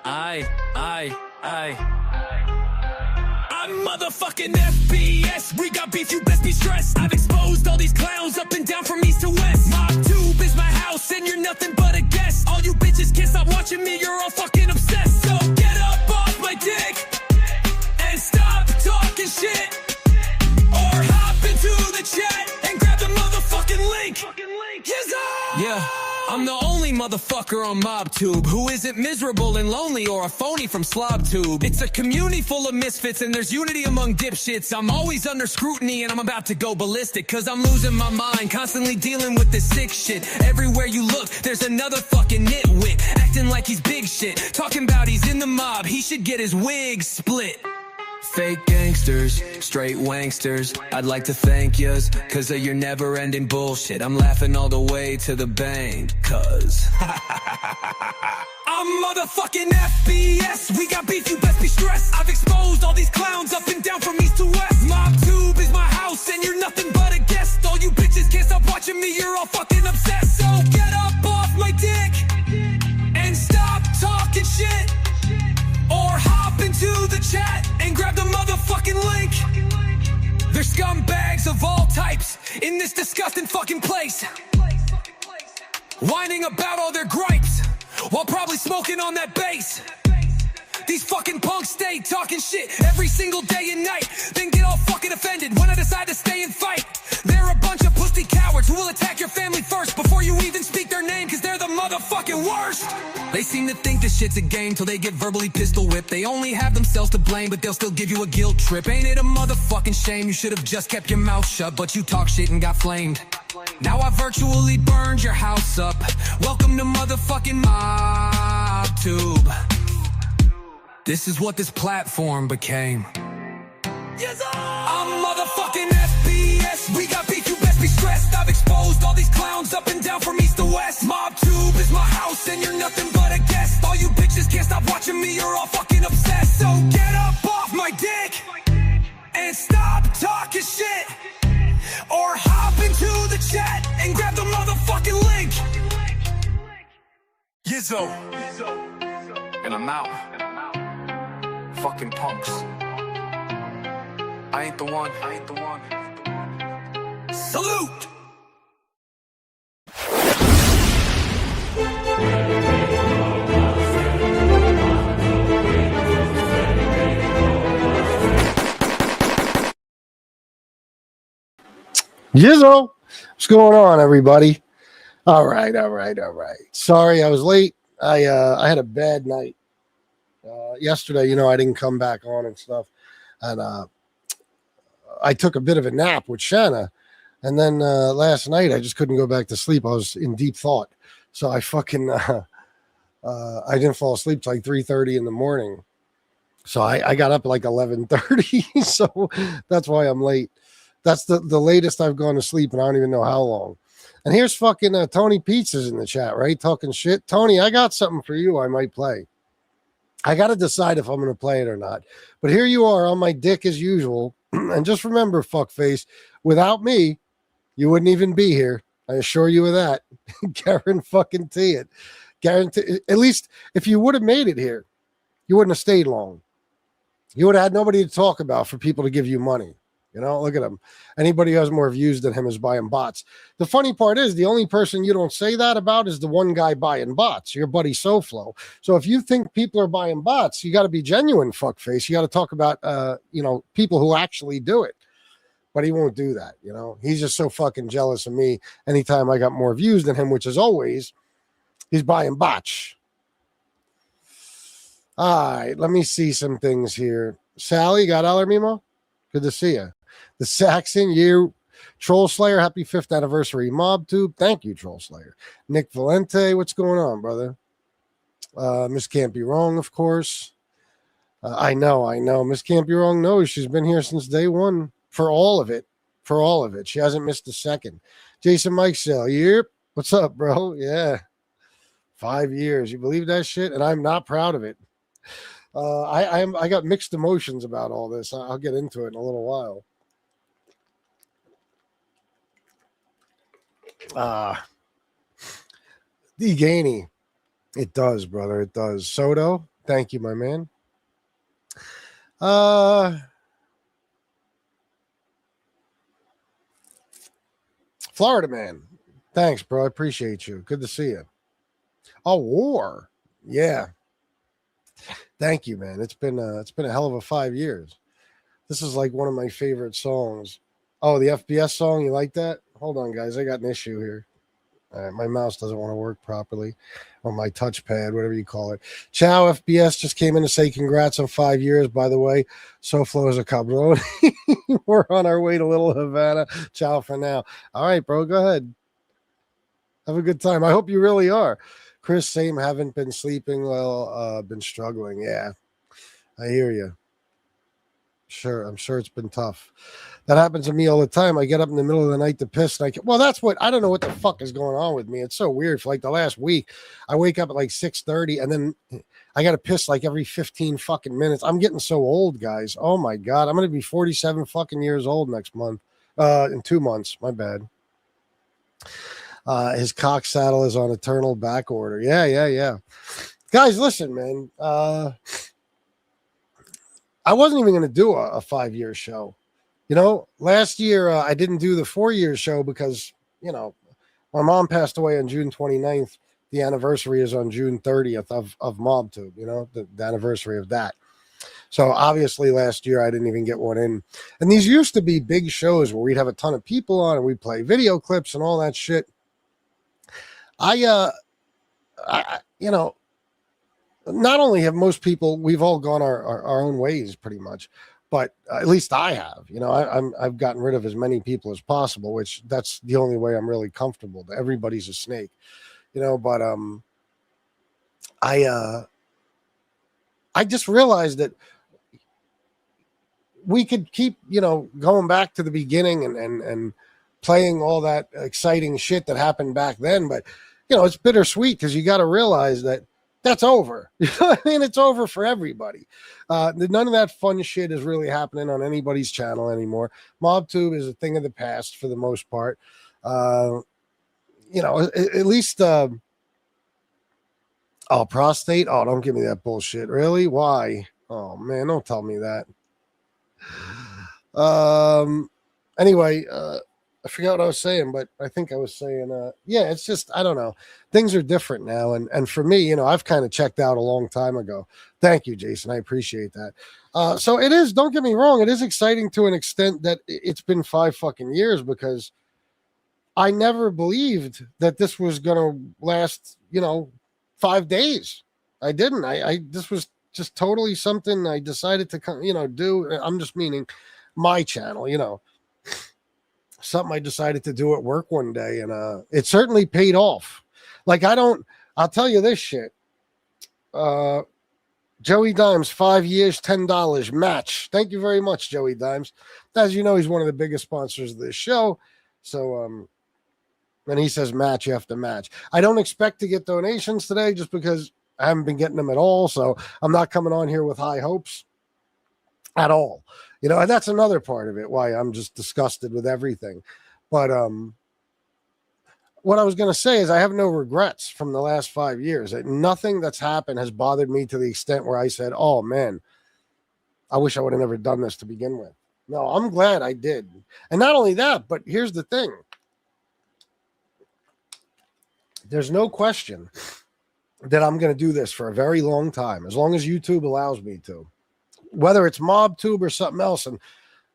I'm motherfucking FBS. We got beef, you best be stressed. I've exposed all these clowns up and down from east to west. Mobtube is my house and you're nothing but a guest. All you bitches can't stop watching me, you're all fucking obsessed. So get up off my dick and stop talking shit, or hop into the chat and grab the motherfucking link. Yeah, I'm the only motherfucker on Mobtube who isn't miserable and lonely or a phony from SlobTube. It's a community full of misfits and there's unity among dipshits. I'm always under scrutiny and I'm about to go ballistic, cause I'm losing my mind, constantly dealing with this sick shit. Everywhere you look, there's another fucking nitwit, acting like he's big shit, talking about he's in the mob, he should get his wig split. Fake gangsters, straight wanksters, I'd like to thank yous, cause of your never-ending bullshit. I'm laughing all the way to the bank, cause I'm motherfucking FBS. We got beef, you best be stressed. I've exposed all these clowns up and down from east to west. Mobtube is my house and you're nothing but a guest. All you bitches can't stop watching me, you're all fucking obsessed. So get up off my dick and stop talking shit, or hop into the chat and grab the motherfucking link. There's scumbags of all types in this disgusting fucking place, whining about all their gripes while probably smoking on that bass. These fucking punks stay talking shit every single day and night, then get all fucking offended when I decide to stay and fight. They're a bunch of pussy cowards who will attack your family first before you even speak their name, cause they're the motherfucking worst. They seem to think this shit's a game till they get verbally pistol whipped. They only have themselves to blame, but they'll still give you a guilt trip. Ain't it a motherfucking shame? You should have just kept your mouth shut, but you talk shit and got flamed. Now I virtually burned your house up. Welcome to motherfucking Mobtube. This is what this platform became. Yes, I'm motherfucking FBS. We got beef, you best be stressed. I've exposed all these clowns up and down from east to west. Mobtube is my house and you're nothing but a guest. All you bitches can't stop watching me, you're all fucking obsessed. So get up off my dick and stop talking shit, or hop into the chat and grab the motherfucking link. Yizzo, and I'm out. Fucking punks. I ain't the one. Salute! Yizzo, what's going on, everybody? All right. Sorry I was late. I had a bad night. Yesterday, I didn't come back on and stuff. And I took a bit of a nap with Shanna. And then last night, I just couldn't go back to sleep. I was in deep thought. So I fucking, I didn't fall asleep till like 3:30 in the morning. So I got up at like 11:30. So that's why I'm late. That's the latest I've gone to sleep, and I don't even know how long. And here's fucking Tony Pizzas in the chat, right? Talking shit. Tony, I got something for you I might play. I got to decide if I'm going to play it or not. But here you are on my dick as usual. And just remember, fuckface, without me, you wouldn't even be here. I assure you of that. Guarantee it. Guarantee. At least if you would have made it here, you wouldn't have stayed long. You would have had nobody to talk about for people to give you money. Look at him. Anybody who has more views than him is buying bots. The funny part is the only person you don't say that about is the one guy buying bots, your buddy SoFlo. So if you think people are buying bots, you got to be genuine, fuckface. You got to talk about, people who actually do it. But he won't do that. He's just so fucking jealous of me. Anytime I got more views than him, which is always, he's buying bots. All right, let me see some things here. Sally, you got Aller Mimo? Good to see you. The Saxon, you, Troll Slayer, happy 5th anniversary, Mobtube. Thank you, Troll Slayer. Nick Valente, what's going on, brother? Miss Can't Be Wrong, of course. I know. Miss Can't Be Wrong knows she's been here since day one for all of it. She hasn't missed a second. Jason Mike Sale, yep. What's up, bro? Yeah. 5 years. You believe that shit? And I'm not proud of it. I got mixed emotions about all this. I'll get into it in a little while. Deganey. It does, brother. It does. Soto, Thank you, my man. Florida man. Thanks, bro. I appreciate you. Good to see you. Oh, war. Yeah. Thank you, man. It's been a hell of a 5 years. This is like one of my favorite songs. Oh, the FBS song. You like that? Hold on, guys. I got an issue here. My mouse doesn't want to work properly, or my touchpad, whatever you call it. Ciao, FBS just came in to say congrats on 5 years, by the way. SoFlo is a cabron. We're on our way to Little Havana. Ciao for now. All right, bro, go ahead. Have a good time. I hope you really are. Chris, same, haven't been sleeping well, been struggling. Yeah, I hear you. Sure, I'm sure it's been tough. That happens to me all the time. I get up in the middle of the night to piss, and that's what I don't know what the fuck is going on with me. It's so weird. For like the last week, I wake up at like 6:30, and then I got to piss like every 15 fucking minutes. I'm getting so old, guys. Oh my god, I'm gonna be 47 fucking years old next month. In 2 months. My bad. His cock saddle is on eternal back order. Yeah. Guys, listen, man. I wasn't even going to do a 5-year show. Last year I didn't do the 4-year show because, my mom passed away on June 29th. The anniversary is on June 30th of Mobtube, the anniversary of that. So obviously last year I didn't even get one in. And these used to be big shows where we'd have a ton of people on and we'd play video clips and all that shit. Not only have most people, we've all gone our own ways pretty much, but at least I have. I've gotten rid of as many people as possible, which that's the only way I'm really comfortable. Everybody's a snake, but I just realized that we could keep, going back to the beginning and playing all that exciting shit that happened back then. But, it's bittersweet because you got to realize that that's over. You know what I mean? It's over for everybody. None of that fun shit is really happening on anybody's channel anymore. Mobtube is a thing of the past for the most part. At least, prostate. Oh, don't give me that bullshit. Really? Why? Oh man, don't tell me that. Anyway, I forgot what I was saying, but I think I was saying, it's just, I don't know. Things are different now. And for me, I've kind of checked out a long time ago. Thank you, Jason. I appreciate that. So it is, don't get me wrong. It is exciting to an extent that it's been 5 fucking years because I never believed that this was going to last, 5 days. I didn't. This was just totally something I decided to, do. I'm just meaning my channel, something I decided to do at work one day, and it certainly paid off. Like I'll tell you this shit. Joey Dimes, 5 years, $10 match. Thank you very much, Joey Dimes. As you know, he's one of the biggest sponsors of this show. So, and he says match, you have to match. I don't expect to get donations today just because I haven't been getting them at all. So I'm not coming on here with high hopes at all. And that's another part of it, why I'm just disgusted with everything. But what I was going to say is I have no regrets from the last 5 years. Nothing that's happened has bothered me to the extent where I said, oh, man, I wish I would have never done this to begin with. No, I'm glad I did. And not only that, but here's the thing. There's no question that I'm going to do this for a very long time, as long as YouTube allows me to. Whether it's Mobtube or something else, and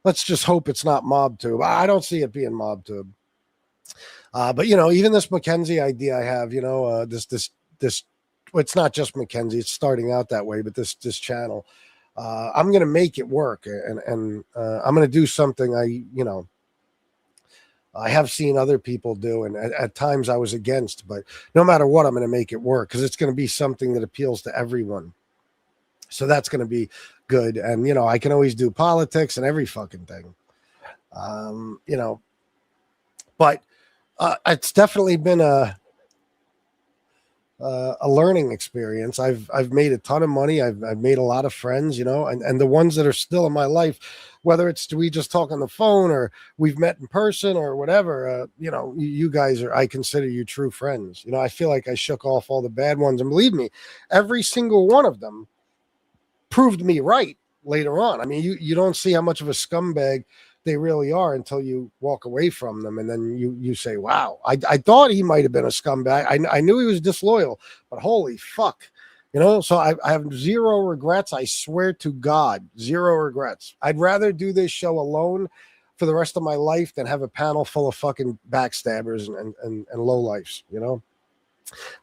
let's just hope it's not Mobtube. I don't see it being Mobtube. But even this Mackenzie idea I have, this it's not just Mackenzie, it's starting out that way, but this channel, I'm gonna make it work, and I'm gonna do something I have seen other people do, and at times I was against, but no matter what, I'm gonna make it work because it's gonna be something that appeals to everyone. So that's going to be good. And, I can always do politics and every fucking thing, but it's definitely been a learning experience. I've made a ton of money. I've made a lot of friends, and the ones that are still in my life, whether it's we just talk on the phone or we've met in person or whatever, you guys I consider you true friends. I feel like I shook off all the bad ones, and believe me, every single one of them proved me right later on. I mean, you don't see how much of a scumbag they really are until you walk away from them, and then you say, wow, I thought he might have been a scumbag. I knew he was disloyal, but holy fuck. So I have zero regrets. I swear to God, zero regrets. I'd rather do this show alone for the rest of my life than have a panel full of fucking backstabbers and lowlifes.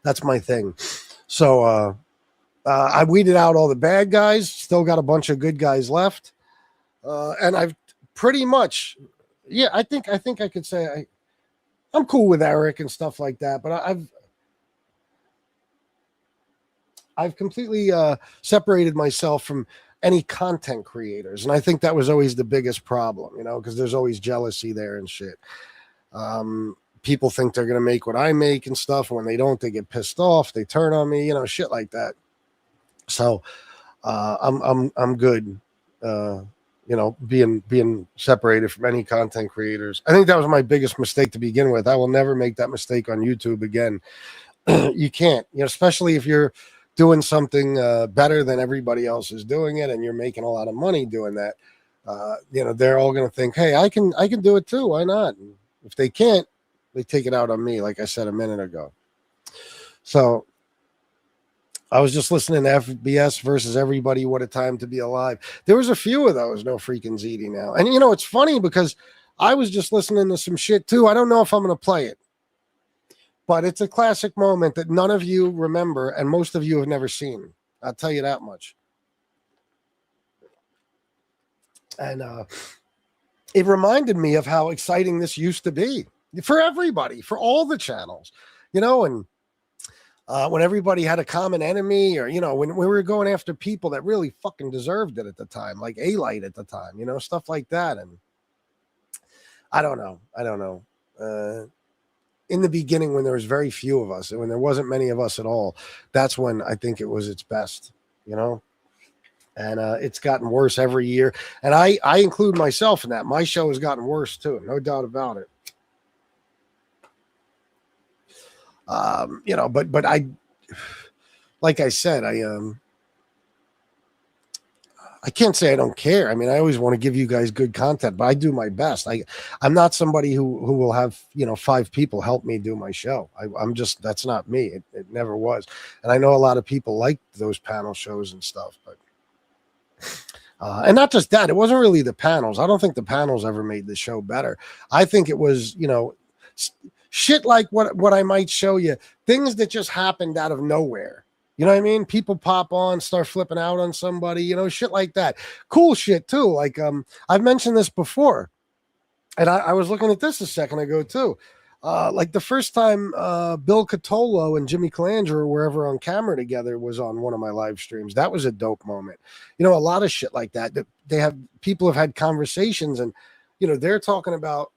That's my thing. So I weeded out all the bad guys, still got a bunch of good guys left. And I've pretty much, I think I could say I'm cool with Eric and stuff like that, but I've completely separated myself from any content creators. And I think that was always the biggest problem, because there's always jealousy there and shit. People think they're going to make what I make and stuff. When they don't, they get pissed off. They turn on me, shit like that. So I'm good, being separated from any content creators. I think that was my biggest mistake to begin with. I will never make that mistake on YouTube again. You can't, especially if you're doing something better than everybody else is doing it, and you're making a lot of money doing that. They're all going to think, hey, I can do it too. Why not? And if they can't, they take it out on me, like I said a minute ago. So I was just listening to FBS versus Everybody. What a Time to Be Alive. There was a few of those. No freaking ZD now. And it's funny because I was just listening to some shit too. I don't know if I'm going to play it, but it's a classic moment that none of you remember and most of you have never seen. I'll tell you that much. And it reminded me of how exciting this used to be for everybody, for all the channels, and when everybody had a common enemy, or, when we were going after people that really fucking deserved it at the time, like A-Light at the time, stuff like that. And I don't know. In the beginning, when there was very few of us and when there wasn't many of us at all, that's when I think it was its best, and it's gotten worse every year. And I include myself in that. My show has gotten worse too. No doubt about it. But I, like I said, I can't say I don't care. I mean, I always want to give you guys good content, but I do my best. I'm not somebody who will have, 5 people help me do my show. I'm just, that's not me. It never was. And I know a lot of people like those panel shows and stuff, but, and not just that, it wasn't really the panels. I don't think the panels ever made the show better. I think it was, shit like what I might show you, things that just happened out of nowhere. You know what I mean? People pop on, start flipping out on somebody, shit like that. Cool shit too. Like I've mentioned this before, and I was looking at this a second ago too. Like the first time Bill Catolo and Jimmy Calandra were ever on camera together was on one of my live streams. That was a dope moment. A lot of shit like that. People have had conversations, and they're talking about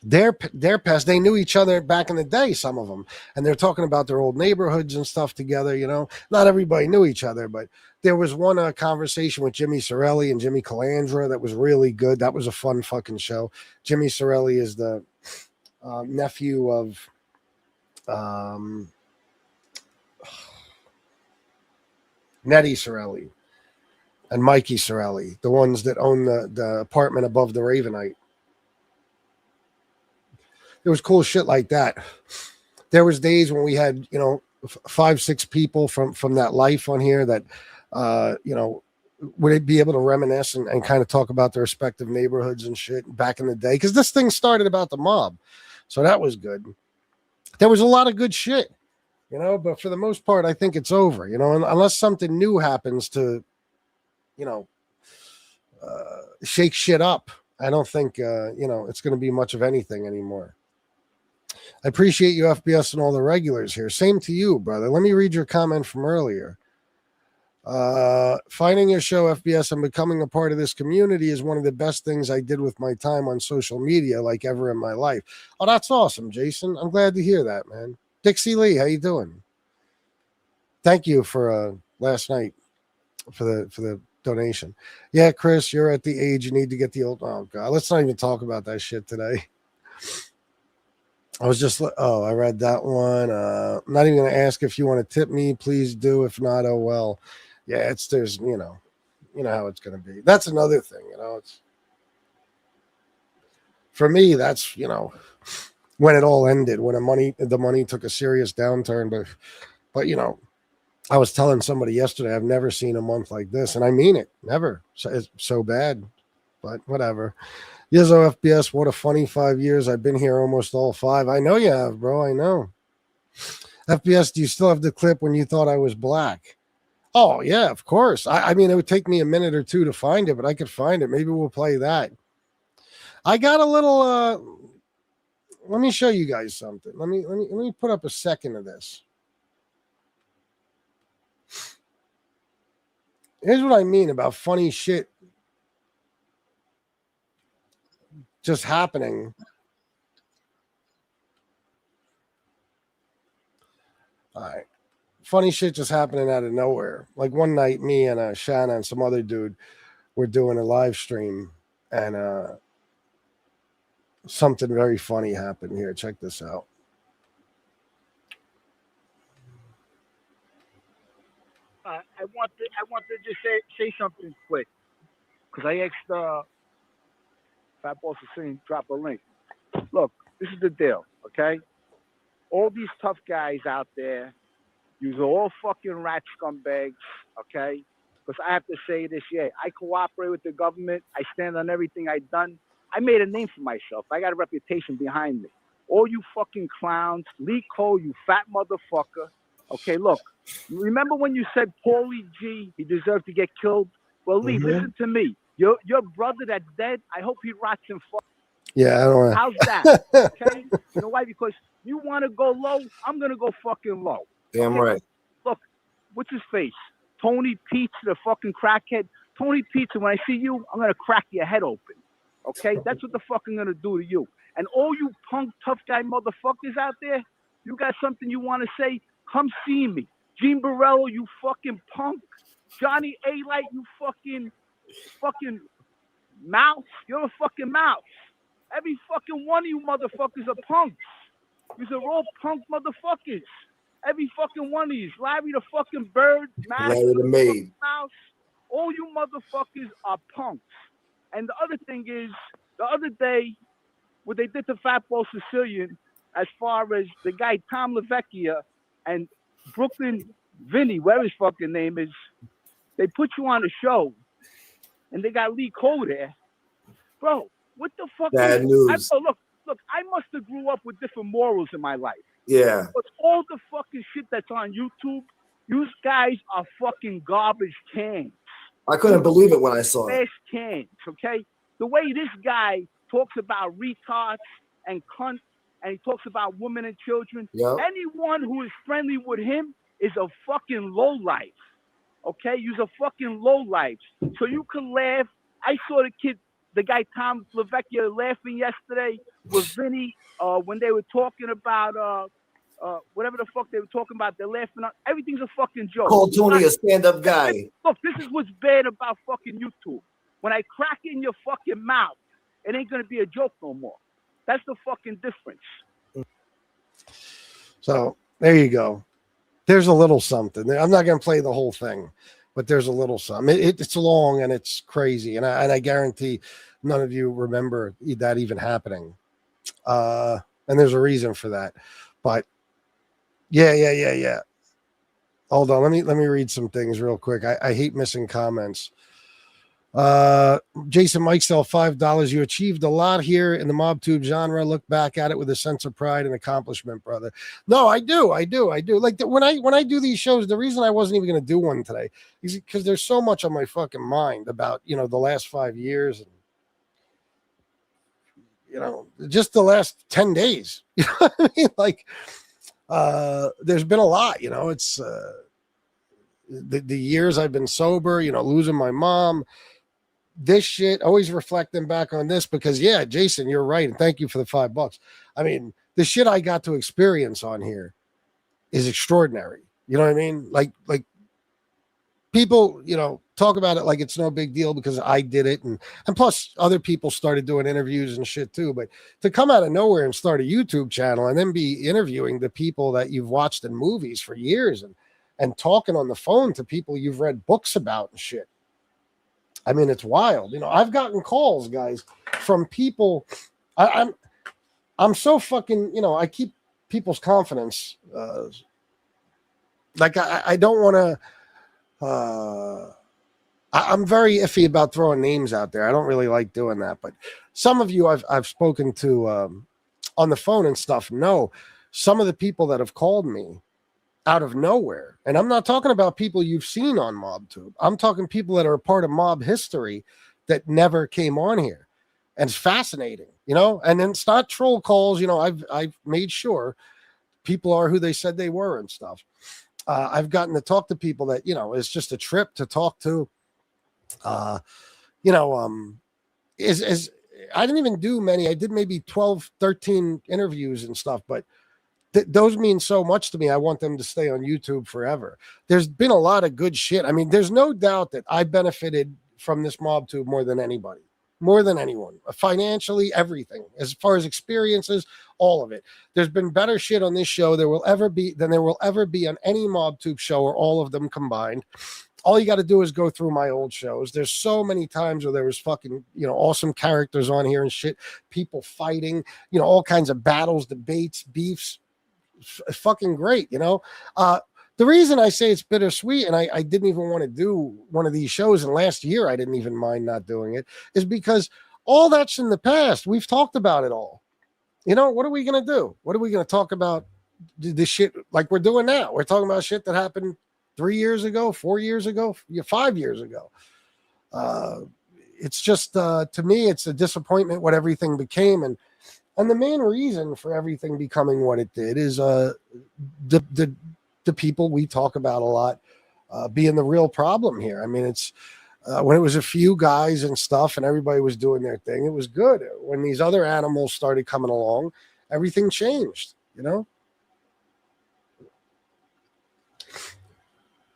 their past. They knew each other back in the day, some of them, and they're talking about their old neighborhoods and stuff together. Not everybody knew each other, but there was one conversation with Jimmy Sorelli and Jimmy Calandra that was really good. That was a fun fucking show. Jimmy Sorelli is the nephew of Nettie Sorelli and Mikey Sorelli, the ones that own the apartment above the Ravenite. There was cool shit like that. There was days when we had, 5, 6 people from that life on here that, would be able to reminisce and kind of talk about their respective neighborhoods and shit back in the day. Because this thing started about the mob. So that was good. There was a lot of good shit, but for the most part, I think it's over, unless something new happens to, shake shit up. I don't think, it's going to be much of anything anymore. I appreciate you, FBS, and all the regulars here. Same to you, brother. Let me read your comment from earlier. Finding your show, FBS, and becoming a part of this community is one of the best things I did with my time on social media, like ever in my life. Oh, that's awesome, Jason. I'm glad to hear that, man. Dixie Lee, how you doing? Thank you for last night for the donation. Yeah, Chris, you're at the age you need to get the old. Oh God, let's not even talk about that shit today. I was just, oh, I read that one. I'm not even going to ask if you want to tip me. Please do. If not, oh, well. Yeah, there's, you know how it's going to be. That's another thing, it's for me, that's, when it all ended, when the money took a serious downturn. But, I was telling somebody yesterday, I've never seen a month like this. And I mean it, never. So it's so bad, but whatever. Yizzo FBS, what a funny 5 years. I've been here almost all 5. I know you have, bro. I know. FBS, do you still have the clip when you thought I was black? Oh, yeah, of course. I mean, it would take me a minute or two to find it, but I could find it. Maybe we'll play that. I got a little, let me show you guys something. Let me put up a second of this. Here's what I mean about funny shit just happening. All right. Funny shit just happening out of nowhere. Like one night, me and Shanna and some other dude were doing a live stream, and something very funny happened here. Check this out. I want to just say something quick, because I asked Fat Boss Sicilian drop a link. Look, this is the deal, okay? All these tough guys out there, you're all fucking rat scumbags, okay? Because I have to say this, yeah, I cooperate with the government. I stand on everything I've done. I made a name for myself. I got a reputation behind me. All you fucking clowns, Lee Cole, you fat motherfucker. Okay, look, remember when you said Paulie G, he deserved to get killed? Well, Lee, listen to me. Your brother that's dead, I hope he rots in fuck. Yeah, I don't know. How's that? Okay? You know why? Because you want to go low, I'm going to go fucking low. Damn right. Look, what's his face? Tony Pizza, the fucking crackhead. Tony Pizza, when I see you, I'm going to crack your head open. Okay? That's what the fuck I'm going to do to you. And all you punk tough guy motherfuckers out there, you got something you want to say? Come see me. Gene Barello, you fucking punk. Johnny A-Light, you fucking mouse. You're a fucking mouse. Every fucking one of you motherfuckers are punks. You're all punk motherfuckers. Every fucking one of you. Larry the fucking bird, Larry the maid. mouse. All you motherfuckers are punks. And the other thing is, the other day, what they did to Fat Boss Sicilian, as far as the guy Tom LaVecchia and Brooklyn Vinny, whatever his fucking name is, they put you on a show, and they got Lee Cole there. Bro, what the fuck? Bad news. Look, I must have grew up with different morals in my life. Yeah. But all the fucking shit that's on YouTube, you guys are fucking garbage cans. I couldn't believe it when I saw it. Trash cans, okay? The way this guy talks about retards and cunts, and he talks about women and children, anyone who is friendly with him is a fucking lowlife, okay? You're a fucking lowlife. So you can laugh. I saw the guy Tom LaVecchia laughing yesterday with Vinny when they were talking about whatever the fuck they were talking about. They're laughing. Everything's a fucking joke. Call Tony a stand-up guy. Look, this is what's bad about fucking YouTube. When I crack in your fucking mouth, it ain't going to be a joke no more. That's the fucking difference. So there you go. There's a little something. I'm not going to play the whole thing, but there's a little something. It's long and it's crazy. And I guarantee none of you remember that even happening. And there's a reason for that. But yeah. Hold on. Let me read some things real quick. I hate missing comments. Jason Mikesell, $5. You achieved a lot here in the Mobtube genre. Look back at it with a sense of pride and accomplishment, brother. No, I do. Like when I do these shows, the reason I wasn't even going to do one today is because there's so much on my fucking mind about, the last 5 years and, just the last 10 days, you know what I mean? Like, there's been a lot, it's, the years I've been sober, losing my mom, this shit, always reflecting back on this because, yeah, Jason, you're right. And thank you for the $5. I mean, the shit I got to experience on here is extraordinary. You know what I mean? Like people, talk about it like it's no big deal because I did it. And plus other people started doing interviews and shit too. But to come out of nowhere and start a YouTube channel and then be interviewing the people that you've watched in movies for years and talking on the phone to people you've read books about and shit. I mean, it's wild. I've gotten calls, guys, from people. I'm so fucking, I keep people's confidence. Like I don't want to, I'm very iffy about throwing names out there. I don't really like doing that, but some of you I've spoken to on the phone and stuff know some of the people that have called me out of nowhere. And I'm not talking about people you've seen on Mobtube. I'm talking people that are a part of mob history that never came on here. And it's fascinating, and then it's not troll calls. I've made sure people are who they said they were and stuff. I've gotten to talk to people that, it's just a trip to talk to. I didn't even do many. I did maybe 12, 13 interviews and stuff, but those mean so much to me. I want them to stay on YouTube forever. There's been a lot of good shit. I mean, there's no doubt that I benefited from this Mobtube more than anybody, more than anyone, financially, everything, as far as experiences, all of it. There's been better shit on this show than there will ever be on any Mobtube show or all of them combined. All you got to do is go through my old shows. There's so many times where there was fucking, awesome characters on here and shit, people fighting, all kinds of battles, debates, beefs. Fucking great, the reason I say it's bittersweet, and I didn't even want to do one of these shows, and last year I didn't even mind not doing it, is because all that's in the past. We've talked about it all. What are we going to do? What are we going to talk about? The shit like we're doing now. We're talking about shit that happened 3 years ago, 4 years ago, 5 years ago. It's just, to me, it's a disappointment what everything became. And the main reason for everything becoming what it did is the people we talk about a lot being the real problem here. I mean, it's when it was a few guys and stuff and everybody was doing their thing, it was good. When these other animals started coming along, everything changed,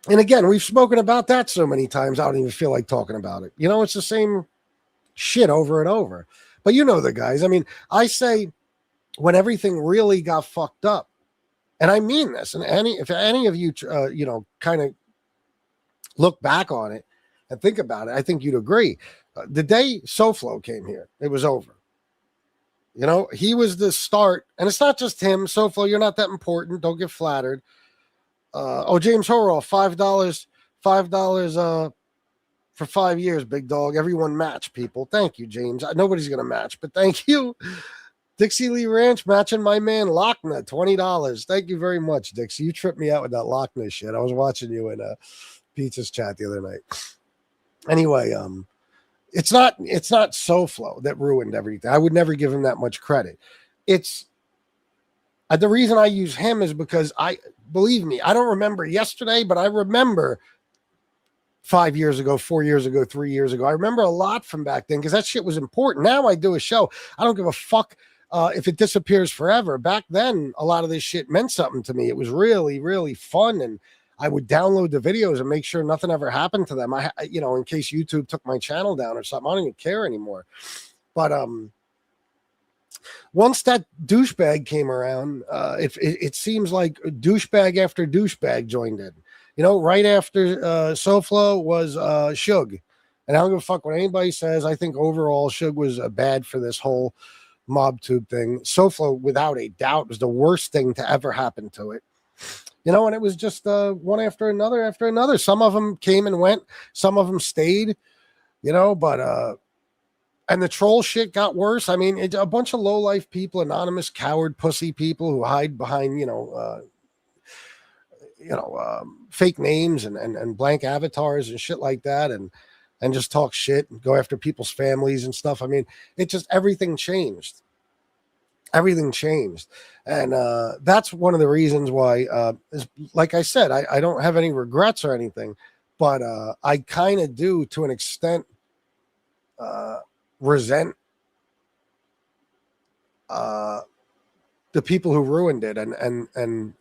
And again, we've spoken about that so many times, I don't even feel like talking about it. It's the same shit over and over. But the guys. I mean, I say when everything really got fucked up, and I mean this, and if any of you, kind of look back on it and think about it, I think you'd agree. The day SoFlo came here, it was over. He was the start, and it's not just him. SoFlo, you're not that important. Don't get flattered. James Horoff, $5 for 5 years, big dog. Everyone match, people. Thank you, James. Nobody's going to match, but thank you. Dixie Lee Ranch matching my man Lochner, $20. Thank you very much, Dixie. You tripped me out with that Lochner shit. I was watching you in Pizza's chat the other night. Anyway, it's not SoFlo that ruined everything. I would never give him that much credit. It's the reason I use him is because believe me, I don't remember yesterday, but I remember 5 years ago, 4 years ago, 3 years ago. I remember a lot from back then because that shit was important. Now I do a show. I don't give a fuck if it disappears forever. Back then, a lot of this shit meant something to me. It was really, really fun. And I would download the videos and make sure nothing ever happened to them. In case YouTube took my channel down or something, I don't even care anymore. But once that douchebag came around, it seems like douchebag after douchebag joined in. Right after SoFlo was Suge. And I don't give a fuck what anybody says. I think overall Suge was bad for this whole Mobtube thing. SoFlo, without a doubt, was the worst thing to ever happen to it. And it was just one after another. Some of them came and went. Some of them stayed, but and the troll shit got worse. I mean, a bunch of low-life people, anonymous coward pussy people who hide behind, fake names and blank avatars and shit like that. And just talk shit and go after people's families and stuff. I mean, everything changed. Everything changed. And that's one of the reasons why, like I said, I don't have any regrets or anything, but I kind of do, to an extent, resent the people who ruined it. And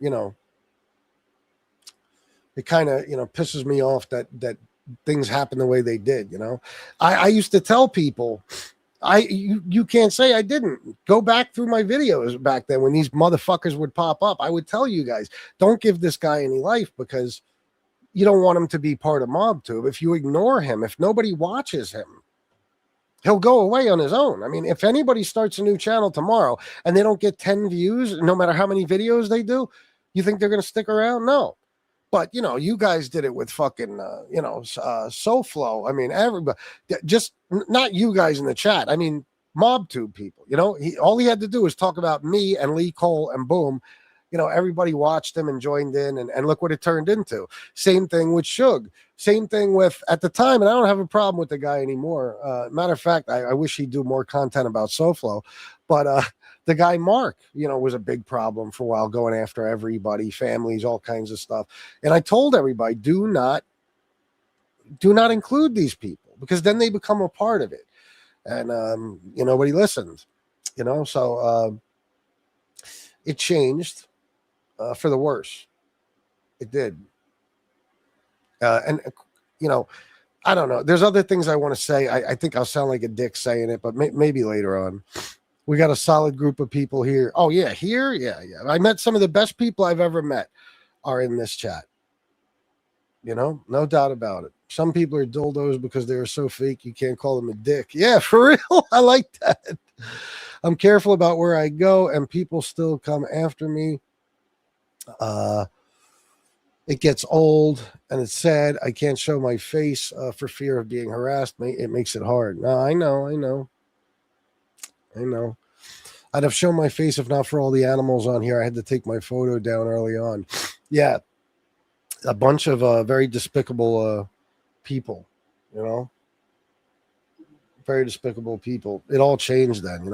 it kind of, pisses me off that things happen the way they did. I used to tell people, you can't say I didn't. Go back through my videos back then when these motherfuckers would pop up. I would tell you guys, don't give this guy any life, because you don't want him to be part of Mobtube. If you ignore him, if nobody watches him, he'll go away on his own. I mean, if anybody starts a new channel tomorrow and they don't get 10 views, no matter how many videos they do, you think they're going to stick around? No. But, you guys did it with fucking, SoFlo. I mean, everybody, just not you guys in the chat. I mean, Mobtube people, all he had to do was talk about me and Lee Cole, and boom, everybody watched him and joined in, and look what it turned into. Same thing with Suge. Same thing with, at the time, and I don't have a problem with the guy anymore. Matter of fact, I wish he'd do more content about SoFlo, but the guy Mark, was a big problem for a while, going after everybody, families, all kinds of stuff. And I told everybody, do not include these people, because then they become a part of it. And nobody listens, so it changed for the worse. It did. And I don't know. There's other things I want to say. I think I'll sound like a dick saying it, but maybe later on. We got a solid group of people here. Oh, yeah, here? Yeah. I met some of the best people I've ever met are in this chat. No doubt about it. Some people are dildos because they're so fake you can't call them a dick. Yeah, for real. I like that. I'm careful about where I go, and people still come after me. It gets old, and it's sad. I can't show my face for fear of being harassed. It makes it hard. No, I know. I'd have shown my face if not for all the animals on here. I had to take my photo down early on. Yeah. A bunch of very despicable people, very despicable people. It all changed then,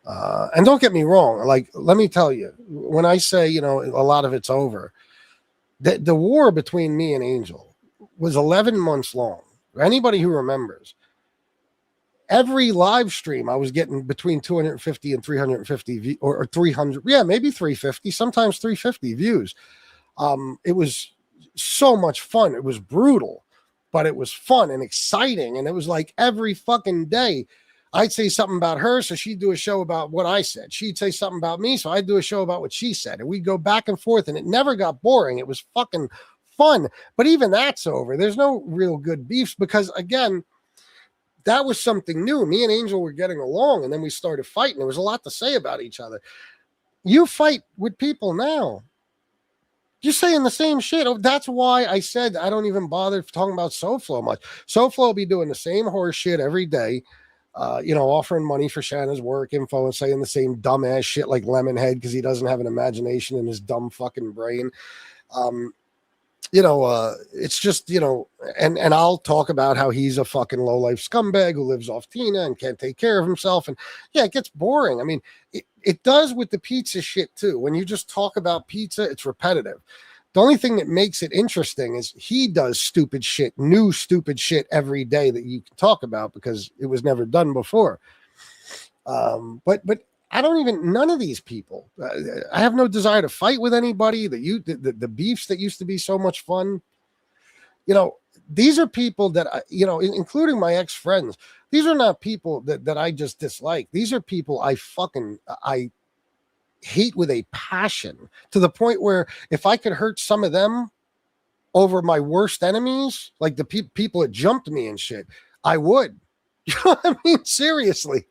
and don't get me wrong. Like, let me tell you, when I say, a lot of it's over, the war between me and Angel was 11 months long. Anybody who remembers, every live stream, I was getting between 250 and 350 or 300. Yeah, maybe 350, sometimes 350 views. It was so much fun. It was brutal, but it was fun and exciting. And it was like every fucking day I'd say something about her, so she'd do a show about what I said. She'd say something about me, so I'd do a show about what she said. And we'd go back and forth, and it never got boring. It was fucking fun. But even that's over. There's no real good beefs because, again, that was something new. Me and Angel were getting along, and then we started fighting. There was a lot to say about each other. You fight with people now, you're saying the same shit. That's why I said I don't even bother talking about SoFlo much. SoFlo will be doing the same horse shit every day, offering money for Shanna's work info and saying the same dumbass shit like Lemonhead because he doesn't have an imagination in his dumb fucking brain. It's just, and I'll talk about how he's a fucking low-life scumbag who lives off Tina and can't take care of himself. And yeah, it gets boring. I mean, it does with the pizza shit too. When you just talk about pizza, it's repetitive. The only thing that makes it interesting is he does new stupid shit every day that you can talk about because it was never done before. But I don't even, none of these people, I have no desire to fight with anybody. The beefs that used to be so much fun, these are people that, including my ex-friends, these are not people that I just dislike. These are people I hate with a passion to the point where if I could hurt some of them over my worst enemies, like the people that jumped me and shit, I would. You know what I mean? Seriously.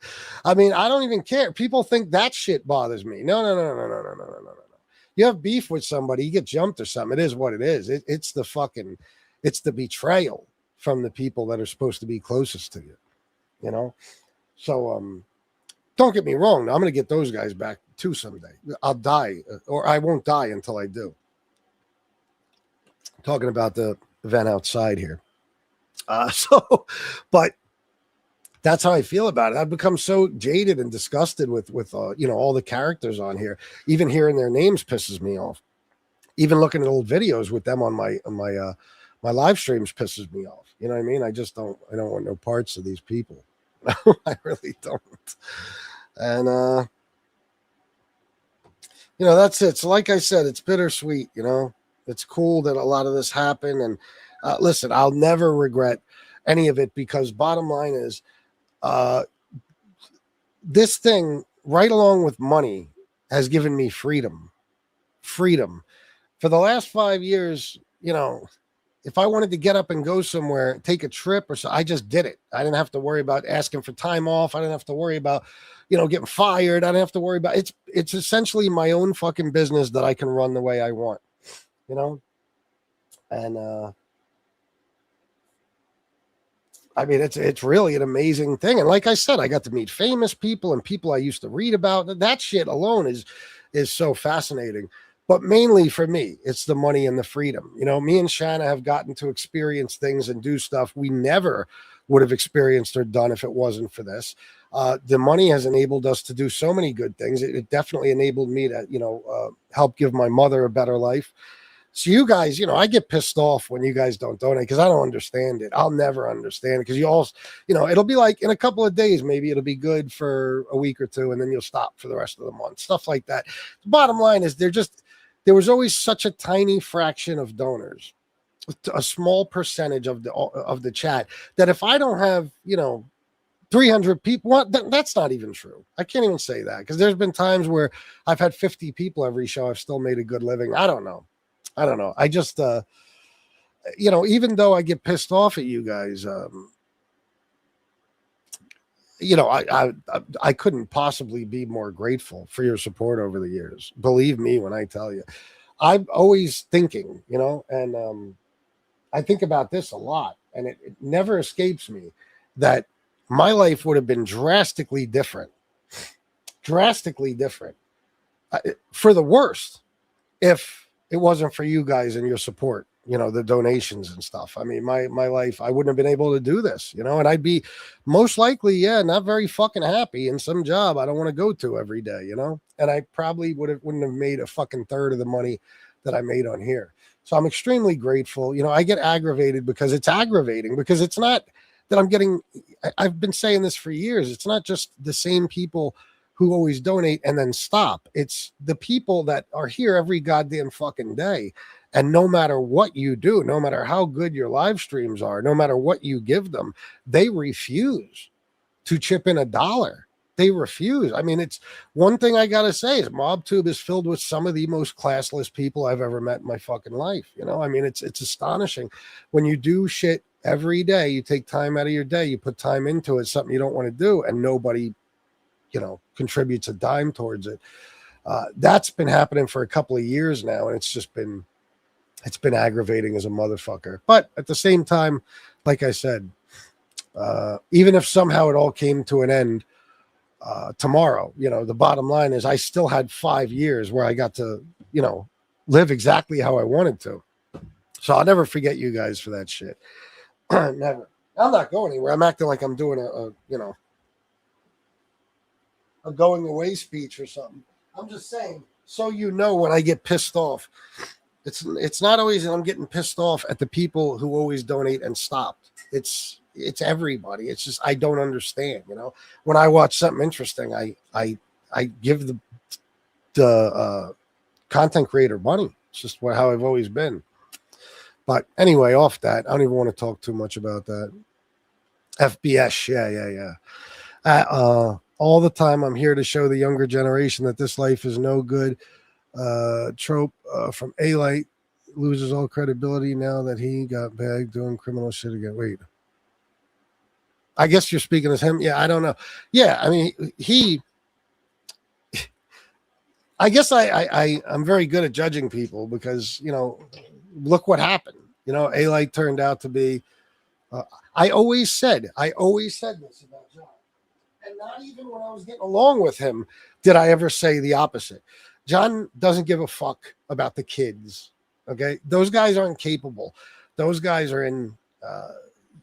I mean, I don't even care. People think that shit bothers me. No. You have beef with somebody, you get jumped or something. It is what it is. It's the betrayal from the people that are supposed to be closest to you, So, don't get me wrong. I'm going to get those guys back too someday. I'll die, or I won't die until I do. Talking about the event outside here. But that's how I feel about it. I've become so jaded and disgusted with all the characters on here. Even hearing their names pisses me off. Even looking at old videos with them on my live streams pisses me off. You know what I mean? I don't want no parts of these people. I really don't. And that's it. So like I said, it's bittersweet, It's cool that a lot of this happened. And listen, I'll never regret any of it, because bottom line is this thing, right along with money, has given me freedom. Freedom. For the last 5 years, you know, if I wanted to get up and go somewhere, take a trip or so, I just did it. I didn't have to worry about asking for time off. I didn't have to worry about, you know, getting fired. I didn't have to worry about it's essentially my own fucking business that I can run the way I want, you know? And I mean, it's really an amazing thing. And like I said, I got to meet famous people and people I used to read about. That shit alone is so fascinating. But mainly for me, it's the money and the freedom. You know, me and Shanna have gotten to experience things and do stuff we never would have experienced or done if it wasn't for this. The money has enabled us to do so many good things. It definitely enabled me to, you know, help give my mother a better life. So you guys, you know, I get pissed off when you guys don't donate because I don't understand it. I'll never understand it because you all, you know, it'll be like in a couple of days, maybe it'll be good for a week or two, and then you'll stop for the rest of the month. Stuff like that. The bottom line is there was always such a tiny fraction of donors, a small percentage of the chat, that if I don't have, you know, 300 people, well, that's not even true. I can't even say that, because there's been times where I've had 50 people every show. I've still made a good living. I don't know. I just, you know, even though I get pissed off at you guys, you know, I couldn't possibly be more grateful for your support over the years. Believe me when I tell you, I'm always thinking, you know, and I think about this a lot, and it never escapes me that my life would have been drastically different for the worst if it wasn't for you guys and your support, you know, the donations and stuff. I mean, my life, I wouldn't have been able to do this, you know, and I'd be most likely, not very fucking happy in some job I don't want to go to every day, you know, and I probably wouldn't have made a fucking third of the money that I made on here. So I'm extremely grateful. You know, I get aggravated because it's aggravating, because it's not that I've been saying this for years. It's not just the same people who always donate and then stop. It's the people that are here every goddamn fucking day. And no matter what you do, no matter how good your live streams are, no matter what you give them, they refuse to chip in $1. They refuse. I mean, it's one thing I got to say is Mobtube is filled with some of the most classless people I've ever met in my fucking life. You know, I mean, it's astonishing when you do shit every day. You take time out of your day, you put time into it, something you don't want to do, and nobody, you know, contributes a dime towards it. That's been happening for a couple of years now, and it's been aggravating as a motherfucker. But at the same time, like I said, even if somehow it all came to an end tomorrow, you know, the bottom line is I still had 5 years where I got to, you know, live exactly how I wanted to. So I'll never forget you guys for that shit. Never. I'm not going anywhere. I'm acting like I'm doing a going away speech or something. I'm just saying, so you know, when I get pissed off, it's not always that I'm getting pissed off at the people who always donate and stopped. It's everybody. It's just I don't understand. You know, when I watch something interesting, I give the content creator money. It's just how I've always been. But anyway, off that, I don't even want to talk too much about that. FBS, yeah. All the time, I'm here to show the younger generation that this life is no good. Trope from A-Light loses all credibility now that he got bagged doing criminal shit again. Wait. I guess you're speaking as him. Yeah, I don't know. Yeah, I mean, I guess I'm very good at judging people because, you know, look what happened. You know, A-Light turned out to be, I always said this about John. And not even when I was getting along with him did I ever say the opposite. John doesn't give a fuck about the kids. Okay. Those guys aren't capable. Those guys are in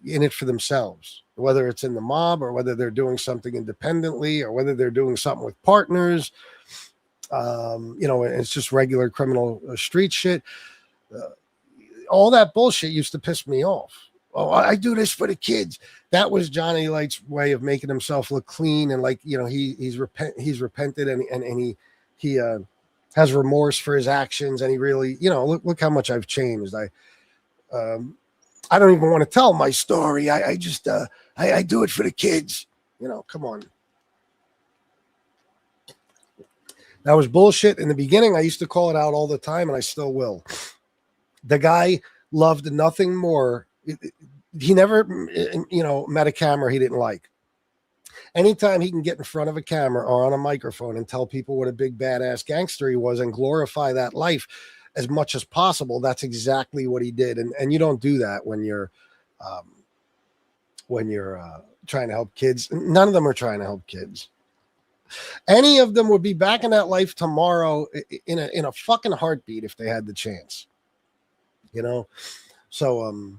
it for themselves, whether it's in the mob or whether they're doing something independently or whether they're doing something with partners. You know, it's just regular criminal street shit. All that bullshit used to piss me off. Oh, I do this for the kids. That was John A-Light's way of making himself look clean and like, you know, he's repented and he has remorse for his actions, and he really, look how much I've changed. I don't even want to tell my story. I just I do it for the kids. Come on. That was bullshit in the beginning. I used to call it out all the time, and I still will. The guy loved nothing more. He never, met a camera he didn't like. Anytime he can get in front of a camera or on a microphone and tell people what a big badass gangster he was and glorify that life as much as possible, that's exactly what he did. And you don't do that when you're trying to help kids. None of them are trying to help kids. Any of them would be back in that life tomorrow in a fucking heartbeat if they had the chance. So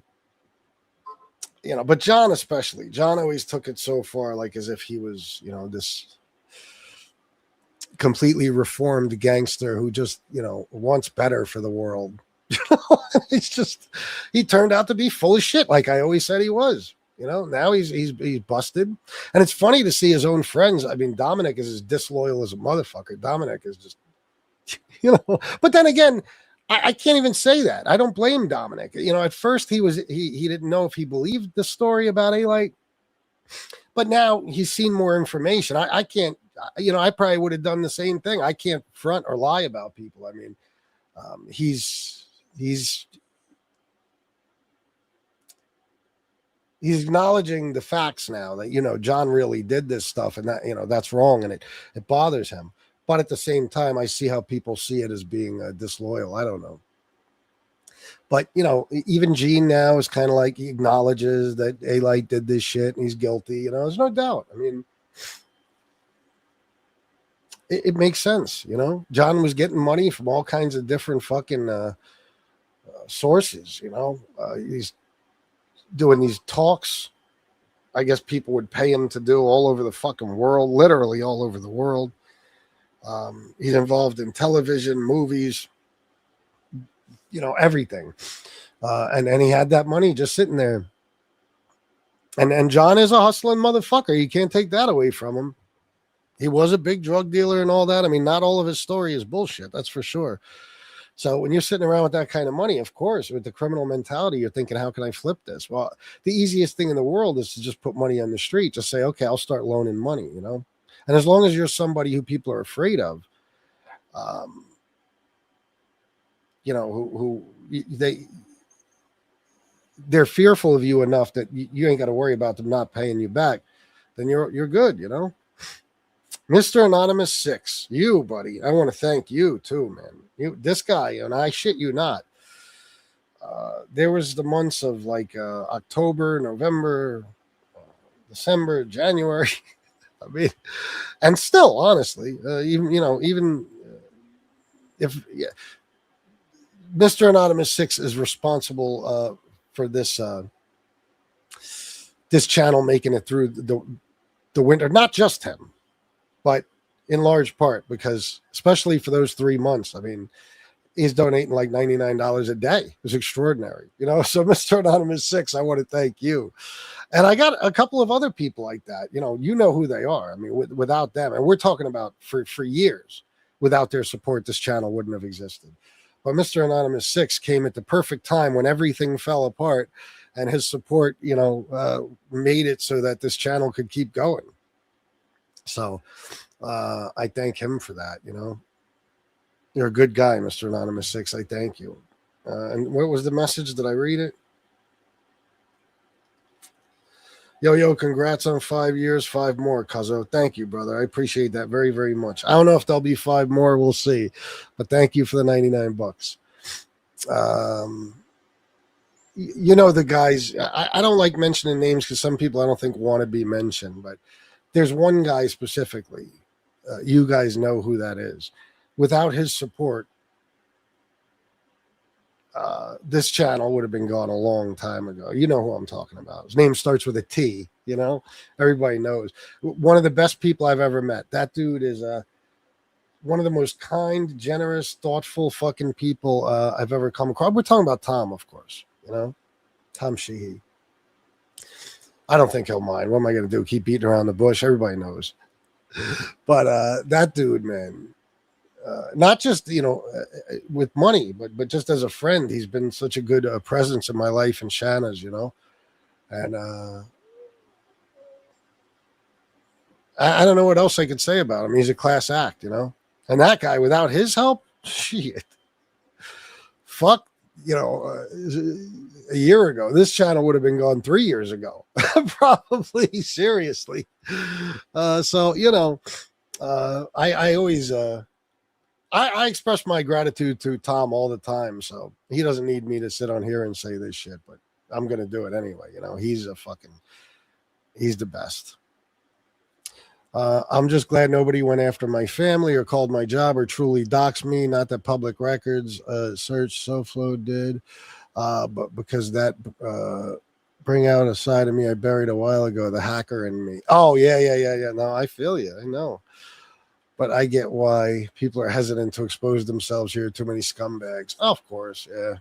but John especially. John always took it so far, like as if he was, this completely reformed gangster who just, wants better for the world. It's just, he turned out to be full of shit, like I always said he was. Now he's busted. And it's funny to see his own friends. I mean, Dominic is as disloyal as a motherfucker. Dominic is just, but then again, I can't even say that. I don't blame Dominic. At first he didn't know if he believed the story about A-Light, but now he's seen more information. I can't, I probably would have done the same thing. I can't front or lie about people. I mean, he's acknowledging the facts now that, John really did this stuff and that, that's wrong. And it bothers him. But at the same time, I see how people see it as being disloyal. I don't know. But, even Gene now is kind of like he acknowledges that A-Light did this shit and he's guilty. There's no doubt. I mean, it makes sense. John was getting money from all kinds of different fucking sources. He's doing these talks. I guess people would pay him to do all over the fucking world, literally all over the world. He's involved in television, movies, everything. And he had that money just sitting there. And John is a hustling motherfucker. You can't take that away from him. He was a big drug dealer and all that. I mean, not all of his story is bullshit. That's for sure. So when you're sitting around with that kind of money, of course, with the criminal mentality, you're thinking, how can I flip this? Well, the easiest thing in the world is to just put money on the street. Just say, okay, I'll start loaning money, And as long as you're somebody who people are afraid of, they're fearful of you enough that you ain't got to worry about them not paying you back, then you're good, Mr. Anonymous 6, you, buddy, I want to thank you too, man. This guy, and I shit you not. There was the months of like October, November, December, January. I mean, and still, honestly, even if Mr. Anonymous 6 is responsible for this this channel making it through the winter, not just him, but in large part because, especially for those 3 months, I mean, he's donating like $99 a day. It's extraordinary, So, Mr. Anonymous 6, I want to thank you. And I got a couple of other people like that. You know who they are. I mean, without them, and we're talking about for years, without their support, this channel wouldn't have existed. But Mr. Anonymous 6 came at the perfect time when everything fell apart, and his support, made it so that this channel could keep going. So I thank him for that. You're a good guy, Mr. Anonymous 6. I thank you. And what was the message? Did I read it? Yo, congrats on 5 years, 5 more, Cuzzo. Thank you, brother. I appreciate that very, very much. I don't know if there'll be 5 more. We'll see. But thank you for the $99. The guys, I don't like mentioning names because some people I don't think want to be mentioned. But there's one guy specifically. You guys know who that is. Without his support, this channel would have been gone a long time ago. You know who I'm talking about. His name starts with a T, everybody knows. One of the best people I've ever met. That dude is one of the most kind, generous, thoughtful fucking people I've ever come across. We're talking about Tom, of course, Tom Sheehy. I don't think he'll mind. What am I going to do? Keep beating around the bush? Everybody knows. But that dude, man, not just, with money, but just as a friend. He's been such a good presence in my life and Shanna's, and I don't know what else I could say about him. He's a class act, and that guy, without his help, shit, fuck, a year ago, this channel would have been gone 3 years ago, probably, seriously. So, I always, I express my gratitude to Tom all the time. So he doesn't need me to sit on here and say this shit, but I'm going to do it anyway. He's the best. I'm just glad nobody went after my family or called my job or truly doxed me. Not that public records search SoFlo did, but because that bring out a side of me I buried a while ago, the hacker in me. Oh, yeah. No, I feel you. I know. But I get why people are hesitant to expose themselves here. Too many scumbags. Oh, of course, yeah.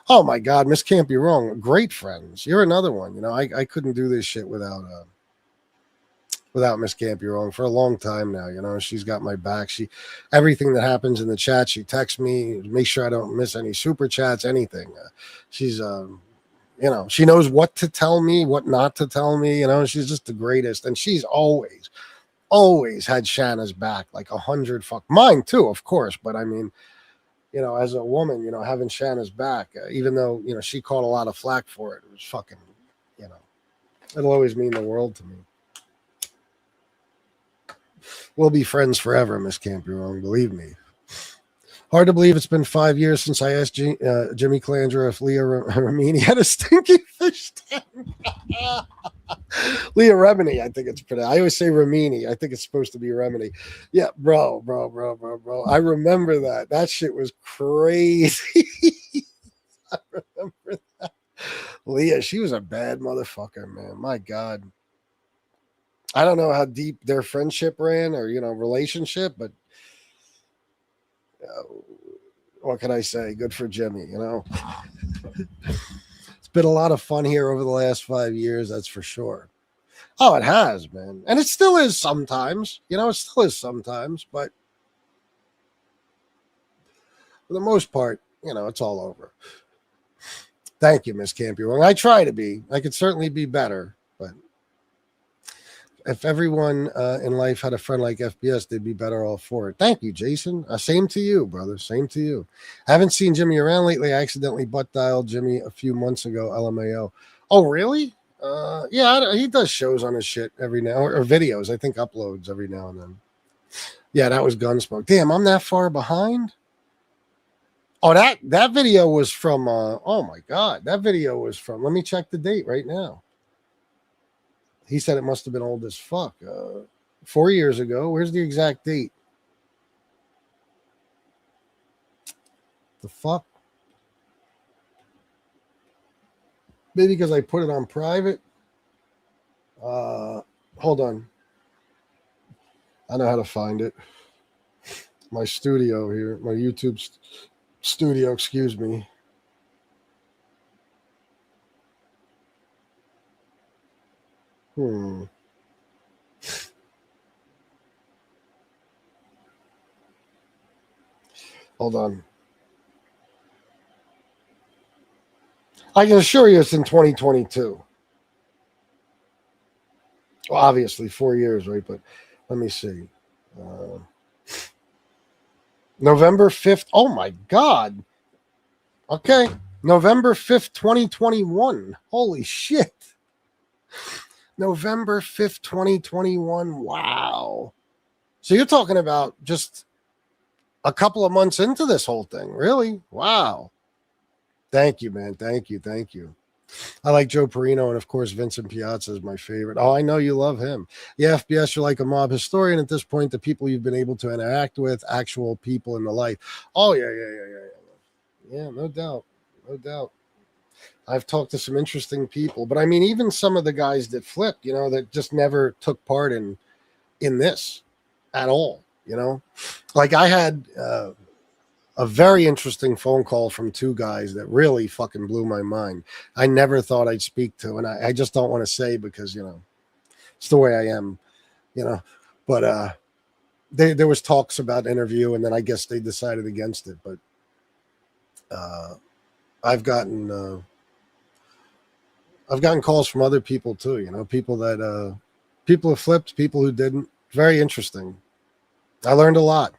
Oh, my God, Miss Can't Be Wrong. Great friends. You're another one. I couldn't do this shit without Miss Can't Be Wrong for a long time now. She's got my back. Everything that happens in the chat, she texts me, make sure I don't miss any super chats, anything. She's, she knows what to tell me, what not to tell me. She's just the greatest. And she's always had Shanna's back, like 100 fuck. Mine too, of course. But I mean, as a woman, having Shanna's back, even though, she caught a lot of flack for it, it was fucking, it'll always mean the world to me. We'll be friends forever, Miss Can't Be Wrong, believe me. Hard to believe it's been 5 years since I asked Jimmy Calandra if Leah Remini had a stinky fish tank. Leah Remini, I think it's pretty. I always say Remini. I think it's supposed to be Remini. Yeah, bro. I remember that. That shit was crazy. I remember that. Leah, she was a bad motherfucker, man. My God. I don't know how deep their friendship ran or, relationship, but what can I say? Good for Jimmy, It's been a lot of fun here over the last 5 years, that's for sure. Oh, it has, man. And it still is sometimes. It still is sometimes, but for the most part, it's all over. Thank you, Miss Can't Be Wrong. I try to be. I could certainly be better, but if everyone in life had a friend like FBS, they'd be better off for it. Thank you, Jason. Same to you, brother. Same to you. I haven't seen Jimmy around lately. I accidentally butt dialed Jimmy a few months ago. LMAO. Oh, really? Yeah, he does shows on his shit every now or videos. I think uploads every now and then. Yeah, that was Gunsmoke. Damn, I'm that far behind. Oh, that video was from. Oh my God, that video was from. Let me check the date right now. He said it must have been old as fuck. 4 years ago. Where's the exact date? The fuck? Maybe because I put it on private. Hold on. I know how to find it. My studio here. My YouTube studio, excuse me. Hold on. I can assure you it's in 2022. Well, obviously 4 years, right? But let me see. November 5th. Oh, my God. Okay. November 5th, 2021. Holy shit. November 5th, 2021. Wow. So you're talking about just a couple of months into this whole thing. Really? Wow. Thank you, man. Thank you. I like Joe Perino, and of course, Vincent Piazza is my favorite. Oh, I know you love him. Yeah, FBS, you're like a mob historian at this point. The people you've been able to interact with, actual people in the life. Oh, yeah. Yeah, no doubt. I've talked to some interesting people, but I mean, even some of the guys that flipped, that just never took part in this at all, like I had a very interesting phone call from two guys that really fucking blew my mind. I never thought I'd speak to, and I just don't want to say because, it's the way I am, but there was talks about interview, and then I guess they decided against it. But I've gotten calls from other people too. You know, people who flipped, people who didn't. Very interesting. I learned a lot.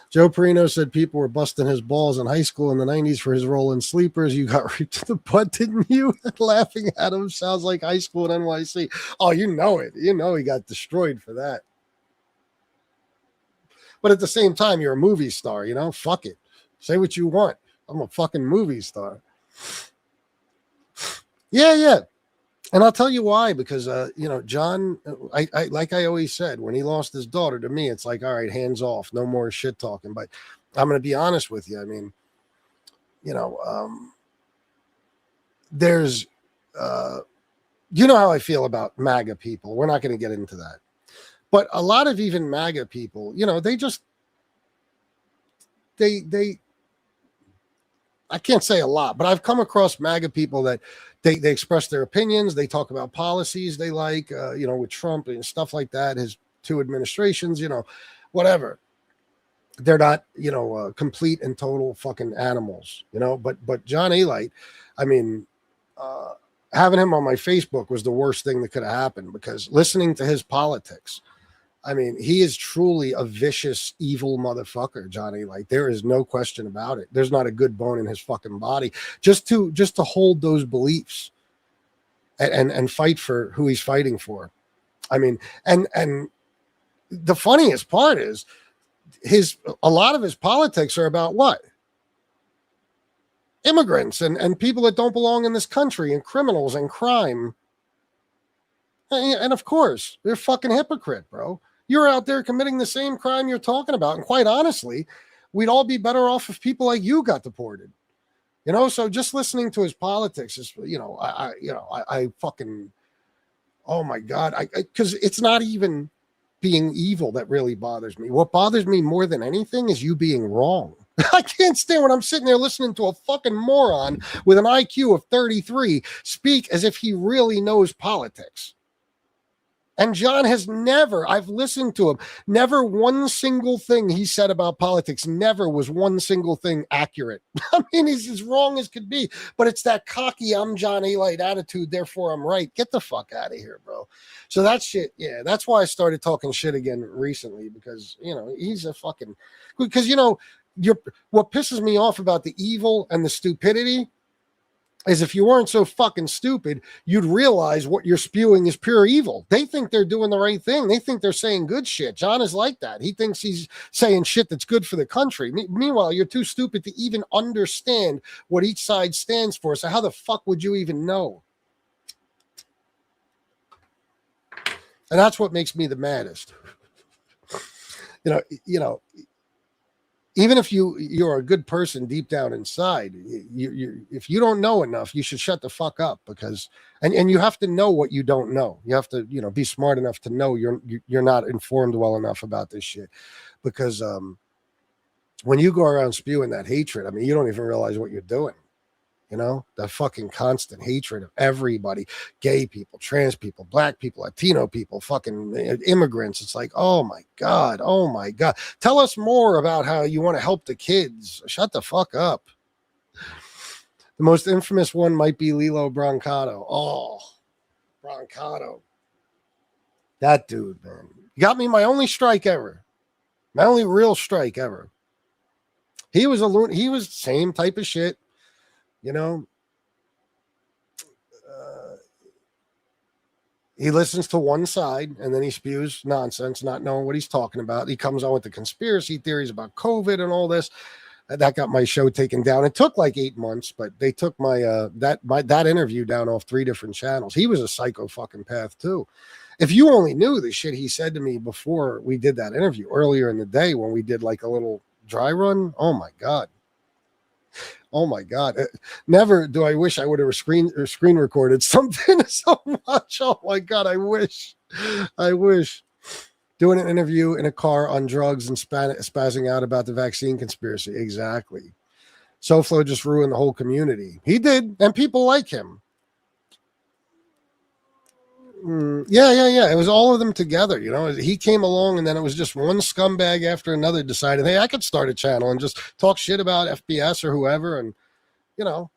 Joe Perino said people were busting his balls in high school in the 90s for his role in Sleepers. You got raped to the butt, didn't you? Laughing at him. Sounds like high school at NYC. Oh, you know it. You know he got destroyed for that. But at the same time, you're a movie star, you know? Fuck it. Say what you want. I'm a fucking movie star. Yeah. And I'll tell you why, because, you know, John, I like I always said, when he lost his daughter, to me, it's like, all right, hands off, no more shit talking. But I'm going to be honest with you. I mean, you know, there's, you know how I feel about MAGA people. We're not going to get into that. But a lot of even MAGA people, you know, they I can't say a lot, but I've come across MAGA people that they express their opinions. They talk about policies they like, you know, with Trump and stuff like that, his 2 administrations, you know, whatever. They're not, you know, complete and total fucking animals, you know, but John Alite, I mean, having him on my Facebook was the worst thing that could have happened, because listening to his politics, I mean, he is truly a vicious, evil motherfucker, Johnny. Like, there is no question about it. There's not a good bone in his fucking body. Just to hold those beliefs and fight for who he's fighting for. I mean, and the funniest part is a lot of his politics are about what? Immigrants and people that don't belong in this country, and criminals and crime. And of course, they're fucking hypocrite, bro. You're out there committing the same crime you're talking about. And quite honestly, we'd all be better off if people like you got deported. You know, so just listening to his politics is, you know, I fucking, oh my God. Because it's not even being evil that really bothers me. What bothers me more than anything is you being wrong. I can't stand when I'm sitting there listening to a fucking moron with an IQ of 33 speak as if he really knows politics. And John has never, I've listened to him, never one single thing he said about politics, never was one single thing accurate. I mean, he's as wrong as could be, but it's that cocky, I'm John Alite attitude, therefore I'm right. Get the fuck out of here, bro. So that shit, yeah, that's why I started talking shit again recently, because, you know, he's a fucking, because, you know, what pisses me off about the evil and the stupidity is if you weren't so fucking stupid, you'd realize what you're spewing is pure evil. They think they're doing the right thing. They think they're saying good shit. John is like that. He thinks he's saying shit that's good for the country. Meanwhile, you're too stupid to even understand what each side stands for. So how the fuck would you even know? And that's what makes me the maddest. You know, even if you're a good person deep down inside, if you don't know enough, you should shut the fuck up, because and you have to know what you don't know. You have to, you know, be smart enough to know you're not informed well enough about this shit, because when you go around spewing that hatred, I mean, you don't even realize what you're doing. You know, that fucking constant hatred of everybody, gay people, trans people, black people, Latino people, fucking immigrants. It's like, oh my God. Tell us more about how you want to help the kids. Shut the fuck up. The most infamous one might be Lilo Brancato. Oh, Brancato. That dude, man. He got me my only strike ever. My only real strike ever. He was the same type of shit. You know, he listens to one side and then he spews nonsense, not knowing what he's talking about. He comes on with the conspiracy theories about COVID and all this. That got my show taken down. It took like 8 months, but they took my that interview down off 3 different channels. He was a psycho fucking path too. If you only knew the shit he said to me before we did that interview earlier in the day when we did like a little dry run. Oh my God. Oh my God. Never do I wish I would have screen recorded something so much. Oh my God. I wish doing an interview in a car on drugs and spazzing out about the vaccine conspiracy. Exactly. SoFlo just ruined the whole community. He did. And people like him. Yeah. It was all of them together. You know, he came along, and then it was just one scumbag after another decided, hey, I could start a channel and just talk shit about FPS or whoever, and you know.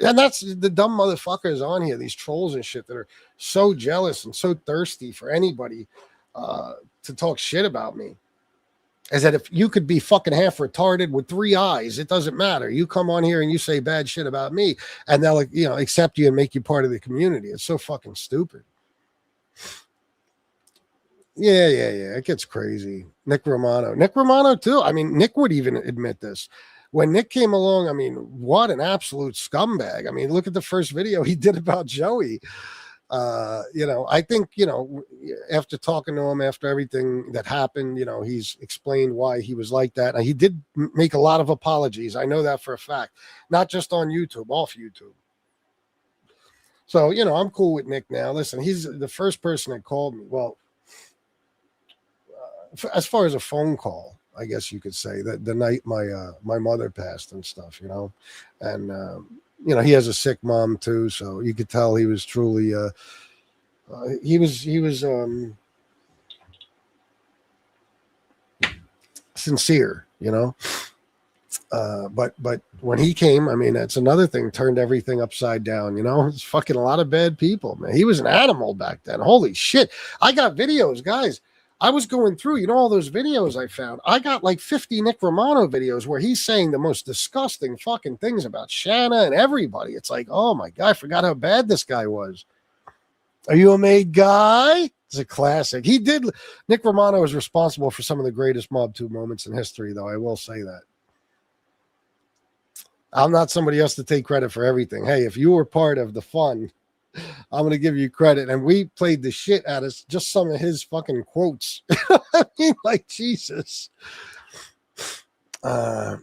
And that's the dumb motherfuckers on here, these trolls and shit that are so jealous and so thirsty for anybody to talk shit about me. Is that if you could be fucking half retarded with 3 eyes, it doesn't matter. You come on here and you say bad shit about me, and they'll, you know, accept you and make you part of the community. It's so fucking stupid. Yeah. It gets crazy. Nick Romano too. I mean, Nick would even admit this. When Nick came along, I mean, what an absolute scumbag. I mean, look at the first video he did about Joey. You know, I think, you know, after talking to him, after everything that happened, you know, he's explained why he was like that. And he did make a lot of apologies. I know that for a fact, not just on YouTube, off YouTube. So, you know, I'm cool with Nick now. Listen, he's the first person that called me. Well, as far as a phone call, I guess you could say, that the night my mother passed and stuff, you know, and you know, he has a sick mom too, so you could tell he was truly he was sincere, you know. But when he came, I mean, that's another thing, turned everything upside down, you know. It's fucking a lot of bad people, man. He was an animal back then. Holy shit. I got videos, guys. I was going through, you know, all those videos I found. I got like 50 Nick Romano videos where he's saying the most disgusting fucking things about Shanna and everybody. It's like, oh my God, I forgot how bad this guy was. Are you a made guy? It's a classic. Nick Romano is responsible for some of the greatest Mobtube moments in history, though. I will say that. I'm not somebody else to take credit for everything. Hey, if you were part of the fun, I'm going to give you credit. And we played the shit out of just some of his fucking quotes. I mean, like, Jesus. I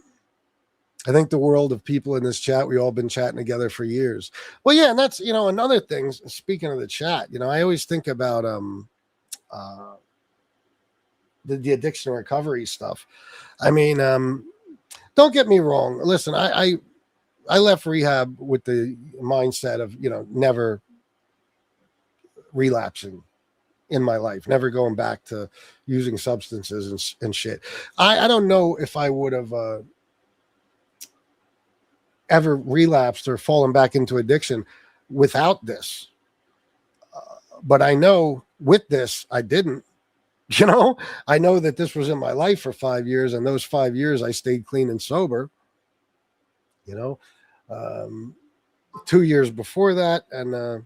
think the world of people in this chat, we all been chatting together for years. Well, yeah, and that's, you know, another thing, speaking of the chat, you know, I always think about the addiction recovery stuff. I mean, don't get me wrong. Listen, I left rehab with the mindset of, you know, never relapsing in my life, never going back to using substances and shit. I don't know if I would have ever relapsed or fallen back into addiction without this. But I know with this, I didn't. You know, I know that this was in my life for 5 years, and those 5 years I stayed clean and sober. You know, 2 years before that, and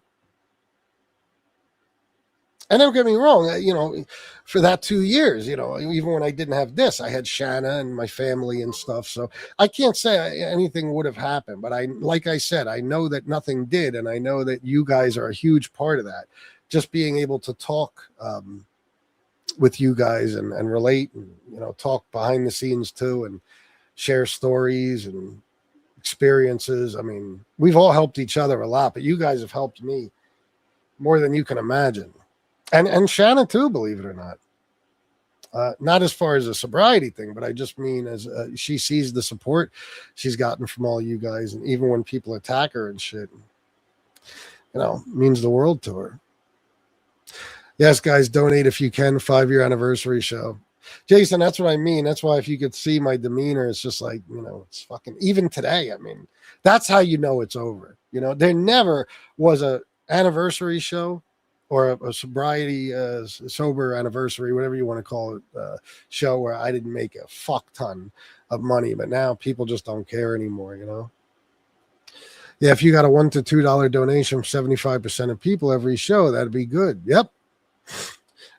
don't get me wrong, you know, for that 2 years, you know, even when I didn't have this, I had Shanna and my family and stuff. So I can't say anything would have happened, but like I said, I know that nothing did. And I know that you guys are a huge part of that. Just being able to talk with you guys and relate and, you know, talk behind the scenes too, and share stories and experiences. I mean, we've all helped each other a lot, but you guys have helped me more than you can imagine. And Shanna too, believe it or not. Not as far as a sobriety thing, but I just mean as she sees the support she's gotten from all you guys, and even when people attack her and shit, you know, means the world to her. Yes, guys, donate if you can. 5-year anniversary show. Jason, that's what I mean. That's why if you could see my demeanor, it's just like, you know, it's fucking, even today, I mean, that's how you know it's over. You know, there never was a anniversary show or a sobriety, sober anniversary, whatever you want to call it, show where I didn't make a fuck ton of money. But now people just don't care anymore, you know? Yeah, if you got a $1 to $2 donation from 75% of people every show, that'd be good. Yep.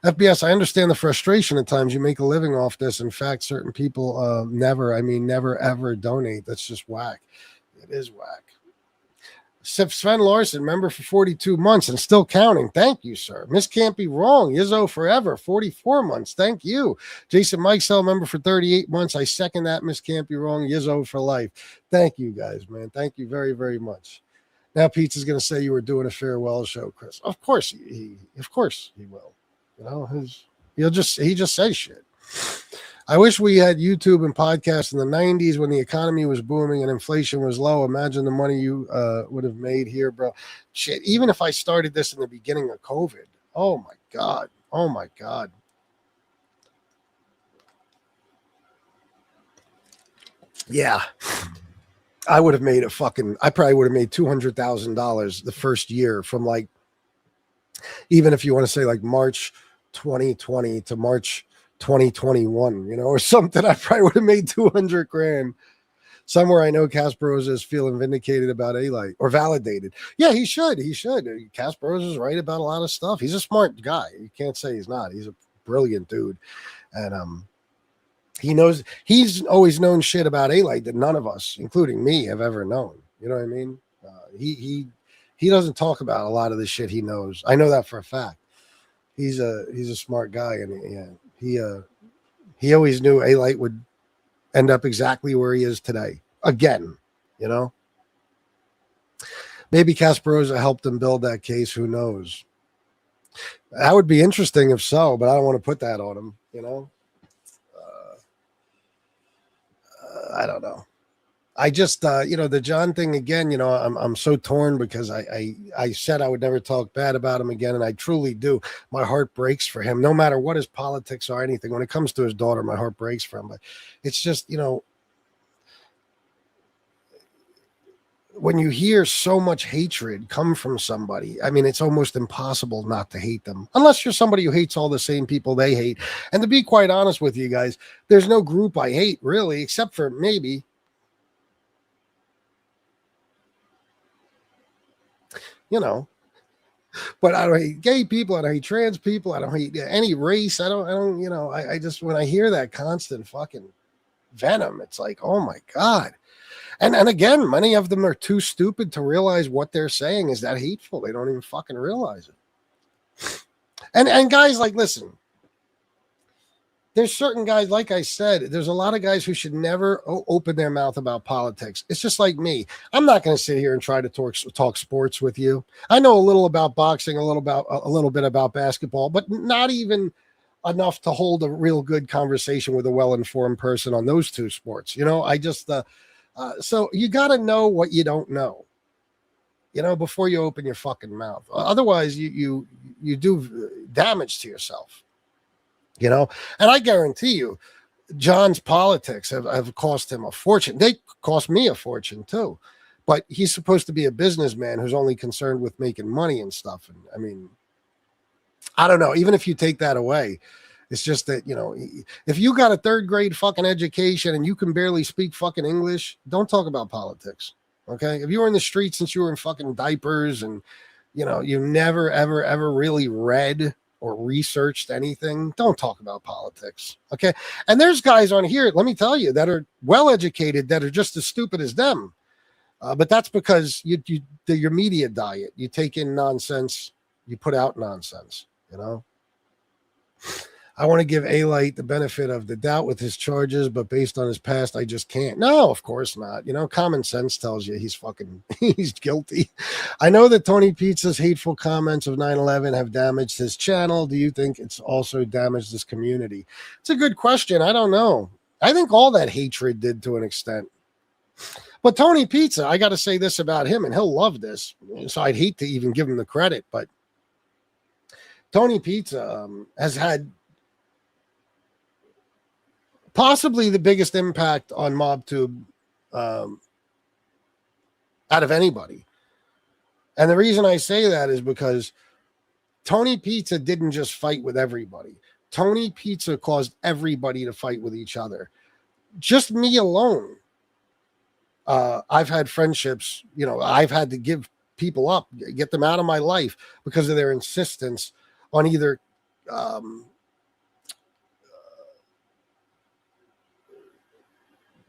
FBS, I understand the frustration at times. You make a living off this. In fact, certain people never ever donate. That's just whack. It is whack. Sven Larson, member for 42 months and still counting. Thank you, sir. Miss Can't Be Wrong. Yizzo forever. 44 months. Thank you. Jason Mikesell, member for 38 months. I second that. Miss Can't Be Wrong. Yizzo for life. Thank you, guys, man. Thank you very, very much. Now Pete's is going to say you were doing a farewell show, Chris. Of course he will. You know, he just says shit. I wish we had YouTube and podcasts in the 90s when the economy was booming and inflation was low. Imagine the money you would have made here, bro. Shit, even if I started this in the beginning of COVID. Oh, my God. Oh, my God. Yeah. I would have made I probably would have made $200,000 the first year from like, even if you want to say like March 2020 to March 2021, you know, or something. I probably would have made 200 grand. Somewhere I know Kasparoza is feeling vindicated about A-Light or validated. Yeah, he should. He should. Kasparoza is right about a lot of stuff. He's a smart guy. You can't say he's not. He's a brilliant dude. And he knows, he's always known shit about A-Light that none of us, including me, have ever known. You know what I mean? He doesn't talk about a lot of the shit he knows. I know that for a fact. He's a smart guy, and he always knew A-Light would end up exactly where he is today. Again, you know? Maybe Kasparoza helped him build that case. Who knows? That would be interesting if so, but I don't want to put that on him, you know? I don't know. I just, the John thing again, I'm so torn because I said I would never talk bad about him again. And I truly do. My heart breaks for him, no matter what his politics or anything. When it comes to his daughter, my heart breaks for him. But it's just, when you hear so much hatred come from somebody, I mean, it's almost impossible not to hate them, unless you're somebody who hates all the same people they hate. And to be quite honest with you guys, there's no group I hate really, except for maybe, but I don't hate gay people. I don't hate trans people. I don't hate any race. I just, when I hear that constant fucking venom, it's like, oh my God. And again, many of them are too stupid to realize what they're saying is that hateful. They don't even fucking realize it. And guys, like, listen, there's certain guys, like I said, there's a lot of guys who should never open their mouth about politics. It's just like me. I'm not going to sit here and try to talk sports with you. I know a little about boxing, a little bit about basketball, but not even enough to hold a real good conversation with a well-informed person on those two sports. I just, so you got to know what you don't know, before you open your fucking mouth. Otherwise you do damage to yourself. And I guarantee you, John's politics have cost him a fortune. They cost me a fortune too, but he's supposed to be a businessman who's only concerned with making money and stuff. And I mean, I don't know, even if you take that away, it's just that, if you got a third grade fucking education and you can barely speak fucking English, don't talk about politics. Okay. If you were in the streets since you were in fucking diapers and, you never, ever, ever really read or researched anything, don't talk about politics. Okay. And there's guys on here, let me tell you, that are well-educated, that are just as stupid as them. But that's because your media diet, you take in nonsense, you put out nonsense, I want to give A-Light the benefit of the doubt with his charges, but based on his past, I just can't. No, of course not. Common sense tells you he's guilty. I know that Tony Pizza's hateful comments of 9/11 have damaged his channel. Do you think it's also damaged this community? It's a good question. I don't know. I think all that hatred did to an extent. But Tony Pizza, I got to say this about him, and he'll love this. So I'd hate to even give him the credit, but Tony Pizza has had possibly the biggest impact on Mobtube out of anybody. And the reason I say that is because Tony Pizza didn't just fight with everybody. Tony Pizza caused everybody to fight with each other. Just me alone. I've had friendships, I've had to give people up, get them out of my life because of their insistence on either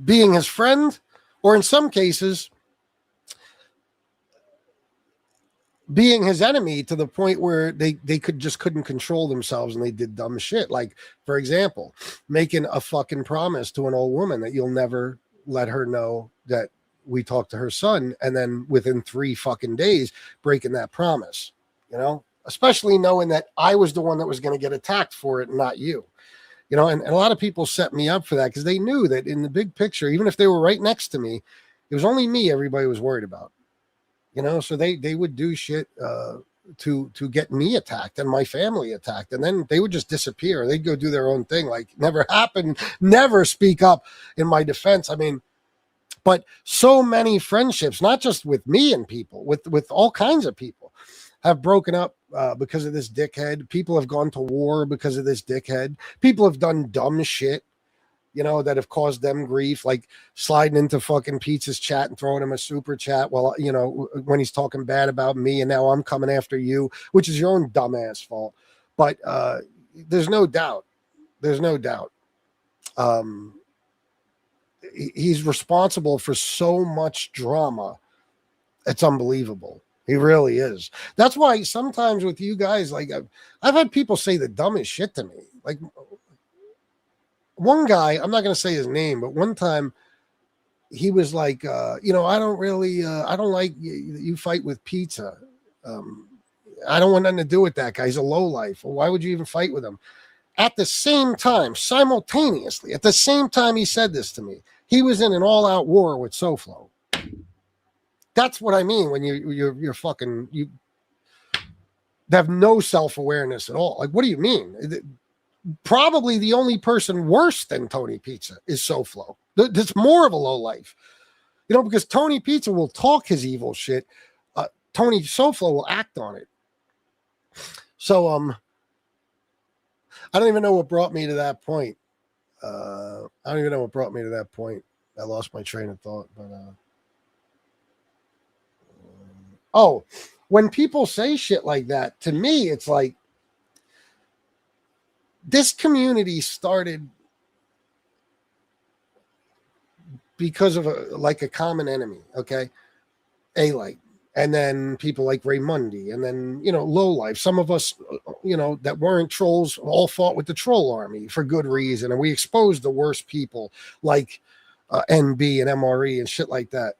being his friend, or in some cases, being his enemy to the point where they couldn't control themselves and they did dumb shit. Like, for example, making a fucking promise to an old woman that you'll never let her know that we talked to her son, and then within 3 fucking days breaking that promise, especially knowing that I was the one that was going to get attacked for it, not you. You know, and a lot of people set me up for that because they knew that in the big picture, even if they were right next to me, it was only me everybody was worried about. You know, so they would do shit to get me attacked and my family attacked, and then they would just disappear. They'd go do their own thing, like never happened, never speak up in my defense. I mean, but so many friendships, not just with me and people, with all kinds of people, have broken up because of this dickhead. People have gone to war because of this dickhead. People have done dumb shit, you know, that have caused them grief, like sliding into fucking Pizza's chat and throwing him a super chat while, you know, when he's talking bad about me, and now I'm coming after you, which is your own dumbass fault. But there's no doubt. He's responsible for so much drama. It's unbelievable. He really is. That's why sometimes with you guys, like I've had people say the dumbest shit to me. Like one guy, I'm not going to say his name, but one time he was like, you know, I don't like you fight with Pizza. I don't want nothing to do with that guy. He's a lowlife. Well, why would you even fight with him? At the same time, simultaneously, at the same time he said this to me, he was in an all-out war with SoFlo. That's what I mean when you're fucking, you have no self-awareness at all. Like, what do you mean? Probably the only person worse than Tony Pizza is SoFlo. That's more of a low life, you know, because Tony Pizza will talk his evil shit. Tony SoFlo will act on it. So, I don't even know what brought me to that point. I lost my train of thought, but, oh, when people say shit like that, to me, it's like, this community started because of a common enemy, okay? A-Light, and then people like Ray Mundy, and then, you know, Low Life. Some of us, you know, that weren't trolls all fought with the troll army for good reason, and we exposed the worst people like NB and MRE and shit like that.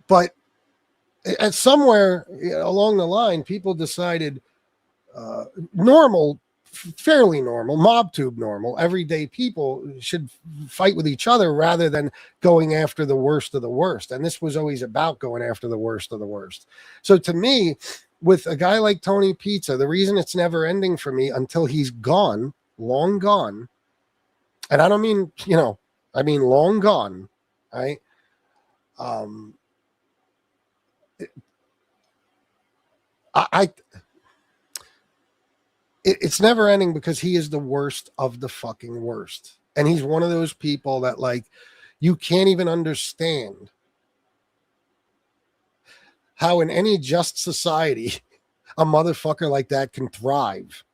But at somewhere along the line, people decided fairly normal, Mobtube normal, everyday people should fight with each other rather than going after the worst of the worst. And this was always about going after the worst of the worst. So to me, with a guy like Tony Pizza, the reason it's never ending for me until he's gone, long gone, and I don't mean, you know, I mean long gone, right? It's never ending because he is the worst of the fucking worst. And he's one of those people that, like, you can't even understand how in any just society a motherfucker like that can thrive.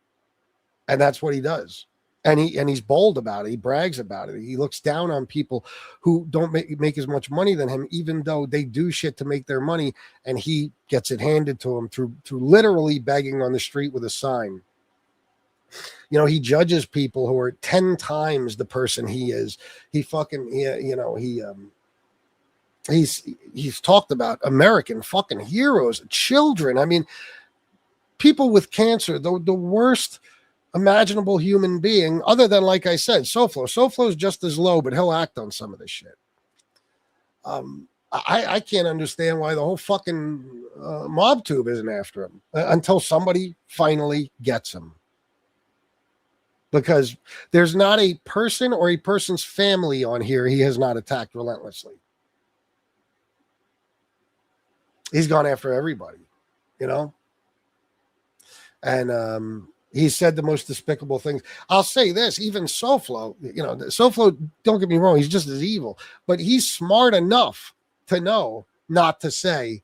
And that's what he does. And he's bold about it. He brags about it. He looks down on people who don't make as much money than him, even though they do shit to make their money, and he gets it handed to him through literally begging on the street with a sign. You know, he judges people who are 10 times the person he is. He's talked about American fucking heroes, children. I mean, people with cancer, the worst imaginable human being, other than, like I said, SoFlo. SoFlo's just as low, but he'll act on some of this shit. I can't understand why the whole fucking Mobtube isn't after him until somebody finally gets him. Because there's not a person or a person's family on here he has not attacked relentlessly. He's gone after everybody, you know? And he said the most despicable things. I'll say this, even SoFlo, you know, SoFlo, don't get me wrong, he's just as evil, but he's smart enough to know not to say,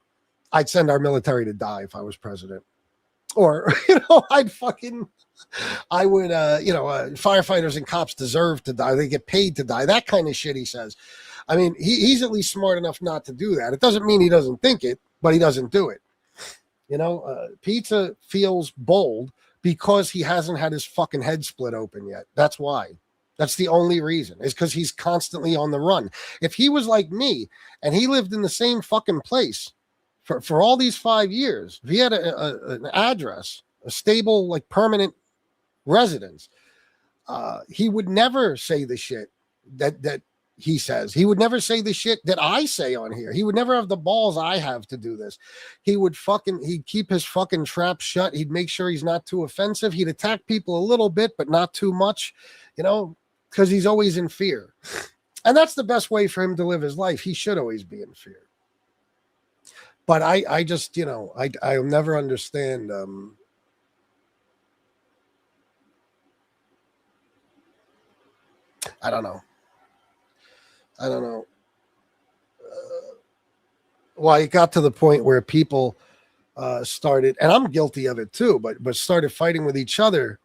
I'd send our military to die if I was president. Or, you know, I would, firefighters and cops deserve to die. They get paid to die. That kind of shit, he says. I mean, he's at least smart enough not to do that. It doesn't mean he doesn't think it, but he doesn't do it. You know, Pizza feels bold because he hasn't had his fucking head split open yet. That's why. That's the only reason, is because he's constantly on the run. If he was like me and he lived in the same fucking place for all these 5 years, if he had an address, a stable, like permanent residence, he would never say the shit that he says. He would never say the shit that I say on here. He would never have the balls I have to do this. He'd keep his fucking trap shut. He'd make sure he's not too offensive. He'd attack people a little bit, but not too much, because he's always in fear. And that's the best way for him to live his life. He should always be in fear. But I just, I'll never understand. I don't know. Well, it got to the point where people started, and I'm guilty of it too, but started fighting with each other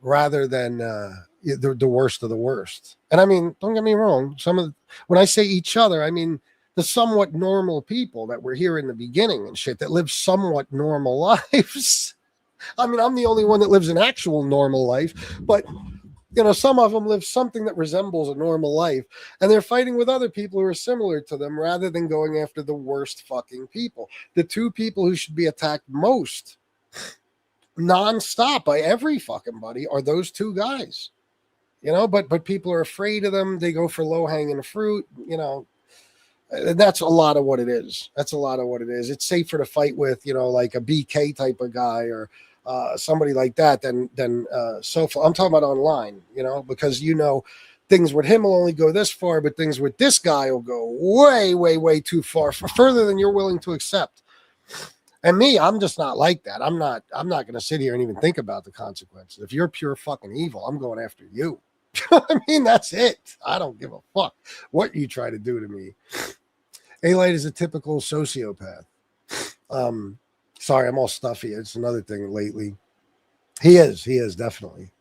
rather than the worst of the worst. And I mean, don't get me wrong. When I say each other, I mean the somewhat normal people that were here in the beginning and shit that live somewhat normal lives. I mean, I'm the only one that lives an actual normal life, but some of them live something that resembles a normal life, and they're fighting with other people who are similar to them rather than going after the worst fucking people. The two people who should be attacked most nonstop by every fucking buddy are those two guys, but people are afraid of them. They go for low hanging fruit, that's a lot of what it is. It's safer to fight with, like a BK type of guy or somebody like that than so I'm talking about online, because things with him will only go this far, but things with this guy will go way, way, way too far, further than you're willing to accept. And me, I'm just not like that. I'm not going to sit here and even think about the consequences. If you're pure fucking evil, I'm going after you. I mean, that's it. I don't give a fuck what you try to do to me. A-Light is a typical sociopath. Sorry, I'm all stuffy. It's another thing lately. He is definitely.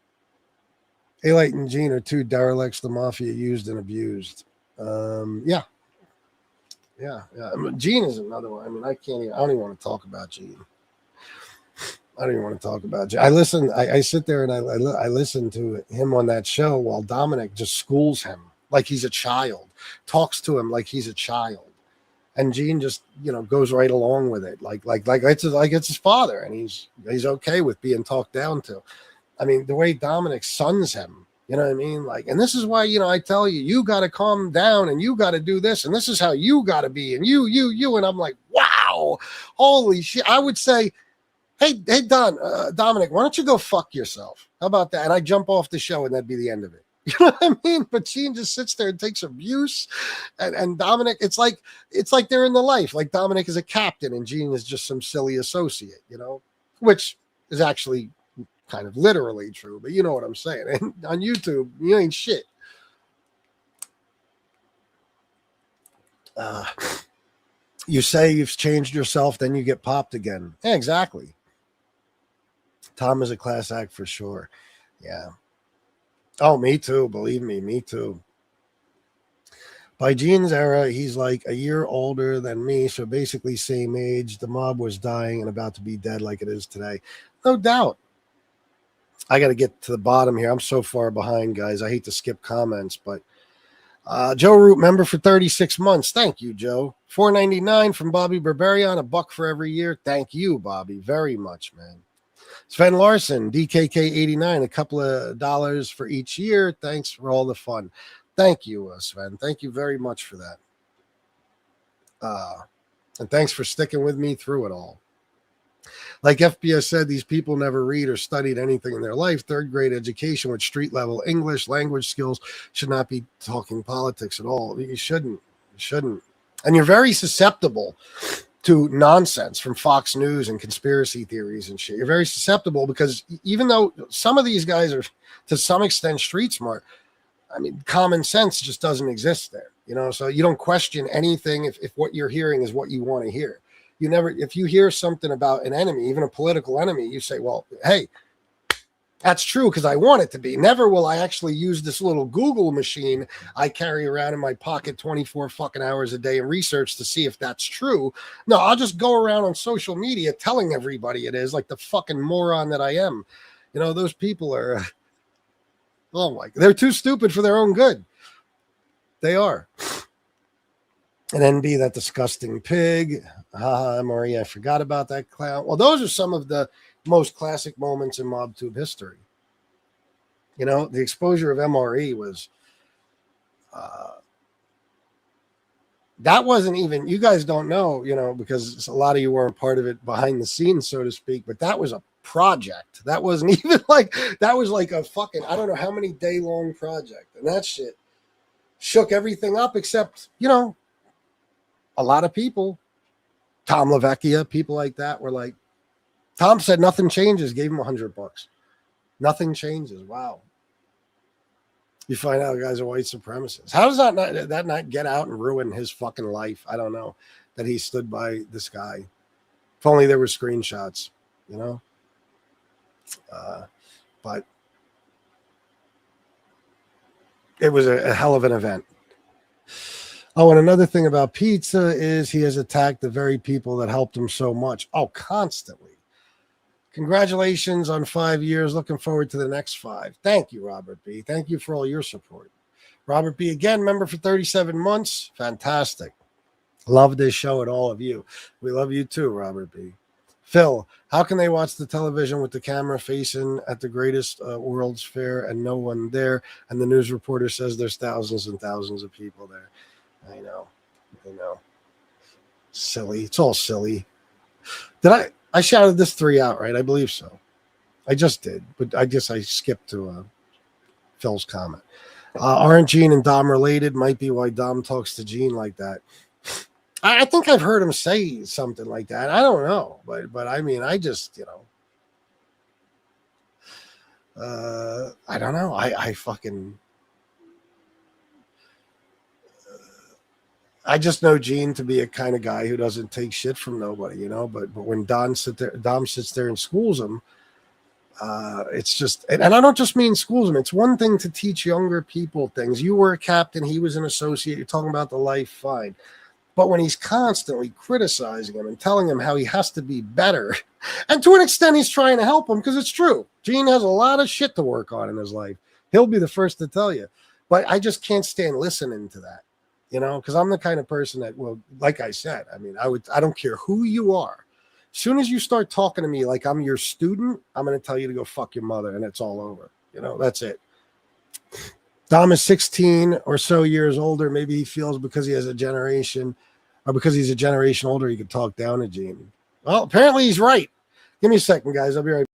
A-Light and Gene are two derelicts the mafia used and abused. Yeah. Gene is another one. I mean, I don't even want to talk about Gene. I sit there and I listen to him on that show while Dominic just schools him like he's a child, talks to him like he's a child. And Gene just, goes right along with it, like it's his father, and he's okay with being talked down to. I mean, the way Dominic sons him, you know what I mean? Like, and this is why, I tell you got to calm down, and you got to do this, and this is how you got to be, and you, and I'm like, wow, holy shit! I would say, hey, Dominic, why don't you go fuck yourself? How about that? And I jump off the show, and that'd be the end of it. You know what I mean? But Gene just sits there and takes abuse, and Dominic, it's like they're in the life. Like Dominic is a captain, and Gene is just some silly associate, which is actually kind of literally true. But you know what I'm saying? And on YouTube, you ain't shit. You say you've changed yourself, then you get popped again. Yeah, exactly. Tom is a class act for sure. Yeah. Oh, me too. Believe me, me too. By Gene's era, he's like a year older than me, so basically same age. The mob was dying and about to be dead like it is today. No doubt. I got to get to the bottom here. I'm so far behind, guys. I hate to skip comments, but Joe Root, member for 36 months. Thank you, Joe. $4.99 from Bobby Berberian, $1 for every year. Thank you, Bobby, very much, man. Sven Larson, DKK89, a couple of dollars for each year. Thanks for all the fun. Thank you, Sven. Thank you very much for that. And thanks for sticking with me through it all. Like FBS said, these people never read or studied anything in their life. Third grade education with street level English language skills should not be talking politics at all. You shouldn't. And you're very susceptible to nonsense from Fox News and conspiracy theories and shit. You're very susceptible because even though some of these guys are to some extent street smart, I mean, common sense just doesn't exist there, so you don't question anything if what you're hearing is what you want to hear. You never, if you hear something about an enemy, even a political enemy, you say, well, hey, that's true because I want it to be. Never will I actually use this little Google machine I carry around in my pocket 24 fucking hours a day and research to see if that's true. No, I'll just go around on social media telling everybody it is, like the fucking moron that I am. Those people are, oh my, they're too stupid for their own good. They are. And NB, that disgusting pig. Haha, Marie, I forgot about that clown. Well, those are some of the most classic moments in Mobtube history. You know, the exposure of MRE was, that wasn't even, you guys don't know, you know, because a lot of you weren't part of it behind the scenes, so to speak, but that was a project. That wasn't even like, that was like a fucking, I don't know how many day-long project. And that shit shook everything up except, you know, a lot of people, Tom LaVecchia, people like that were like, Tom said nothing changes, gave him $100. Nothing changes. Wow. You find out guys are white supremacists. How does that not get out and ruin his fucking life? I don't know that he stood by this guy. If only there were screenshots, you know? But it was a hell of an event. Oh, and another thing about pizza is he has attacked the very people that helped him so much. Oh, constantly. Congratulations on 5 years. Looking forward to the next 5. Thank you, Robert B. Thank you for all your support. Robert B. again, member for 37 months. Fantastic. Love this show and all of you. We love you too, Robert B. Phil, how can they watch the television with the camera facing at the greatest World's Fair and no one there? And the news reporter says there's thousands and thousands of people there. I know. Silly. It's all silly. I shouted this 3 out, right? I believe so. I just did, but I guess I skipped to Phil's comment. Aren't Gene and Dom related? Might be why Dom talks to Gene like that. I think I've heard him say something like that. I don't know, but I mean, I just, you know, I don't know. I just know Gene to be a kind of guy who doesn't take shit from nobody, you know. But when Dom sits there and schools him, it's just, and I don't just mean schools him. It's one thing to teach younger people things. You were a captain, he was an associate. You're talking about the life, fine. But when he's constantly criticizing him and telling him how he has to be better, and to an extent he's trying to help him, because it's true. Gene has a lot of shit to work on in his life. He'll be the first to tell you. But I just can't stand listening to that. You know, because I'm the kind of person that, well, like I said, I mean, I don't care who you are. As soon as you start talking to me like I'm your student, I'm going to tell you to go fuck your mother, and it's all over. You know, that's it. Dom is 16 or so years older. Maybe he feels because he has a generation, or because he's a generation older, he could talk down to Gene. Well, apparently he's right. Give me a second, guys. I'll be right back.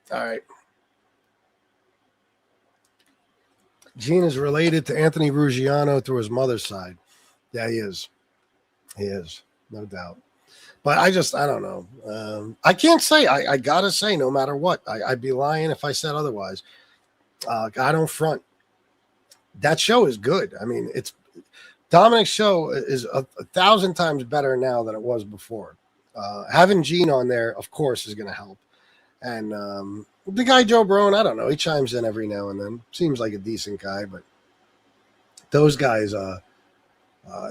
All right. Gene is related to Anthony Ruggiano through his mother's side. Yeah, he is. He is, no doubt. But I don't know. I can't say. I got to say, no matter what, I'd be lying if I said otherwise. I don't front. That show is good. I mean, Dominic's show is a 1,000 times better now than it was before. Having Gene on there, of course, is going to help. And the guy Joe Brown, I don't know. He chimes in every now and then. Seems like a decent guy, but those guys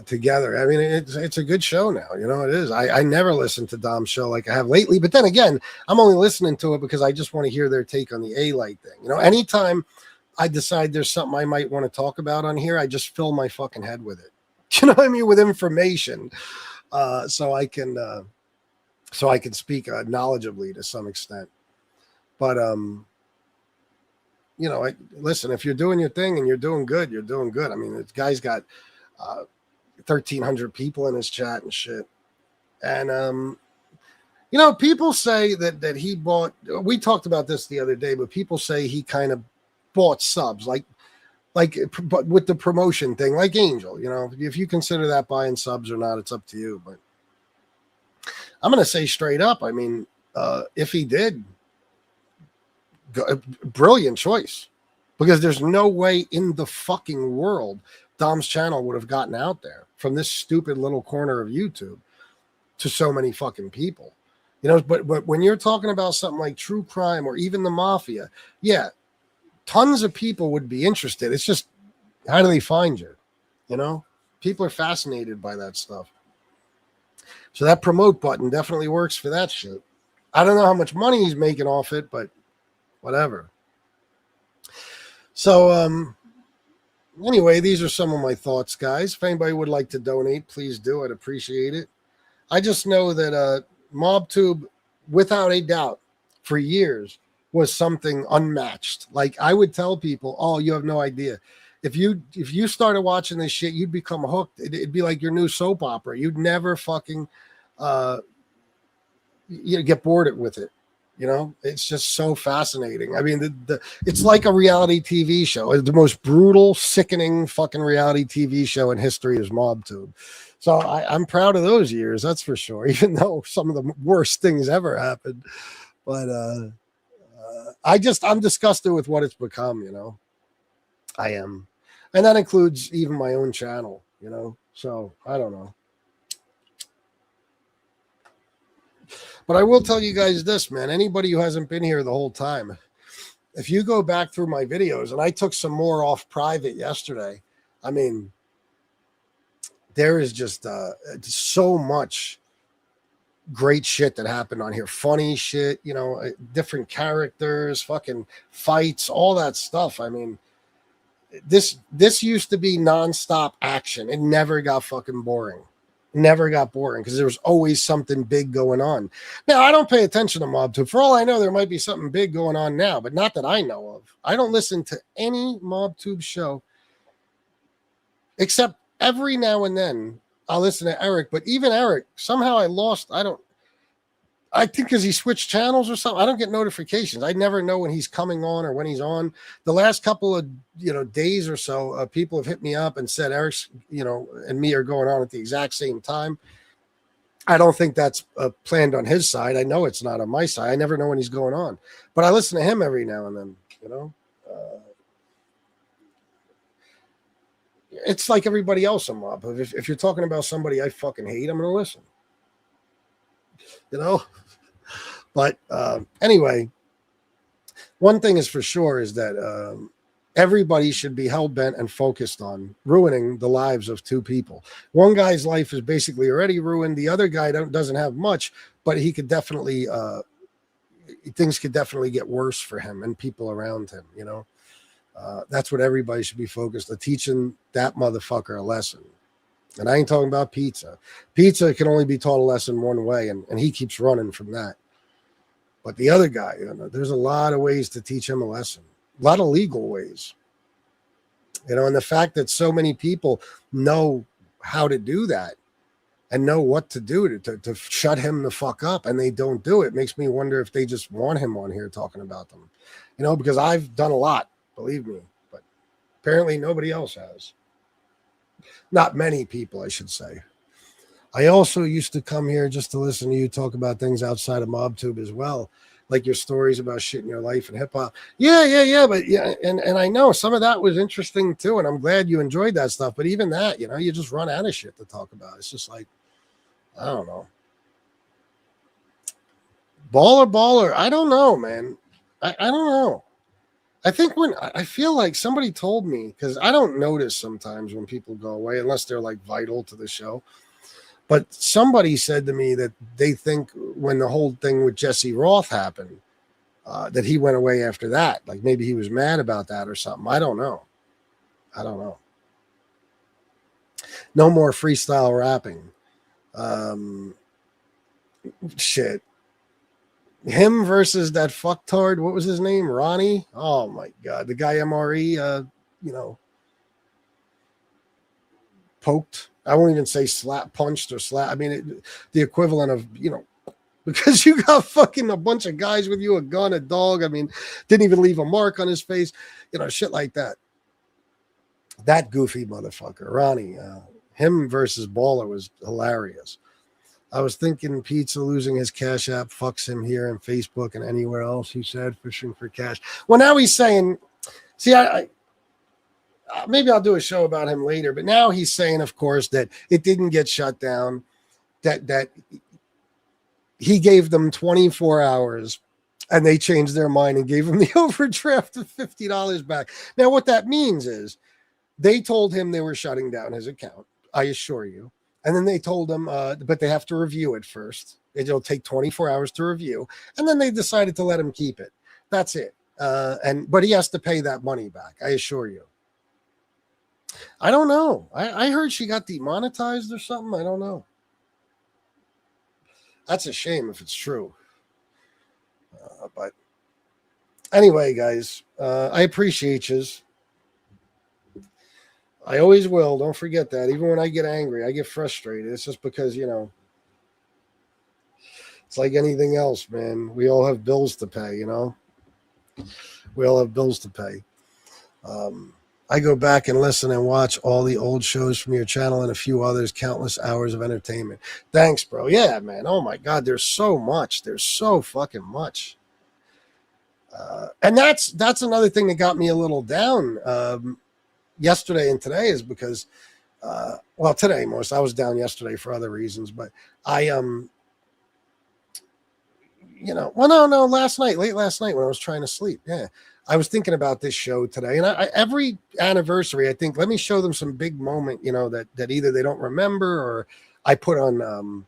together, I mean, it's a good show now. You know, it is. I never listened to Dom's show like I have lately. But then again, I'm only listening to it because I just want to hear their take on the A-Light thing. You know, anytime I decide there's something I might want to talk about on here, I just fill my fucking head with it. You know what I mean? With information, so I can speak knowledgeably to some extent. But you know, listen, if you're doing your thing and you're doing good, you're doing good. I mean, this guy's got 1,300 people in his chat and shit. And you know, people say that he bought. We talked about this the other day, but people say he kind of bought subs, like with the promotion thing, like Angel. You know, if you consider that buying subs or not, it's up to you. But I'm going to say straight up, I mean, if he did, brilliant choice, because there's no way in the fucking world Dom's channel would have gotten out there from this stupid little corner of YouTube to so many fucking people. You know, but when you're talking about something like true crime or even the mafia, yeah, tons of people would be interested. It's just, how do they find you? You know, people are fascinated by that stuff. So that promote button definitely works for that shit. I don't know how much money he's making off it, but whatever. So, anyway, these are some of my thoughts, guys. If anybody would like to donate, please do. I'd appreciate it. I just know that Mobtube, without a doubt, for years, was something unmatched. Like, I would tell people, oh, you have no idea. If you started watching this shit, you'd become hooked. It'd be like your new soap opera. You'd never fucking get bored with it. You know, it's just so fascinating. I mean, it's like a reality TV show. The most brutal, sickening fucking reality TV show in history is Mobtube. So I'm proud of those years, that's for sure, even though some of the worst things ever happened. But I'm disgusted with what it's become, you know. I am. And that includes even my own channel, you know. So I don't know. But I will tell you guys this, man. Anybody who hasn't been here the whole time, if you go back through my videos, and I took some more off private yesterday, I mean, there is just so much great shit that happened on here. Funny shit, you know, different characters, fucking fights, all that stuff. I mean, this used to be nonstop action. It never got fucking boring. Never got boring because there was always something big going on. Now, I don't pay attention to Mobtube. For all I know, there might be something big going on now, but not that I know of. I don't listen to any Mobtube show except every now and then I'll listen to Eric, but even Eric, somehow I think because he switched channels or something. I don't get notifications. I never know when he's coming on or when he's on. The last couple of days or so, people have hit me up and said Eric's and me are going on at the exact same time. I don't think that's planned on his side. I know it's not on my side. I never know when he's going on, but I listen to him every now and then. It's like everybody else on Mob. If you're talking about somebody I fucking hate, I'm going to listen. But anyway, one thing is for sure is that everybody should be hell-bent and focused on ruining the lives of two people. One guy's life is basically already ruined. The other guy doesn't have much, but he could definitely, things could definitely get worse for him and people around him, That's what everybody should be focused on, teaching that motherfucker a lesson. And I ain't talking about pizza. Pizza can only be taught a lesson one way, and he keeps running from that. But the other guy, there's a lot of ways to teach him a lesson. A lot of legal ways. And the fact that so many people know how to do that and know what to do to shut him the fuck up, and they don't do it, makes me wonder if they just want him on here talking about them. Because I've done a lot, believe me. But apparently nobody else has. Not many people, I should say. I also used to come here just to listen to you talk about things outside of Mobtube as well, like your stories about shit in your life and hip hop. Yeah. But yeah, and I know some of that was interesting too, and I'm glad you enjoyed that stuff. But even that, you just run out of shit to talk about. It's just like, I don't know. Baller. I don't know, man. I don't know. I think I feel like somebody told me, because I don't notice sometimes when people go away unless they're like vital to the show. But somebody said to me that they think when the whole thing with Jesse Roth happened, that he went away after that. Like maybe he was mad about that or something. I don't know. No more freestyle rapping. Shit. Him versus that fucktard, what was his name? Ronnie? Oh my God. The guy MRE, poked. I won't even say punched or slap. I mean, the equivalent of, because you got fucking a bunch of guys with you, a gun, a dog. I mean, didn't even leave a mark on his face, shit like that. That goofy motherfucker, Ronnie, him versus Baller was hilarious. I was thinking Pizza losing his Cash App fucks him here on Facebook and anywhere else, he said, fishing for cash. Well, now he's saying, see, I maybe I'll do a show about him later, but now he's saying, of course, that it didn't get shut down, that he gave them 24 hours and they changed their mind and gave him the overdraft of $50 back. Now, what that means is they told him they were shutting down his account, I assure you. And then they told him, but they have to review it first. It'll take 24 hours to review. And then they decided to let him keep it. That's it. But he has to pay that money back, I assure you. I don't know. I heard she got demonetized or something. I don't know. That's a shame if it's true. But anyway, guys, I appreciate you. I always will. Don't forget that. Even when I get angry, I get frustrated. It's just because, you know, it's like anything else, man. We all have bills to pay, you know. We all have bills to pay. I go back and listen and watch all the old shows from your channel and a few others, countless hours of entertainment. Thanks, bro. Yeah, man. Oh, my God. There's so much. There's so fucking much. And that's another thing that got me a little down yesterday and today is because, well, today most. I was down yesterday for other reasons, but I, you know, well, no, late last night when I was trying to sleep. Yeah. I was thinking about this show today, and I every anniversary, I think, let me show them some big moment, you know, that either they don't remember or I put on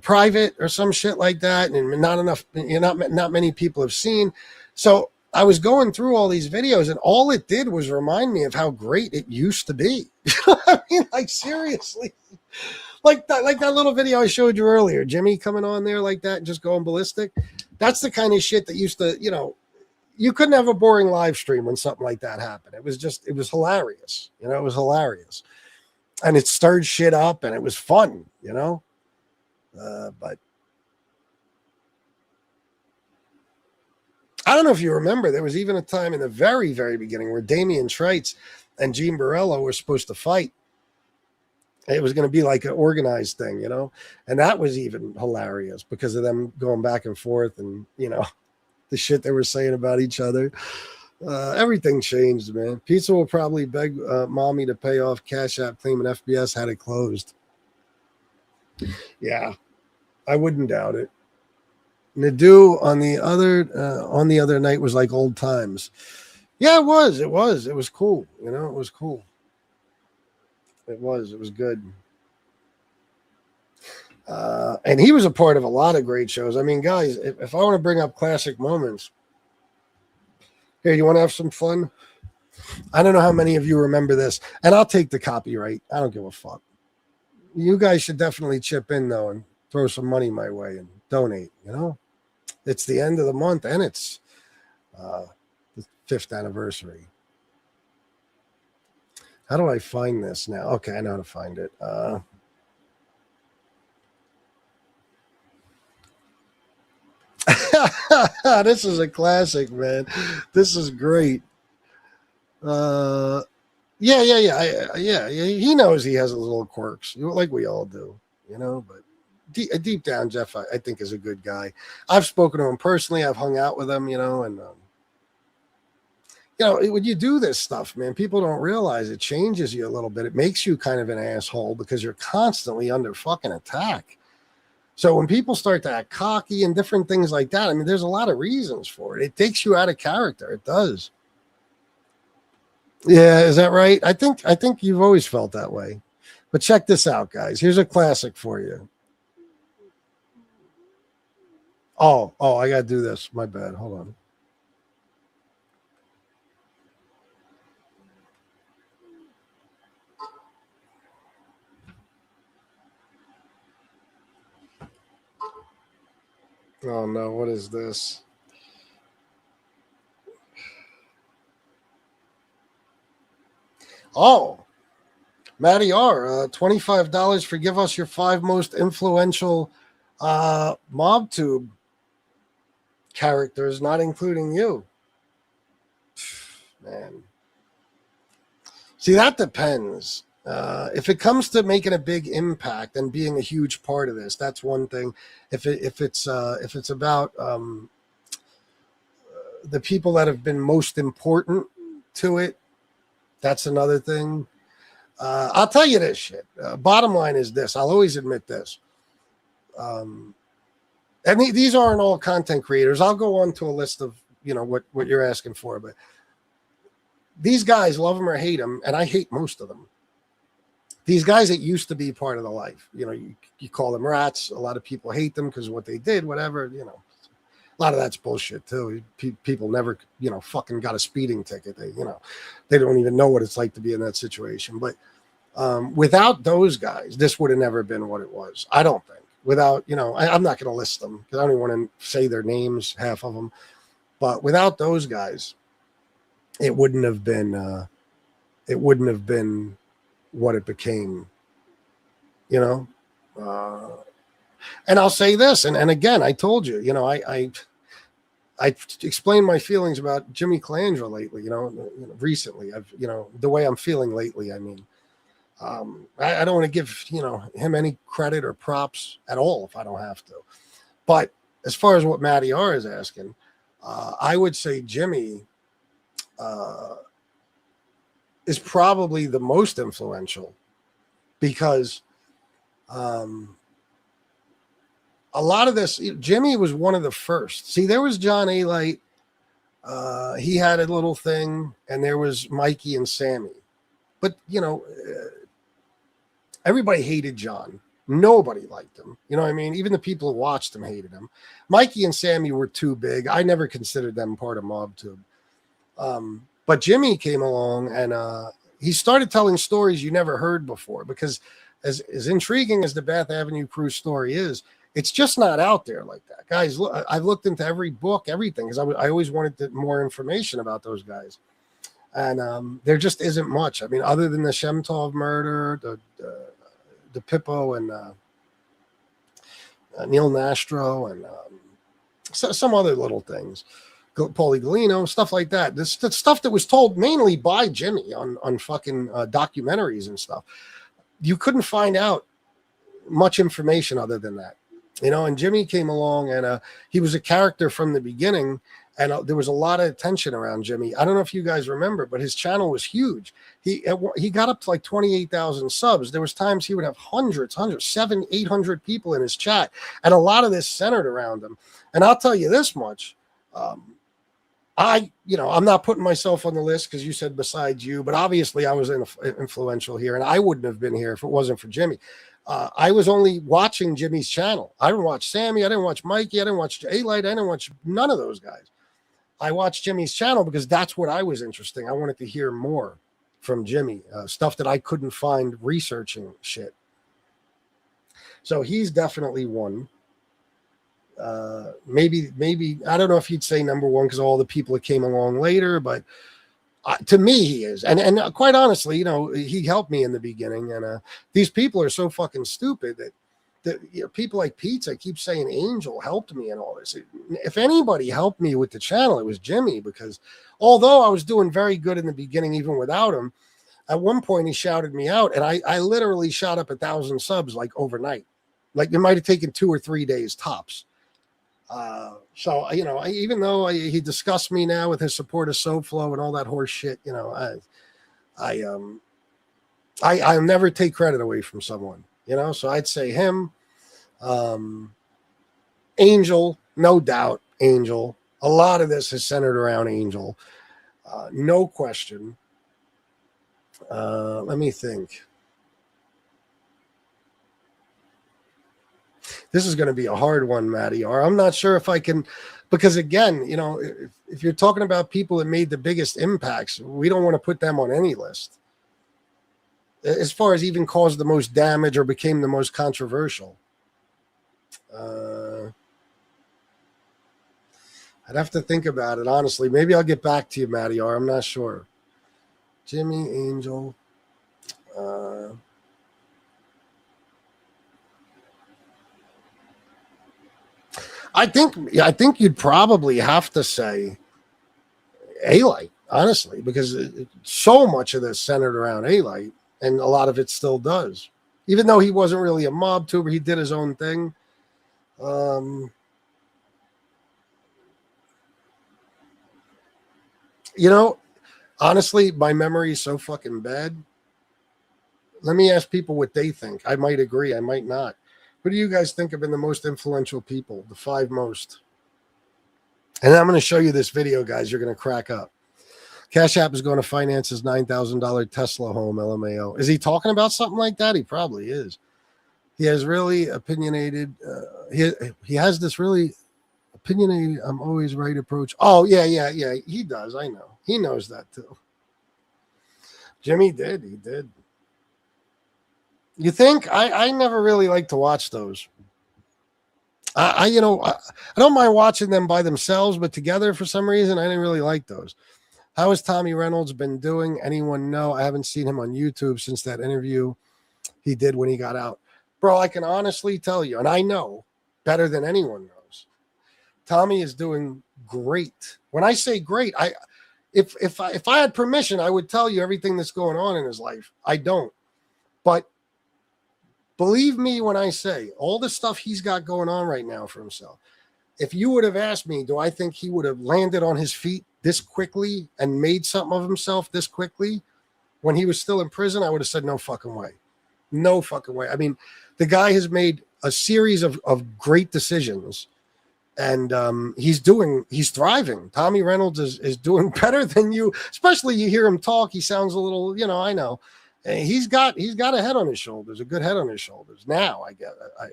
private or some shit like that, and not enough, you know, not many people have seen. So I was going through all these videos, and all it did was remind me of how great it used to be. You know what I mean? Like, seriously. Like that little video I showed you earlier, Jimmy coming on there like that and just going ballistic. That's the kind of shit that used to, you know, you couldn't have a boring live stream when something like that happened. It was hilarious. You know, it was hilarious. And it stirred shit up and it was fun, you know. But I don't know if you remember, there was even a time in the very, very beginning where Damian Trites and Gene Borello were supposed to fight. It was going to be like an organized thing, you know, and that was even hilarious because of them going back and forth and, you know, the shit they were saying about each other. Everything changed, man. Pizza will probably beg mommy to pay off Cash App claiming FBS had it closed. Yeah, I wouldn't doubt it. Nadu on the other night was like old times. Yeah, it was. It was cool. You know, it was cool. It was good. And he was a part of a lot of great shows. I mean, guys, if I want to bring up classic moments, here, you want to have some fun? I don't know how many of you remember this, and I'll take the copyright. I don't give a fuck. You guys should definitely chip in, though, and throw some money my way and donate, you know? It's the end of the month, and it's the 5th anniversary. How do I find this now? Okay, I know how to find it. This is a classic, man. This is great. Yeah. He knows he has a little quirks, like we all do, you know. But deep down, Jeff, I think is a good guy. I've spoken to him personally. I've hung out with him, you know, and you know, when you do this stuff, man, people don't realize it changes you a little bit. It makes you kind of an asshole because you're constantly under fucking attack. So when people start to act cocky and different things like that, I mean, there's a lot of reasons for it. It takes you out of character. It does. Yeah, is that right? I think you've always felt that way. But check this out, guys. Here's a classic for you. Oh, I got to do this. My bad. Hold on. Oh, no. What is this? Oh, Matty R, $25 for give us your 5 most influential Mobtube characters, not including you. Man. See, that depends. If it comes to making a big impact and being a huge part of this, that's one thing. If it's about the people that have been most important to it, that's another thing. I'll tell you this shit. Bottom line is this. I'll always admit this. And these aren't all content creators. I'll go on to a list of, you know, what you're asking for, but these guys, love them or hate them, and I hate most of them. These guys that used to be part of the life, you know, you call them rats. A lot of people hate them because of what they did, whatever, you know. A lot of that's bullshit too. People never, you know, fucking got a speeding ticket. They, you know, they don't even know what it's like to be in that situation. But without those guys, this would have never been what it was. I don't think. Without, you know, I'm not going to list them because I don't even want to say their names, half of them. But without those guys, it wouldn't have been what it became, you know. And I'll say this, and again, I told you, you know, I explained my feelings about Jimmy Colangelo lately, you know, recently. I've, you know, the way I'm feeling lately. I mean, I don't want to give, you know, him any credit or props at all if I don't have to. But as far as what Matty R is asking, I would say Jimmy is probably the most influential because a lot of this, Jimmy was one of the first. See, there was John A-Light. He had a little thing, and there was Mikey and Sammy. But, you know, everybody hated John. Nobody liked him. You know what I mean? Even the people who watched him hated him. Mikey and Sammy were too big. I never considered them part of Mobtube. But Jimmy came along, and he started telling stories you never heard before because as intriguing as the Bath Avenue Crew story is, it's just not out there like that. Guys, look, I've looked into every book, everything, because I always wanted more information about those guys. And there just isn't much. I mean, other than the Shemtov murder, the Pippo and Neil Nastro and some other little things. Paulie Galino, stuff like that. This stuff that was told mainly by Jimmy on fucking documentaries and stuff. You couldn't find out much information other than that. You know, and Jimmy came along and he was a character from the beginning, and there was a lot of attention around Jimmy. I don't know if you guys remember, but his channel was huge. He got up to like 28,000 subs. There was times he would have hundreds, 700, 800 people in his chat, and a lot of this centered around him. And I'll tell you this much. I'm not putting myself on the list because you said besides you, but obviously I was influential here, and I wouldn't have been here if it wasn't for Jimmy. I was only watching Jimmy's channel. I didn't watch Sammy. I didn't watch Mikey. I didn't watch A-Light. I didn't watch none of those guys. I watched Jimmy's channel because that's what I was interested in. I wanted to hear more from Jimmy, stuff that I couldn't find researching shit. So he's definitely one. Maybe I don't know if you'd say number one because of all the people that came along later, but to me he is, and quite honestly, you know, he helped me in the beginning, and these people are so fucking stupid that you know, people like Pizza keep saying Angel helped me and all this. If anybody helped me with the channel, it was Jimmy, because although I was doing very good in the beginning even without him, at one point he shouted me out, and I literally shot up 1,000 subs like overnight. Like it might have taken 2 or 3 days tops. So, you know, even though he discussed me now with his support of SoFlo and all that horse shit, you know, I'll never take credit away from someone, you know, so I'd say him, Angel, no doubt, Angel. A lot of this is centered around Angel. No question. Let me think. This is going to be a hard one, Matty, or I'm not sure if I can, because again, you know, if you're talking about people that made the biggest impacts, we don't want to put them on any list. As far as even caused the most damage or became the most controversial. I'd have to think about it, honestly. Maybe I'll get back to you, Matty, or I'm not sure. Jimmy, Angel. I think you'd probably have to say A-Light, honestly, because so much of this centered around A-Light, and a lot of it still does. Even though he wasn't really a mob tuber, he did his own thing. You know, honestly, my memory is so fucking bad. Let me ask people what they think. I might agree, I might not. Who do you guys think have been the most influential people, the 5 most? And I'm going to show you this video, guys. You're going to crack up. Cash App is going to finance his $9,000 Tesla home, LMAO. Is he talking about something like that? He probably is. He has really opinionated. He has this really opinionated, I'm always right approach. Oh, yeah. He does. I know. He knows that too. Jimmy did. He did. You think? I never really like to watch those. I don't mind watching them by themselves, but together for some reason, I didn't really like those. How has Tommy Reynolds been doing? Anyone know? I haven't seen him on YouTube since that interview he did when he got out. Bro, I can honestly tell you, and I know better than anyone knows, Tommy is doing great. When I say great, if I had permission, I would tell you everything that's going on in his life. I don't. But believe me when I say all the stuff he's got going on right now for himself. If you would have asked me, do I think he would have landed on his feet this quickly and made something of himself this quickly when he was still in prison? I would have said no fucking way. No fucking way. I mean, the guy has made a series of great decisions, and he's thriving. Tommy Reynolds is doing better than you, especially you hear him talk. He sounds a little, I know. He's got a head on his shoulders, a good head on his shoulders. Now,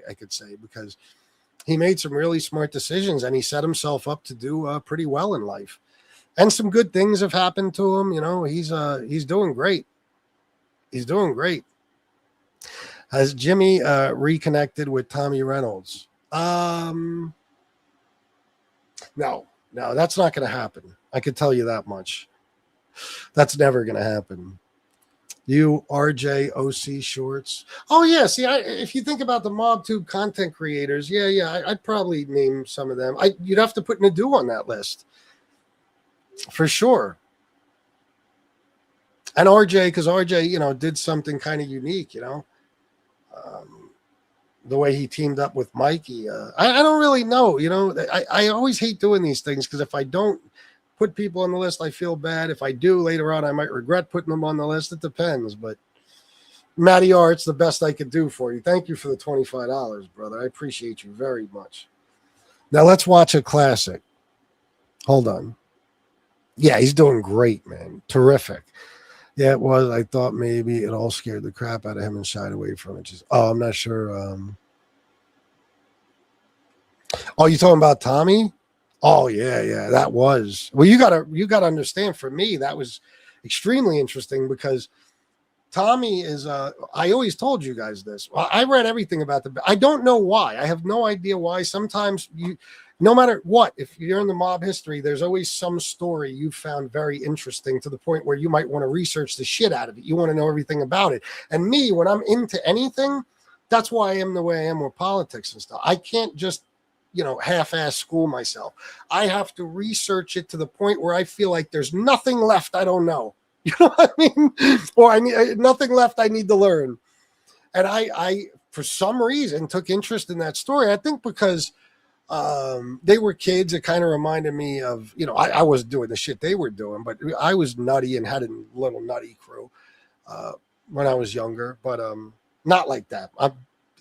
I could say, because he made some really smart decisions and he set himself up to do pretty well in life. And some good things have happened to him. He's doing great. He's doing great. Has Jimmy reconnected with Tommy Reynolds? No, that's not going to happen. I could tell you that much. That's never going to happen. You RJ OC Shorts. Oh yeah, see, if you think about the Mobtube content creators, I'd probably name some of them. You'd have to put Nadu on that list for sure. And RJ, because RJ, did something kind of unique, the way he teamed up with Mikey. I don't really know, I always hate doing these things because if I don't put people on the list, I feel bad. If I do later on, I might regret putting them on the list. It depends. But Matty R, it's the best I could do for you. Thank you for the $25, brother. I appreciate you very much. Now let's watch a classic. Hold on. Yeah, he's doing great, man. Terrific. Yeah, it was. I thought maybe it all scared the crap out of him and shied away from it. I'm not sure. Oh, you talking about Tommy? Oh yeah, that was. Well, you gotta understand. For me, that was extremely interesting because Tommy is. I always told you guys this. I read everything about I don't know why. I have no idea why. Sometimes no matter what, if you're in the mob history, there's always some story you found very interesting to the point where you might want to research the shit out of it. You want to know everything about it. And me, when I'm into anything, that's why I am the way I am with politics and stuff. I can't just half-ass school myself. I have to research it to the point where I feel like there's nothing left I don't know. You know what I mean? Or I need nothing left I need to learn. And I for some reason took interest in that story. I think because they were kids. It kind of reminded me of, I wasn't doing the shit they were doing, but I was nutty and had a little nutty crew when I was younger, but not like that.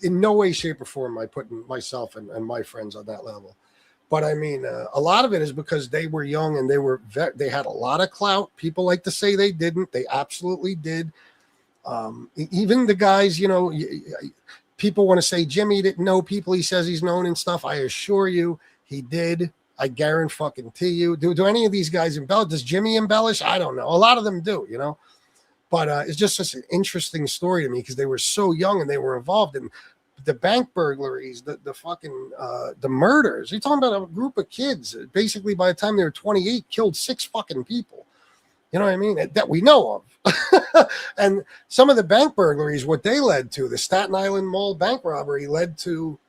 In no way, shape, or form am I putting myself and my friends on that level. But I mean, a lot of it is because they were young and they had a lot of clout. People like to say they didn't. They absolutely did. Even the guys, people want to say Jimmy didn't know people he says he's known and stuff. I assure you he did. I guarantee you. Do any of these guys embellish? Does Jimmy embellish? I don't know. A lot of them do, But it's just such an interesting story to me because they were so young and they were involved in the bank burglaries, the fucking the murders. You're talking about a group of kids. Basically, by the time they were 28, killed 6 fucking people. You know what I mean? That we know of. And some of the bank burglaries, what they led to, the Staten Island Mall bank robbery led to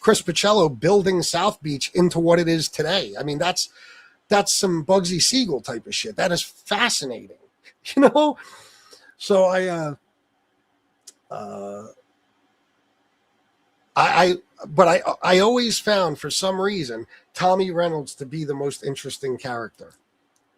Chris Pacello building South Beach into what it is today. I mean, that's some Bugsy Siegel type of shit. That is fascinating, So I always found for some reason Tommy Reynolds to be the most interesting character.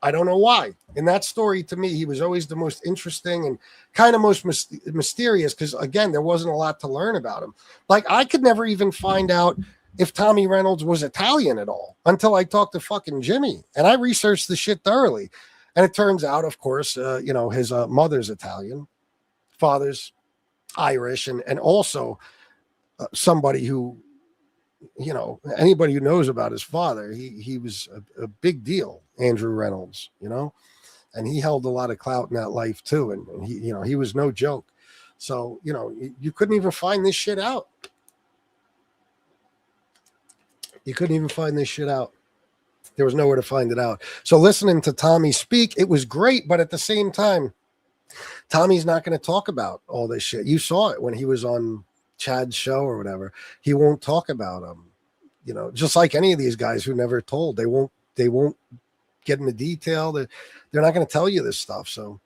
I don't know why. In that story, to me, he was always the most interesting and kind of most mysterious because, again, there wasn't a lot to learn about him. Like, I could never even find out if Tommy Reynolds was Italian at all until I talked to fucking Jimmy. And I researched the shit thoroughly. And it turns out, of course, his mother's Italian, father's Irish, and also somebody who, anybody who knows about his father, he was a big deal, Andrew Reynolds, and he held a lot of clout in that life too. And he was no joke. So, you couldn't even find this shit out. You couldn't even find this shit out. There was nowhere to find it out. So listening to Tommy speak, it was great. But at the same time, Tommy's not going to talk about all this shit. You saw it when he was on Chad's show or whatever. He won't talk about just like any of these guys who never told. They won't get into detail. They're not going to tell you this stuff. So,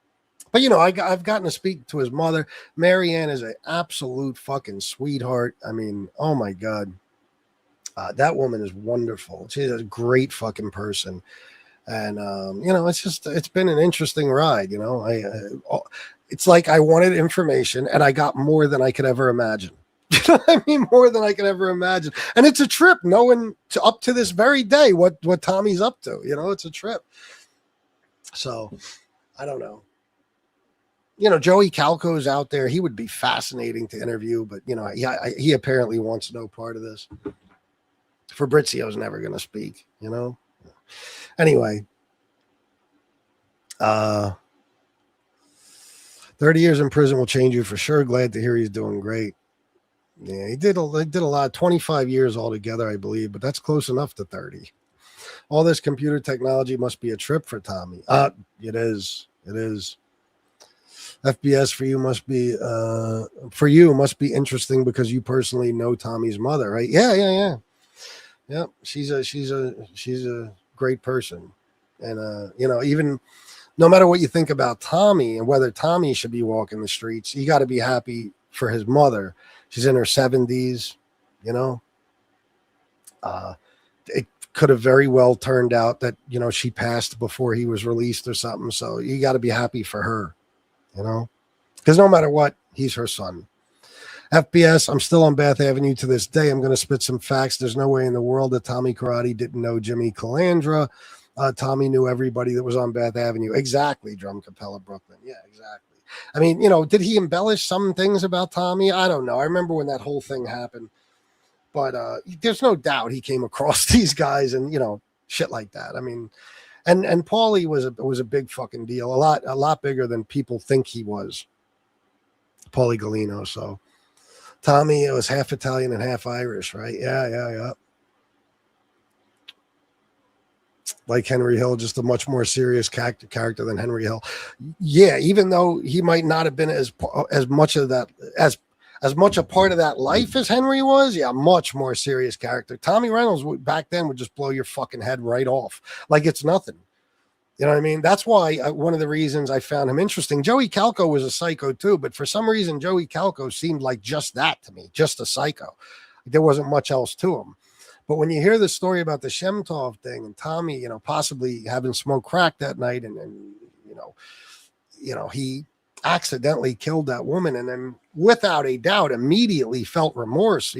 but I've gotten to speak to his mother. Marianne is an absolute fucking sweetheart. I mean, oh my God. That woman is wonderful. She's a great fucking person. And, it's been an interesting ride. It's like I wanted information and I got more than I could ever imagine. More than I could ever imagine. And it's a trip knowing up to this very day what Tommy's up to. It's a trip. So I don't know. Joey Calco's out there. He would be fascinating to interview, but, he apparently wants no part of this. Fabrizio's never going to speak, Anyway, 30 years in prison will change you for sure. Glad to hear he's doing great. Yeah, he did a lot, 25 years altogether, I believe, but that's close enough to 30. All this computer technology must be a trip for Tommy. It is. FBS for you must be interesting because you personally know Tommy's mother, right? Yeah. Yeah, she's a great person. And, even no matter what you think about Tommy and whether Tommy should be walking the streets, you got to be happy for his mother. She's in her 70s, it could have very well turned out that, she passed before he was released or something. So you got to be happy for her, because no matter what, he's her son. FBS, I'm still on Bath Avenue to this day. I'm going to spit some facts. There's no way in the world that Tommy Karate didn't know Jimmy Calandra. Tommy knew everybody that was on Bath Avenue. Exactly, Drum Capella, Brooklyn. Yeah, exactly. I mean, did he embellish some things about Tommy? I don't know. I remember when that whole thing happened. But there's no doubt he came across these guys and, shit like that. I mean, and Paulie was a big fucking deal. A lot bigger than people think he was. Paulie Galino, so. Tommy, it was half Italian and half Irish, right? Yeah. Like Henry Hill, just a much more serious character than Henry Hill. Yeah, even though he might not have been as much of that as much a part of that life as Henry was. Yeah, much more serious character. Tommy Reynolds back then would just blow your fucking head right off like it's nothing. You know what I mean? That's why one of the reasons I found him interesting. Joey Calco was a psycho too, but for some reason, Joey Calco seemed like just that to me, just a psycho. There wasn't much else to him. But when you hear the story about the Shemtov thing and Tommy, possibly having smoked crack that night and he accidentally killed that woman and then without a doubt immediately felt remorse.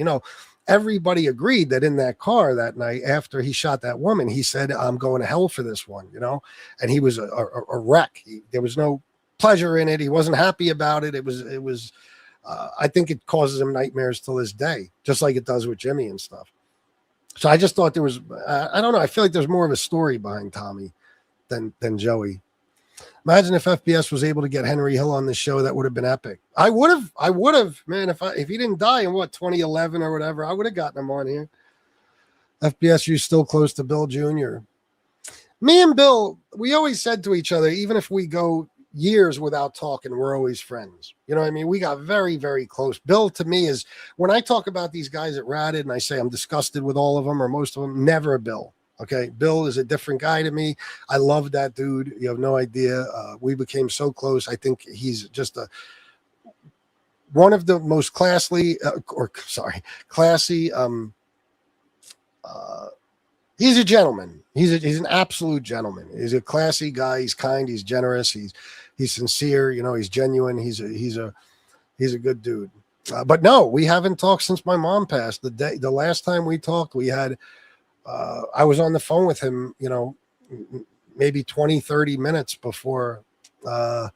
Everybody agreed that in that car that night after he shot that woman, he said, I'm going to hell for this one, and he was a wreck. There was no pleasure in it. He wasn't happy about it. It was I think it causes him nightmares till this day, just like it does with Jimmy and stuff. So I just thought there was, I don't know. I feel like there's more of a story behind Tommy than Joey. Imagine if FBS was able to get Henry Hill on the show. That would have been epic. I would have, man. If he didn't die in 2011 or whatever, I would have gotten him on here. FBS, you're still close to Bill Jr. Me and Bill, we always said to each other, even if we go years without talking, we're always friends. You know what I mean? We got very, very close. Bill to me is, when I talk about these guys at Ratted and I say I'm disgusted with all of them or most of them, never Bill. Okay, Bill is a different guy to me. I love that dude. You have no idea. We became so close. I think he's just one of the most classy. He's a gentleman. He's an absolute gentleman. He's a classy guy. He's kind. He's generous. He's sincere. He's genuine. He's a good dude. But no, we haven't talked since my mom passed. The last time we talked, we had. I was on the phone with him, maybe 20, 30 minutes before my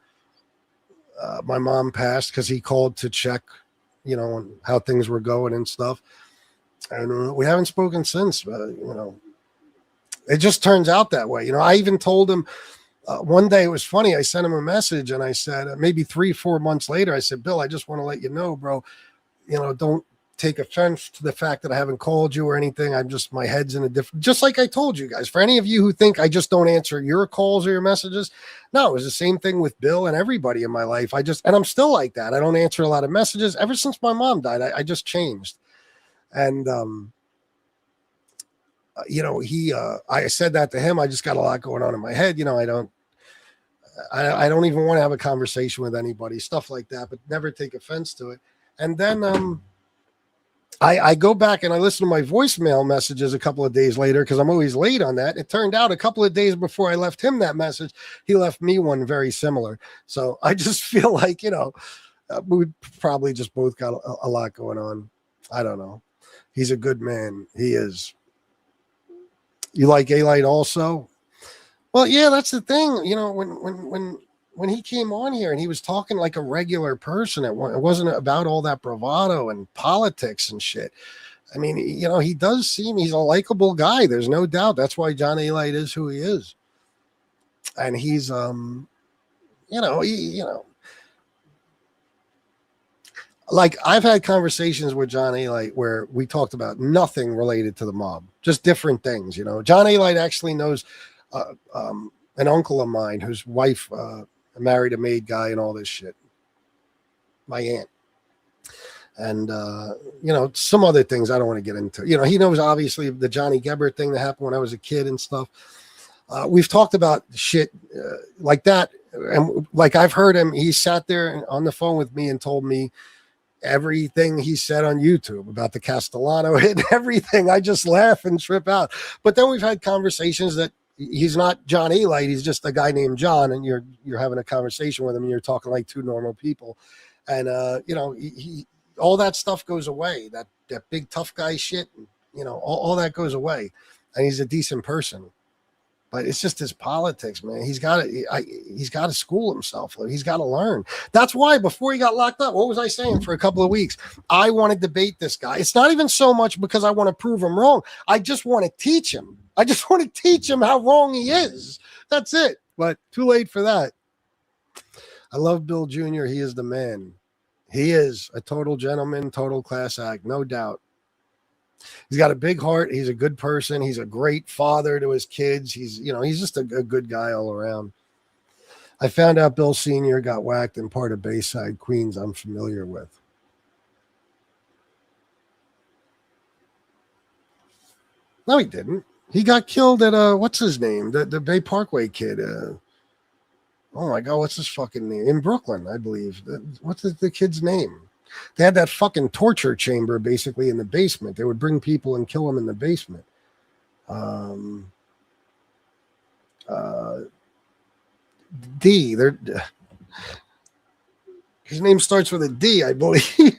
mom passed, because he called to check, you know, how things were going and stuff. And we haven't spoken since. You know, it just turns out that way. You know, I even told him one day, it was funny. I sent him a message and I said, maybe 3-4 months later, I said, Bill, I just want to let you know, bro, you know, don't take offense to the fact that I haven't called you or anything. I'm just, my head's in a different, just like I told you guys, for any of you who think I just don't answer your calls or your messages. No, it was the same thing with Bill and everybody in my life. And I'm still like that. I don't answer a lot of messages ever since my mom died. I just changed. And, you know, I said that to him. I just got a lot going on in my head. You know, I don't even want to have a conversation with anybody, stuff like that, but never take offense to it. And then, I go back and I listen to my voicemail messages a couple of days later, because I'm always late on that. It turned out a couple of days before I left him that message, he left me one very similar. So I just feel like, you know, we probably just both got a lot going on. I don't know. He's a good man. He is. You like A-Light also? Well, yeah, that's the thing. You know, when he came on here and he was talking like a regular person, it wasn't about all that bravado and politics and shit. I mean, you know, he does seem, he's a likable guy. There's no doubt. That's why John A-Light is who he is. And he's, you know, like I've had conversations with John A-Light where we talked about nothing related to the mob, just different things. You know, John A-Light actually knows an uncle of mine whose wife married a maid guy and all this shit. My aunt. And, you know, some other things I don't want to get into. You know, he knows obviously the Johnny Gebert thing that happened when I was a kid and stuff. We've talked about shit like that. And like I've heard him, he sat there on the phone with me and told me everything he said on YouTube about the Castellano hit and everything. I just laugh and trip out. But then we've had conversations that he's not John A-Light. He's just a guy named John, and you're having a conversation with him and you're talking like two normal people. And, you know, he all that stuff goes away. That big tough guy shit, you know, all that goes away. And he's a decent person. But it's just his politics, man. He's got to school himself. He's got to learn. That's why before he got locked up, what was I saying for a couple of weeks? I want to debate this guy. It's not even so much because I want to prove him wrong. I just want to teach him. I just want to teach him how wrong he is. That's it. But too late for that. I love Bill Jr. He is the man. He is a total gentleman, total class act, no doubt. He's got a big heart. He's a good person. He's a great father to his kids. He's just a good guy all around. I found out Bill Sr. got whacked in part of Bayside, Queens. I'm familiar with. No, he didn't. He got killed at what's his name? The Bay Parkway kid. Oh my God, what's his fucking name? In Brooklyn, I believe. What's the kid's name? They had that fucking torture chamber basically in the basement. They would bring people and kill them in the basement. D. His name starts with a D, I believe.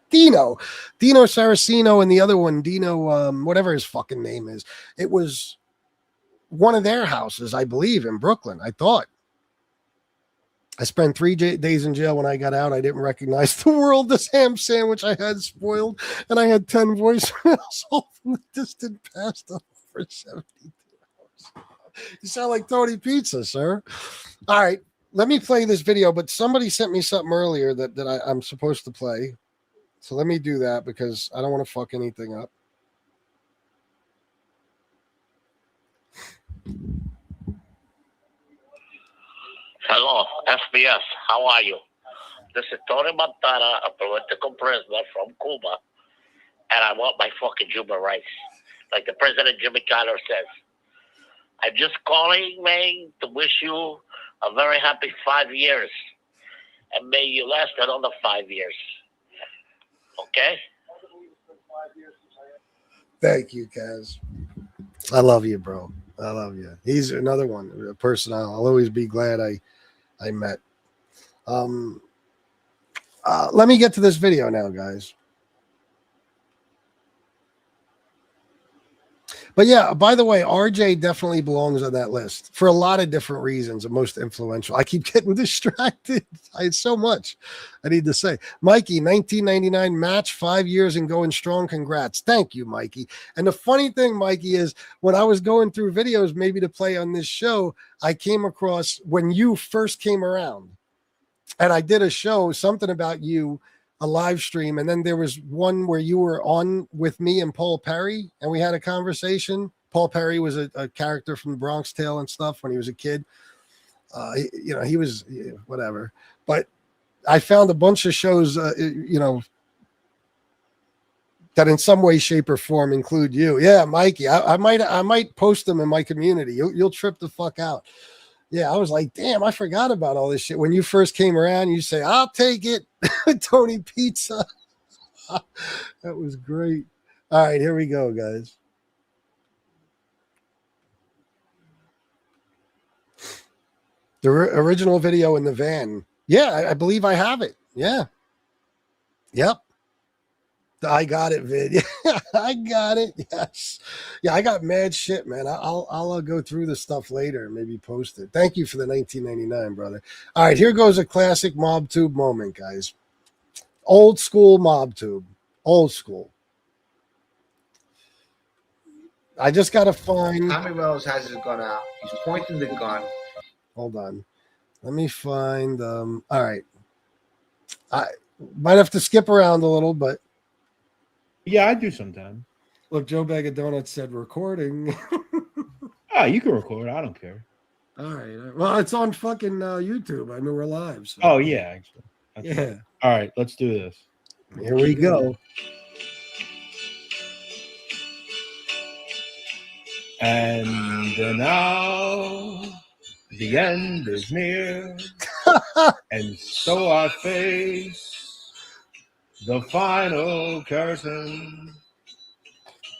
Dino Saraceno, and the other one, Dino, whatever his fucking name is. It was one of their houses, I believe, in Brooklyn. I thought. I spent 3 days in jail. When I got out, I didn't recognize the world. This ham sandwich I had spoiled, and I had 10 voicemails all from the distant past for 72 hours. You sound like Tony Pizza, sir. All right, let me play this video, but somebody sent me something earlier that I'm supposed to play. So let me do that because I don't want to fuck anything up. Hello, SBS. How are you? This is Tony Montana, a political prisoner from Cuba, and I want my fucking human rights, like the President Jimmy Carter says. I'm just calling, man, to wish you a very happy 5 years, and may you last another 5 years. Okay? Thank you, Kaz. I love you, bro. I love you. He's another one, a person I'll always be glad I met. Let me get to this video now, guys. But yeah, by the way, RJ definitely belongs on that list for a lot of different reasons. The most influential. I keep getting distracted. I had so much I need to say. Mikey, 1999 match, 5 years and going strong. Congrats. Thank you, Mikey. And the funny thing, Mikey, is when I was going through videos, maybe to play on this show, I came across when you first came around, and I did a show, something about you, a live stream, and then there was one where you were on with me and Paul Perry, and we had a conversation. Paul Perry was a character from the Bronx Tale and stuff when he was a kid. He was whatever. But I found a bunch of shows, that in some way, shape, or form include you. Yeah, Mikey, I might post them in my community. You'll trip the fuck out. Yeah, I was like, damn, I forgot about all this shit. When you first came around, you say, I'll take it. Tony Pizza. That was great. All right, here we go, guys. The original video in the van. Yeah, I believe I have it. Yeah. Yep. I got it, vid. Yeah, I got it. Yes. Yeah, I got mad shit, man. I'll go through the stuff later and maybe post it. Thank you for the 1999, brother. All right, here goes a classic Mobtube moment, guys. Old school Mobtube. Old school. I just got to find... Tommy Rose has his gun out. He's pointing the gun. Hold on. Let me find... all right. I might have to skip around a little, but... Yeah, I do sometimes. Look, Joe Bag of Donuts said recording. You can record. I don't care. All right. Well, it's on fucking YouTube. I know we're live. So. Oh, yeah. Actually. Yeah. Right. All right. Let's do this. Here we go. And now the end is near. And so I face the final curtain.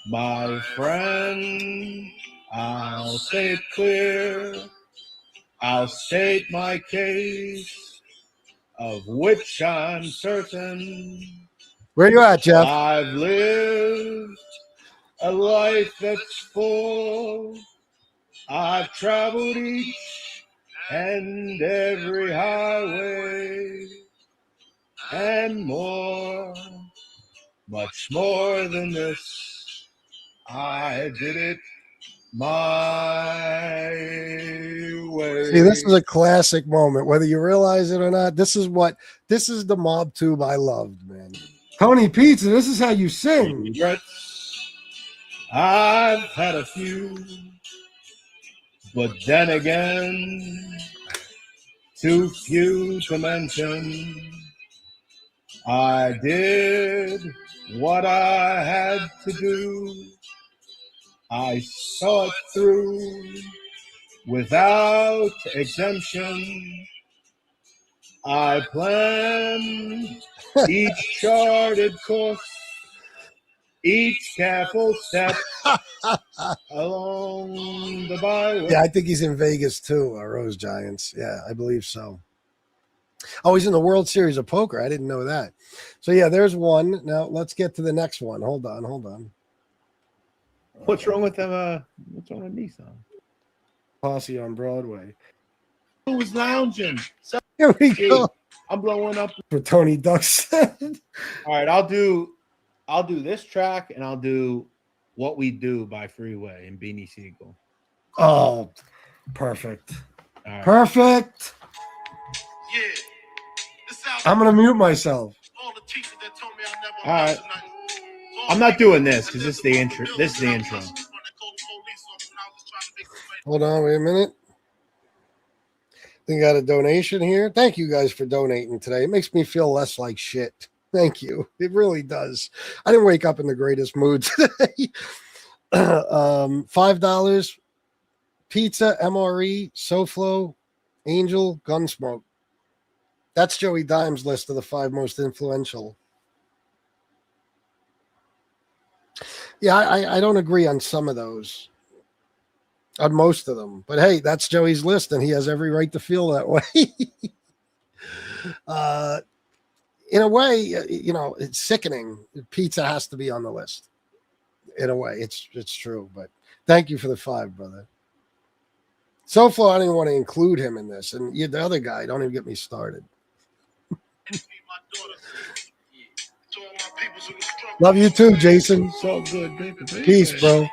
My friend, I'll say it clear. I'll state my case, of which I'm certain. Where you at, Jeff? I've lived a life that's full. I've traveled each and every highway, and more, much more than this. I did it my way. See, this is a classic moment, whether you realize it or not. This is the Mobtube I loved, man. Tony Pizza, this is how you sing. Regrets, I've had a few, but then again, too few to mention. I did what I had to do. I saw it through without exemption. I planned each charted course, each careful step along the byway. Yeah, I think he's in Vegas too, Rose Giants. Yeah, I believe so. Oh, he's in the World Series of Poker. I didn't know that. So yeah, there's one. Now let's get to the next one. Hold on. What's wrong with them? What's wrong with Nissan? Posse on Broadway. Who was lounging? Here we go. I'm blowing up For Tony Duckstead. All right, I'll do this track, and I'll do What We Do by Freeway and Beanie Siegel. Oh, perfect. All right. Perfect. Yeah. I'm gonna mute myself. All right. I'm not doing this because this is the intro. This is the intro. Hold on, wait a minute. We got a donation here. Thank you guys for donating today. It makes me feel less like shit. Thank you. It really does. I didn't wake up in the greatest mood today. $5. Pizza, MRE, SoFlo, Angel, Gunsmoke. That's Joey Dime's list of the 5 most influential. Yeah, I don't agree on some of those. On most of them. But hey, that's Joey's list, and he has every right to feel that way. In a way, it's sickening. Pizza has to be on the list. in a way. It's true. But thank you for the 5, brother. So far, I didn't want to include him in this. And the other guy, don't even get me started. Love you too, Jason. So good, baby. Peace, bro.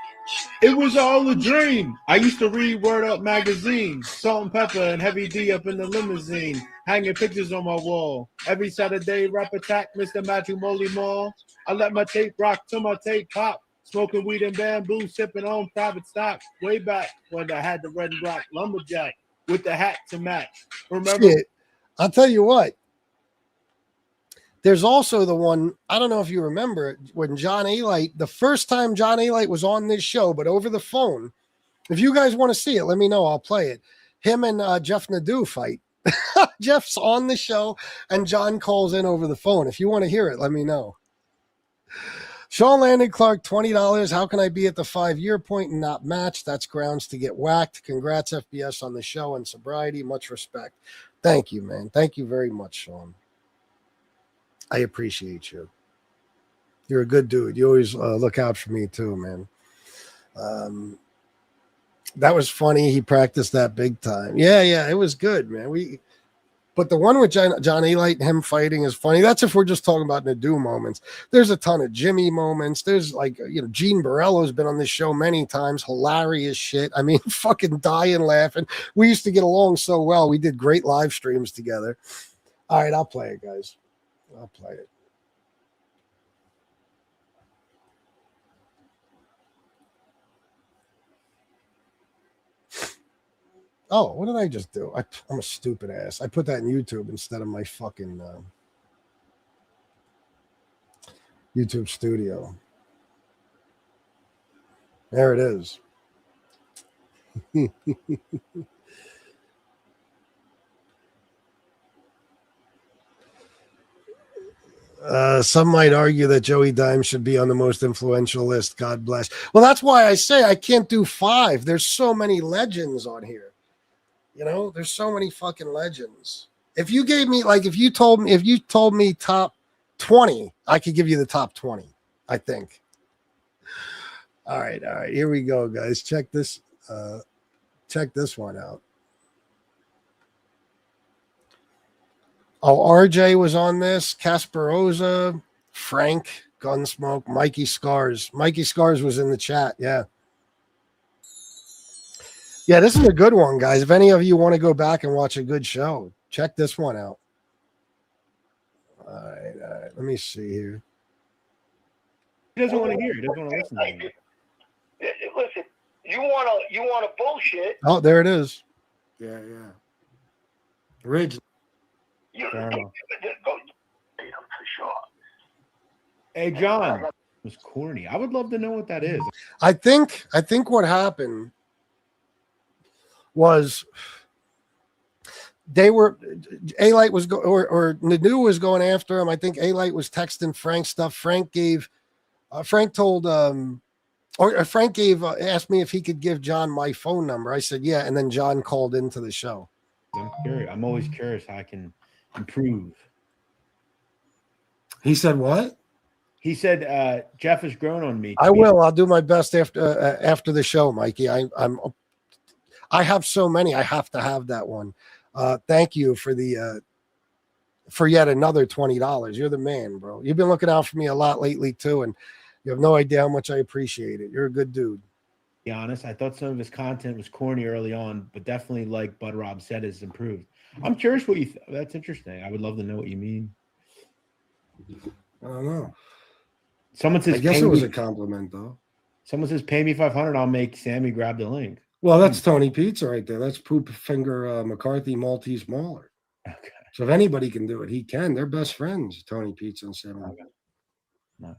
It was all a dream. I used to read Word Up magazine, Salt and Pepper and Heavy D up in the limousine, hanging pictures on my wall. Every Saturday, rap attack, Mr. Matrimony Mall. I let my tape rock till my tape pop, smoking weed and bamboo, sipping on private stock. Way back when I had the red and black lumberjack with the hat to match. Remember? Shit. I'll tell you what. There's also the one, I don't know if you remember it, when John A-Light, the first time John A-Light was on this show, but over the phone. If you guys want to see it, let me know. I'll play it. Him and Jeff Nadeau fight. Jeff's on the show, and John calls in over the phone. If you want to hear it, let me know. Sean Landon Clark, $20. How can I be at the 5-year point and not match? That's grounds to get whacked. Congrats, FBS, on the show and sobriety. Much respect. Thank you, man. Thank you very much, Sean. I appreciate you. You're a good dude. You always look out for me too, man. That was funny. He practiced that big time. Yeah, it was good, man. But the one with John A-Light and him fighting is funny. That's if we're just talking about Nadeau moments. There's a ton of Jimmy moments. There's Gene Borello's been on this show many times. Hilarious shit. I mean, fucking dying laughing. We used to get along so well. We did great live streams together. All right, I'll play it, guys. I'll play it. Oh, what did I just do? I'm a stupid ass. I put that in YouTube instead of my fucking YouTube studio. There it is. Some might argue that Joey Dimes should be on the most influential list. God bless. Well, that's why I say I can't do 5. There's so many legends on here. There's so many fucking legends. If you gave me, if you told me top 20, I could give you the top 20, I think. All right. Here we go, guys. Check this one out. Oh, RJ was on this. Casperoza, Frank, Gunsmoke, Mikey Scars. Mikey Scars was in the chat. Yeah. Yeah, this is a good one, guys. If any of you want to go back and watch a good show, check this one out. All right. Let me see here. He doesn't want to hear. He doesn't want to listen to me. Listen, you want to bullshit. Oh, there it is. Yeah. Original. Hey, John, it was corny. I would love to know what that is. I think what happened was A-Light was or Nadeau was going after him. I think A-Light was texting Frank stuff. Frank asked me if he could give John my phone number. I said, yeah. And then John called into the show. I'm curious. I'm always curious how I can improve. He said what? He said Jeff has grown on me. I will. I'll do my best after the show, Mikey. I have so many. I have to have that one. Thank you for yet another $20. You're the man, bro. You've been looking out for me a lot lately too, and you have no idea how much I appreciate it. You're a good dude. To be honest, I thought some of his content was corny early on, but definitely, like Bud Rob said, has improved. I'm curious what you. That's interesting. I would love to know what you mean. I don't know. Someone says, I guess it was a compliment, though. Someone says, "Pay me $500, I'll make Sammy grab the link." Well, that's Tony Pizza right there. That's Poop Finger McCarthy Maltese Mauler. Okay. So if anybody can do it, he can. They're best friends, Tony Pizza and Sammy. Okay. Nice.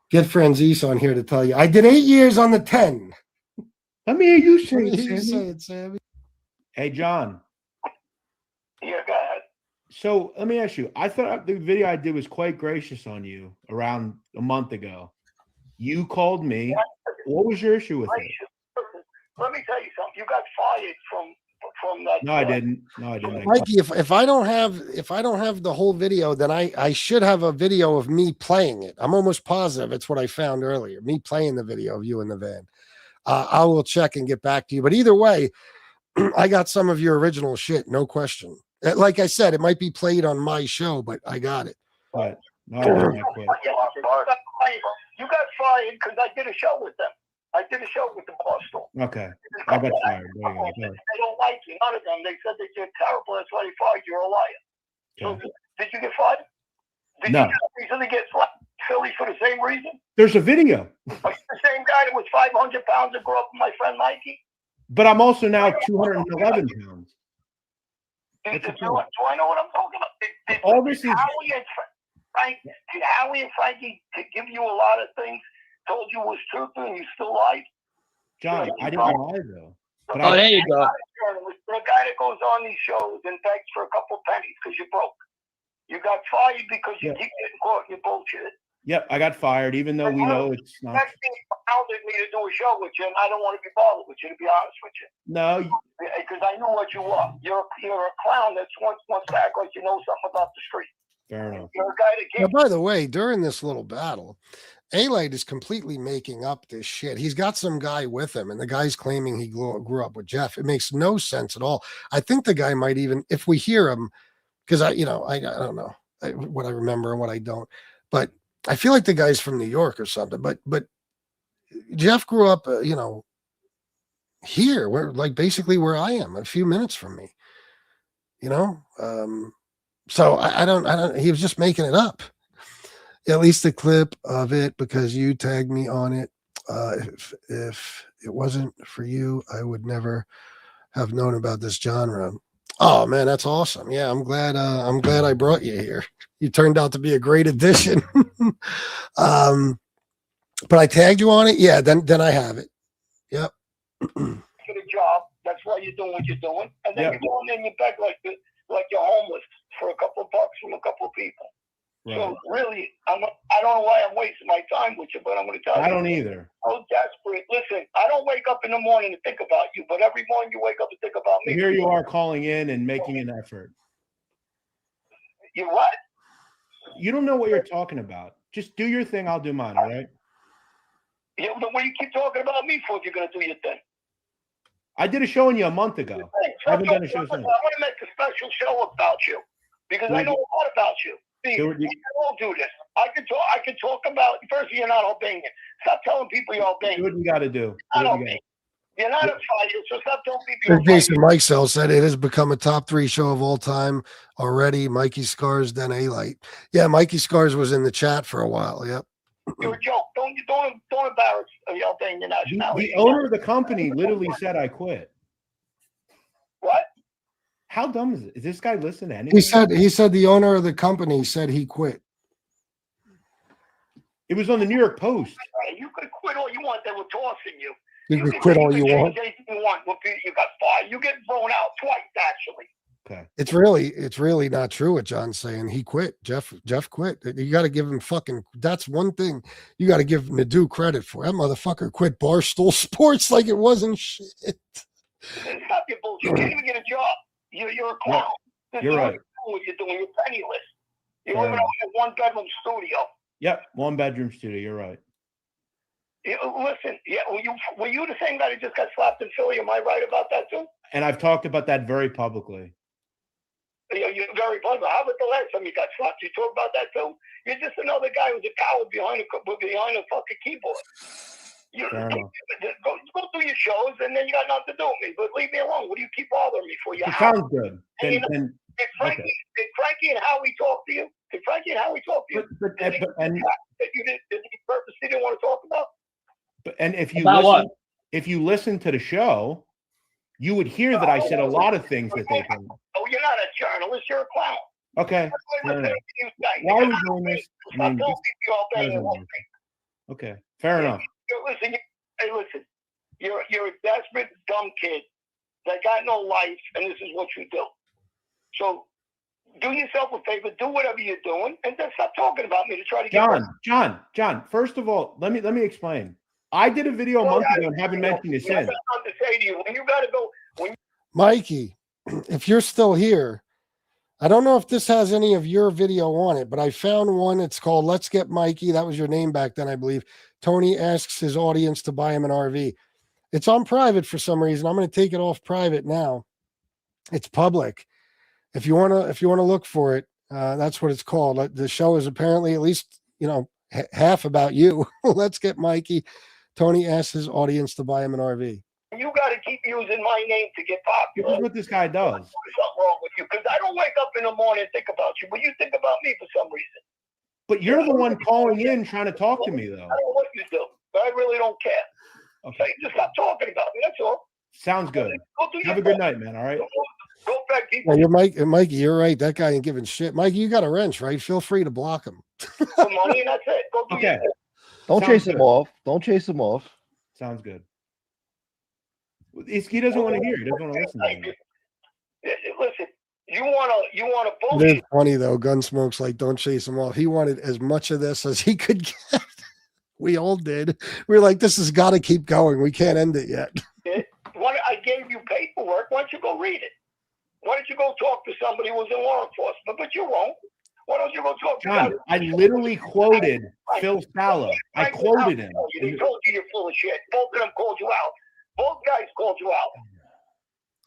Get Franzese on here to tell you. I did 8 years on the 10. Let me hear you say Let me it, hear you Sammy. say it, Sammy. Hey, John. Yeah, go ahead. So let me ask you. I thought the video I did was quite gracious on you around a month ago. You called me. What was your issue with it? Let me tell you something. You got fired from That's No, I didn't. No, I didn't. Mikey, if I don't have the whole video, then I should have a video of me playing it. I'm almost positive it's what I found earlier. Me playing the video of you in the van. I will check and get back to you. But either way, I got some of your original shit, no question. Like I said, it might be played on my show, but I got it. Right. No, I didn't. I quit. You got fired because I did a show with them. I did a show with the Barstool. Okay. I got fired. There you go. They don't like you. None of them. They said that you're terrible. That's why they fired you. You're a liar. Okay. So did you get fired? Did No. you recently get slapped Philly for the same reason? There's a video. Are you the same guy that was 500 pounds that grew up with my friend Mikey? But I'm also now 211 pounds. Do I know what I'm talking about? All this is Did Howie and Frankie give you a lot of things, told you was truth, and you still lied? John. I didn't lie though. But Oh, there you go. The guy that goes on these shows and begs for a couple pennies because you're broke. You got fired because you keep getting caught in your bullshit. Yep, I got fired, even though we know it's not. Next thing you hounded me to do a show with you, and I don't want to be bothered with you, to be honest with you. No. Because I knew what you were. You're a clown that wants to act like you know something about the street. Fair enough. You're a guy that Now, can't. by the way, during this little battle, A-Light is completely making up this shit. He's got some guy with him, and the guy's claiming he grew up with Jeff. It makes no sense at all. I think the guy might even, if we hear him, because I don't know what I remember and what I don't, but I feel like the guy's from New York or something. But Jeff grew up, here, where basically where I am, a few minutes from me. So I don't. He was just making it up. At least a clip of it because you tagged me on it. If it wasn't for you, I would never have known about this genre. Oh man, that's awesome. Yeah, I'm glad I brought you here. You turned out to be a great addition. But I tagged you on it. Yeah, then I have it. Yep. Get a job. That's why you're doing what you're doing, and then you go in and you beg like you're homeless for a couple of bucks from a couple of people. Right. So really, I don't know why I'm wasting my time with you, but I'm going to tell you. I don't either. So desperate. Listen, I don't wake up in the morning to think about you, but every morning you wake up and think about me. Here you are calling in and making an effort. You what? You don't know what you're talking about. Just do your thing. I'll do mine. All right. Yeah, but what do you keep talking about me for if you're going to do your thing? I did a show on you a month ago. I haven't done a show since. I want to make a special show about you because I know a lot about you. See, we can all do this. I can talk about. First, you're not Albanian. Stop telling people you're Albanian. Do what you got to do. You're not a fighter, so stop telling people. Jason Mikesell said it has become a top 3 show of all time already. Mikey Scars, then A-Light. Yeah, Mikey Scars was in the chat for a while. Yep. You're a joke. Don't embarrass the Albanian nationality. The owner of the company literally said I quit. What? How dumb is it? Is this guy listening to anything? He said the owner of the company said he quit. It was on the New York Post. You could quit all you want. They were tossing you. You could quit all you want. You got fired. You get thrown out twice, actually. Okay. It's really not true what John's saying. He quit. Jeff quit. You got to give him that's one thing you got to give Nadu credit for. That motherfucker quit Barstool Sports like it wasn't shit. Stop your bullshit. You can't even get a job. You're a clown. Yeah, you're right. What you're doing. You're penniless. You're living in a 1-bedroom studio. Yep, 1-bedroom studio. You're right. Listen, were you the same guy that just got slapped in Philly? Am I right about that too? And I've talked about that very publicly. You're very public. How about the last time you got slapped? You talk about that too? You're just another guy who's a coward behind a fucking keyboard. Go do your shows, and then you got nothing to do with me. But leave me alone. What do you keep bothering me for? It sounds good. Did Frankie and Howie talk to you? Did Frankie and Howie talk to you? Did you purposely didn't want to talk about? And if you listen to the show, you would hear that I said a lot of things that they did. Oh, you're not a journalist. You're a clown. Okay. Why are we doing this? Okay. Fair enough. Listen. You're a desperate, dumb kid that got no life, and this is what you do. So do yourself a favor, do whatever you're doing, and then stop talking about me to try to get John. First of all, let me explain. I did a video a month ago and haven't mentioned this since. Mikey, if you're still here, I don't know if this has any of your video on it, but I found one. It's called Let's Get Mikey. That was your name back then, I believe. Tony asks his audience to buy him an RV. It's on private for some reason. I'm going to take it off private now. It's public. If you want to look for it, that's what it's called. The show is apparently at least, half about you. Let's Get Mikey. Tony asks his audience to buy him an RV. You got to keep using my name to get popular. This is what this guy does. There's something wrong with you, because I don't wake up in the morning and think about you, but you think about me for some reason. But you're the one calling in trying to talk to me, though. I don't know what you do, but I really don't care. Okay. Just stop talking about me. That's all. Sounds good. Have a good night, man. All right. Go back. Yeah, you're Mikey, you're right. That guy ain't giving shit. Mikey, you got a wrench, right? Feel free to block him. For money, and that's it. Go do Okay. Don't chase him off. Don't chase him off. Sounds good. He doesn't want to hear. He doesn't want to listen to me. Listen, you want to It bullshit. is funny though. Gunsmoke's like, don't chase him off. He wanted as much of this as he could get. We all did. We were like, this has got to keep going. We can't end it yet. I gave you paperwork. Why don't you go read it? Why don't you go talk to somebody who was in law enforcement? But you won't. Why don't you go talk to John, I literally quoted Phil Fallow. I quoted him. He told you you're full of shit. Both of them called you out. Both guys called you out.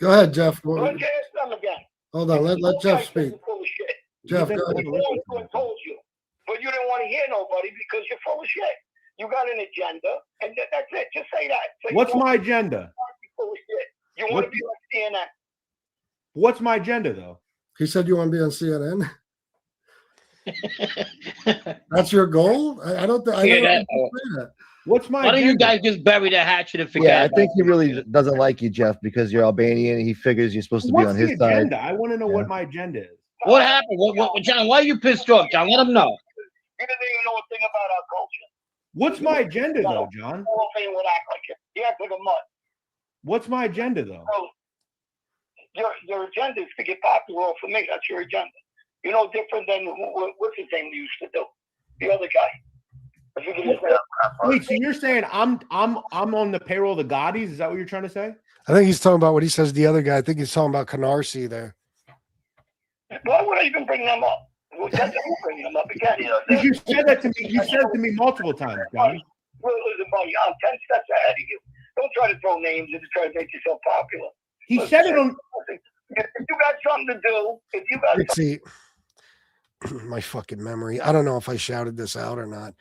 Go ahead, Jeff. Let's ask them again. Hold on. Let Both Jeff guys speak. are full of shit. Jeff, go ahead. I told you. But you didn't want to hear nobody because you're full of shit. You got an agenda, and that's it. Just say that. So What's my agenda? Full of shit. You want to be like CNN. What's my agenda, though? He said you want to be on CNN. That's your goal? I don't think. That. What's my Why don't agenda? you guys just bury the hatchet and forget? Yeah, I think he really doesn't like you, Jeff, because you're Albanian. He figures you're supposed to be What's on the his side. agenda? I want to know what my agenda is. What happened? What, John, why are you pissed off, John? Let him know. You didn't even know a thing about our culture. What's my agenda, though, John? All of you would act like you. You act like a mutt. What's my agenda, though? So your agenda is to get popular off of me. That's your agenda. You know, different than what's his name used to do. The other guy. Wait, so you're saying I'm on the payroll of the Gaudis? Is that what you're trying to say? I think he's talking about what he says. The other guy. I think he's talking about Canarsie there. Why would I even bring them up? That's bringing them up again. Because you said that to me. You said it to me multiple times, John. Well, listen, buddy, I'm 10 steps ahead of you. Don't try to throw names and try to make yourself popular. He said it on. If you got something to do, if you got Let's see. My fucking memory. I don't know if I shouted this out or not.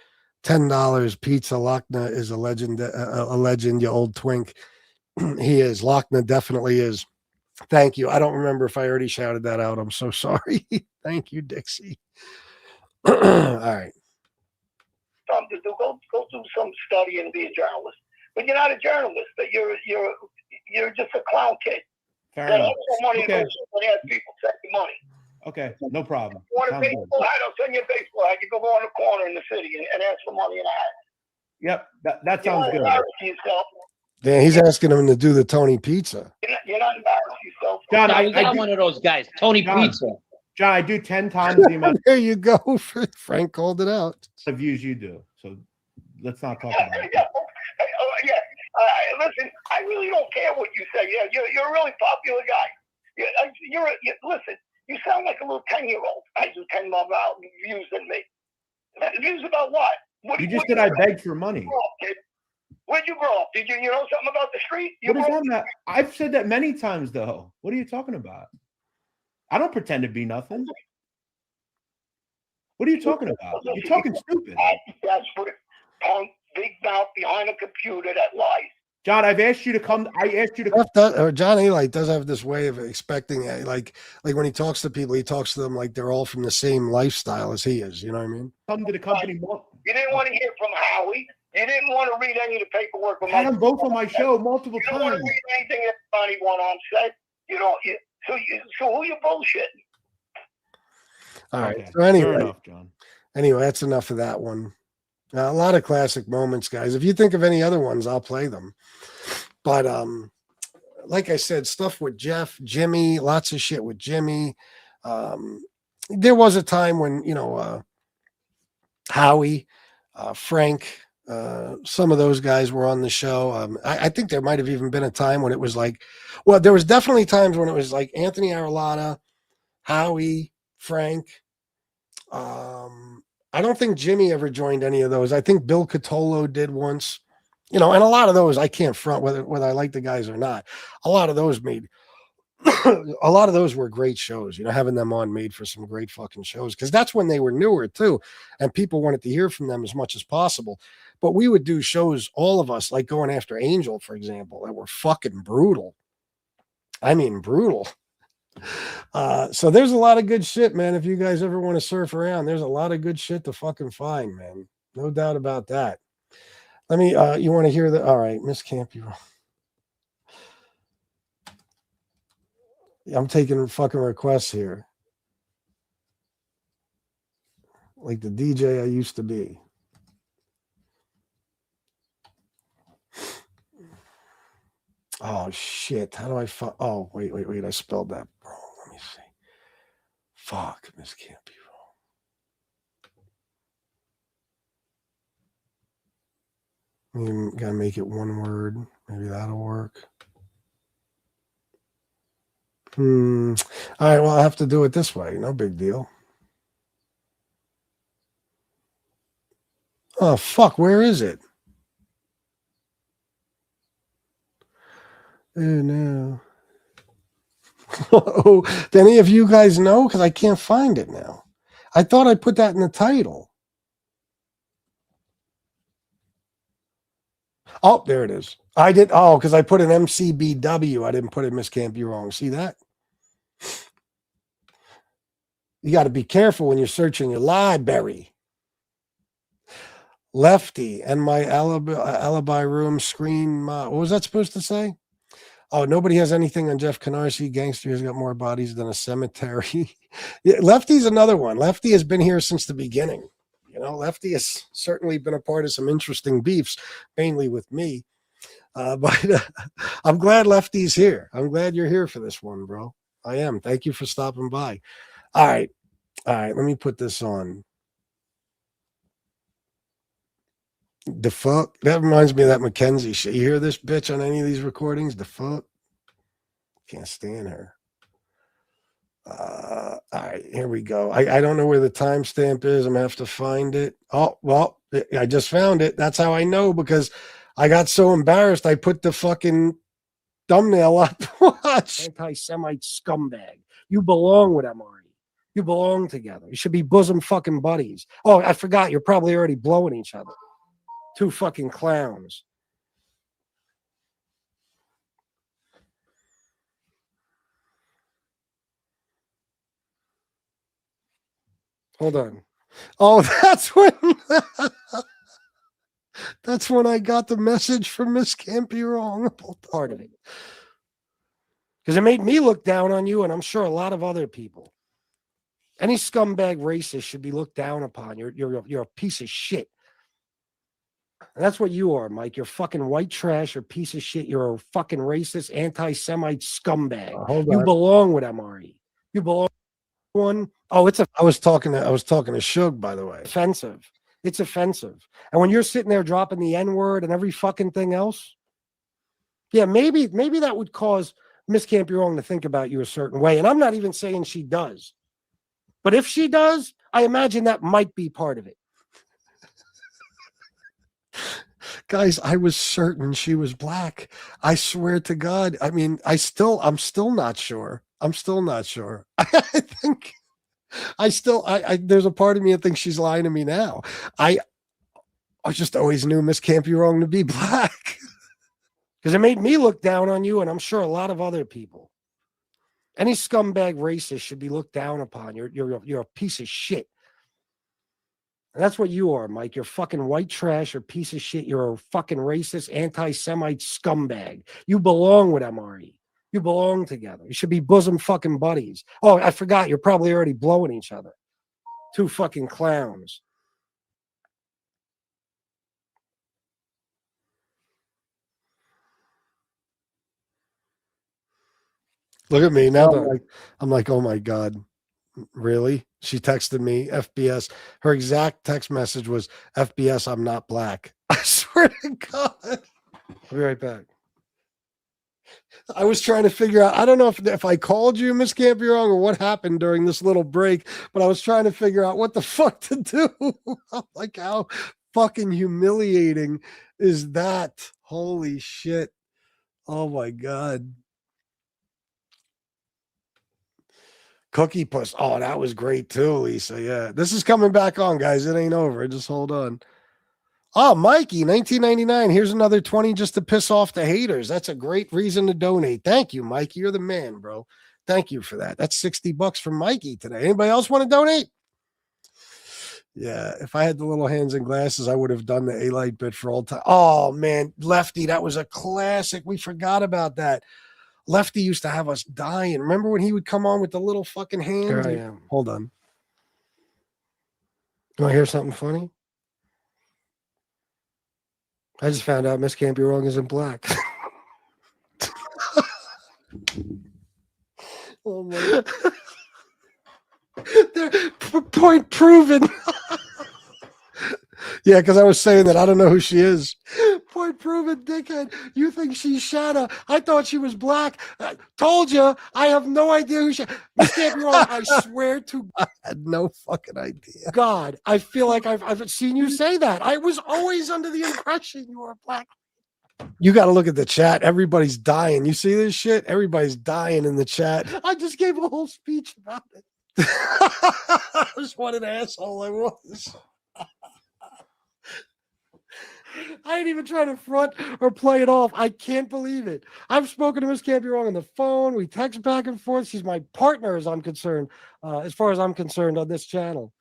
$10 pizza. Lochner is a legend. A legend. You old twink. He is. Lochner definitely is. Thank you. I don't remember if I already shouted that out. I'm so sorry. Thank you, Dixie. All right. something to do, go do some study and be a journalist. But you're not a journalist. But you're just a clown kid. Fair enough. Money Okay. and ask people send you money. Okay, no problem. You want a Sounds good. baseball hat? I'll send you a baseball hat. You go on the corner in the city and ask for money in a hat. Yep, that You sounds don't good. embarrass yourself. Yeah, he's asking him to do the Tony Pizza. You're not embarrassing yourself. John, I got do, one of those guys, Tony John. Pizza. John, I do 10 times the amount There you go. Frank called it out. of views you do. So let's not talk about it. Listen, I really don't care what you say. Yeah, you're a really popular guy. Listen, you sound like a little 10-year-old. I do 10 more views than me. Views about what? You just said I begged for money. Where'd you grow up? Did you know something about the street? What is that? I've said that many times, though. What are you talking about? I don't pretend to be nothing. What are you talking about? You're talking stupid. That's what punk, big mouth behind a computer that lies. John, I've asked you to come. I asked you to. John Eli does have this way of expecting, like when he talks to people, he talks to them like they're all from the same lifestyle as he is. You know what I mean? Come to the company. You didn't want to hear from Howie. You didn't want to read any of the paperwork. I had them both on my show multiple You don't want times. to read anything that Bonnie one-on said. You don't. So who you bullshitting? All right. Okay, So anyway, fair enough, John. Anyway, that's enough of that one. A lot of classic moments, guys. If you think of any other ones, I'll play them. But like I said, stuff with Jeff, Jimmy, lots of shit with Jimmy. There was a time when, Howie, Frank, Some of those guys were on the show. I think there might have even been a time when it was like, well, there was definitely times when it was like Anthony Arlotta, Howie, Frank. I don't think Jimmy ever joined any of those. I think Bill Catolo did once, and a lot of those I can't front whether I like the guys or not. A lot of those made a lot of those were great shows, having them on made for some great fucking shows because that's when they were newer too. And people wanted to hear from them as much as possible. But we would do shows, all of us, like going after Angel, for example, that were fucking brutal. I mean, brutal. So there's a lot of good shit, man. If you guys ever want to surf around, there's a lot of good shit to fucking find, man. No doubt about that. Let me, you want to hear the, all right, Miss Campy. I'm taking fucking requests here. Like the DJ I used to be. Oh, shit. How do I oh, wait. I spelled that wrong. Let me see. Fuck, Miss can't be wrong. Gotta make it one word. Maybe that'll work. All right, well, I have to do it this way. No big deal. Oh, fuck, where is it? Oh, no. Oh, do any of you guys know? Because I can't find it now. I thought I put that in the title. Oh, there it is. I did. Oh, because I put an MCBW. I didn't put it Miss Can't Be Wrong. See that? You got to be careful when you're searching your library. Lefty and my alibi room screen. What was that supposed to say? Oh, nobody has anything on Jeff Canarsie. Gangster has got more bodies than a cemetery. Yeah, Lefty's another one. Lefty has been here since the beginning. Lefty has certainly been a part of some interesting beefs, mainly with me. But I'm glad Lefty's here. I'm glad you're here for this one, bro. I am. Thank you for stopping by. All right. Let me put this on. The fuck? That reminds me of that Mackenzie shit. You hear this bitch on any of these recordings? The fuck? Can't stand her. All right, here we go. I don't know where the timestamp is. I'm gonna have to find it. Oh, well, I just found it. That's how I know, because I got so embarrassed I put the fucking thumbnail up. Watch. Anti-Semite scumbag. You belong with MRE. You belong together. You should be bosom fucking buddies. Oh, I forgot. You're probably already blowing each other. Two fucking clowns. Hold on. Oh, that's when I got the message from Miss Can't Be Wrong. Part of it. Because it made me look down on you, and I'm sure a lot of other people. Any scumbag racist should be looked down upon. You're a piece of shit. And that's what you are, Mike. You're fucking white trash or piece of shit. You're a fucking racist, anti-Semite scumbag. You belong with MRE. You belong with one. Oh, I was talking to Suge, by the way. Offensive. It's offensive. And when you're sitting there dropping the N-word and every fucking thing else, yeah, maybe that would cause Miss Can't Be Wrong to think about you a certain way. And I'm not even saying she does. But if she does, I imagine that might be part of it. Guys, I was certain she was black. I swear to God. I mean, I'm still not sure. I'm still not sure. I think there's a part of me that thinks she's lying to me now. I just always knew Miss Can't Be Wrong to be black. Because it made me look down on you, and I'm sure a lot of other people. Any scumbag racist should be looked down upon. You're a piece of shit. And that's what you are, Mike. You're fucking white trash or piece of shit. You're a fucking racist, anti-Semite scumbag. You belong with MRE. You belong together. You should be bosom fucking buddies. Oh, I forgot. You're probably already blowing each other. Two fucking clowns. Look at me now. I'm like, oh my God. Really? She texted me, FBS. Her exact text message was, FBS, I'm not black. I swear to God. I'll be right back. I was trying to figure out, I don't know if I called you, Miss Can't Be Wrong, or what happened during this little break, but I was trying to figure out what the fuck to do. Like, how fucking humiliating is that? Holy shit. Oh my God. Cookie Puss. Oh, that was great too, Lisa. Yeah. This is coming back on, guys. It ain't over. Just hold on. Oh, Mikey, 1999. Here's another 20 just to piss off the haters. That's a great reason to donate. Thank you, Mikey. You're the man, bro. Thank you for that. That's $60 from Mikey today. Anybody else want to donate? Yeah, if I had the little hands and glasses, I would have done the A-Light bit for all time. Oh, man, Lefty, that was a classic. We forgot about that. Lefty used to have us dying. Remember when he would come on with the little fucking hands? Here I am. Hold on. You want to hear something funny? I just found out Miss Can't Be Wrong isn't black. Oh my God. Point proven. Yeah, because I was saying that I don't know who she is. Point proven, dickhead. You think she's Shadow? I thought she was black. Told you. I have no idea who she is. Miss Can't Be Wrong. I swear to God. I had no fucking idea. God, I feel like I've seen you say that. I was always under the impression you were black. You got to look at the chat. Everybody's dying. You see this shit? Everybody's dying in the chat. I just gave a whole speech about it. Just what an asshole I was. I ain't even trying to front or play it off. I can't believe it. I've spoken to Miss Can't Be Wrong on the phone. We text back and forth. She's my partner, as I'm concerned, as far as I'm concerned on this channel.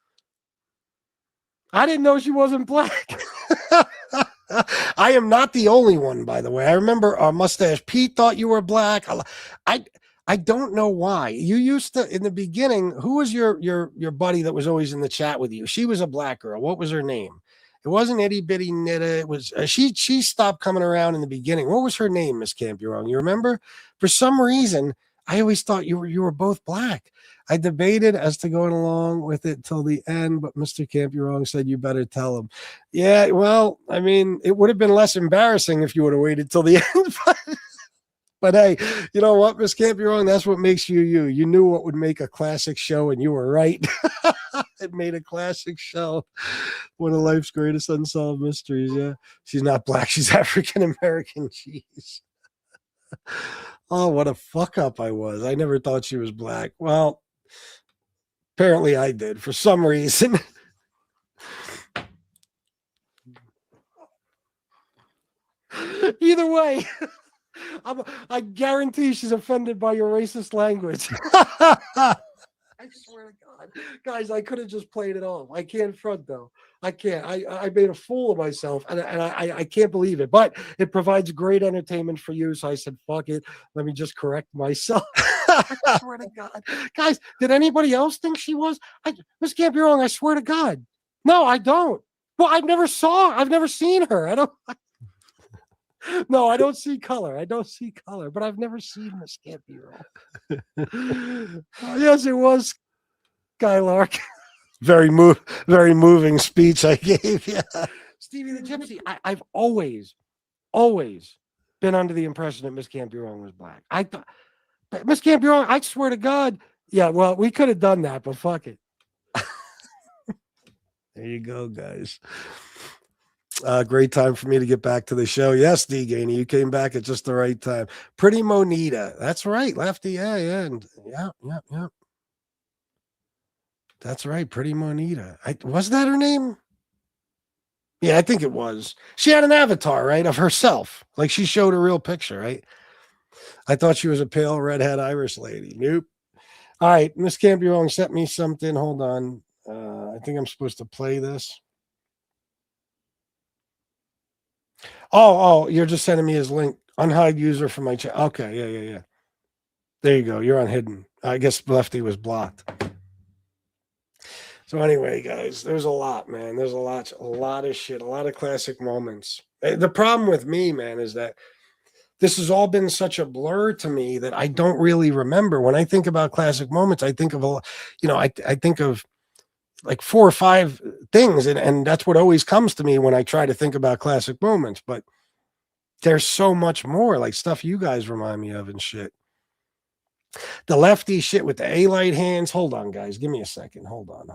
I didn't know she wasn't black. I am not the only one, by the way. I remember Mustache Pete thought you were black. I don't know why. You used to, in the beginning, who was your buddy that was always in the chat with you? She was a black girl. What was her name? It wasn't Itty Bitty Nitta. It was she stopped coming around in the beginning. What was her name, Miss Can't Be Wrong? You remember? For some reason, I always thought you were both black. I debated as to going along with it till the end, but Mr. Can't Be Wrong said you better tell him. Yeah, well, I mean, it would have been less embarrassing if you would have waited till the end. But hey, you know what, Miss Can't Be Wrong? That's what makes you you. You knew what would make a classic show, and you were right. It made a classic show. One of life's greatest unsolved mysteries. Yeah, she's not black. She's African American. Jeez. Oh, what a fuck up I was. I never thought she was black. Well, apparently I did for some reason. Either way. I guarantee she's offended by your racist language. I swear to God. Guys, I could have just played it off. I can't front, though. I can't. I made a fool of myself, and I can't believe it. But it provides great entertainment for you, so I said, fuck it. Let me just correct myself. I swear to God. Guys, did anybody else think she was? This can't be wrong. I swear to God. No, I don't. Well, I've never seen her. I don't. No, I don't see color. I don't see color, but I've never seen Miss Can't Be Wrong. Yes, it was Skylark. Very moving speech I gave. Yeah, Stevie the Gypsy. I've always been under the impression that Miss Can't Be Wrong was black. I thought Miss Can't Be Wrong. I swear to God. Yeah, well, we could have done that, but fuck it. There you go, guys. Great time for me to get back to the show. Yes, D. Gainey, you came back at just the right time. Pretty Monita. That's right, Lefty. Yeah. Yeah. That's right, Pretty Monita. Was that her name? Yeah, I think it was. She had an avatar, right, of herself. Like she showed a real picture, right? I thought she was a pale redhead Irish lady. Nope. All right, Miss Can't Be Wrong sent me something. Hold on. I think I'm supposed to play this. Oh, you're just sending me his link. Unhide user from my chat. Okay, yeah. There you go. You're on hidden. I guess Lefty was blocked. So anyway, guys, there's a lot, man. There's a lot of shit, a lot of classic moments. The problem with me, man, is that this has all been such a blur to me that I don't really remember. When I think about classic moments, I think of I think of like 4 or 5 things. And that's what always comes to me when I try to think about classic moments. But there's so much more, like stuff you guys remind me of and shit. The lefty shit with the A-light hands. Hold on, guys. Give me a second. Hold on.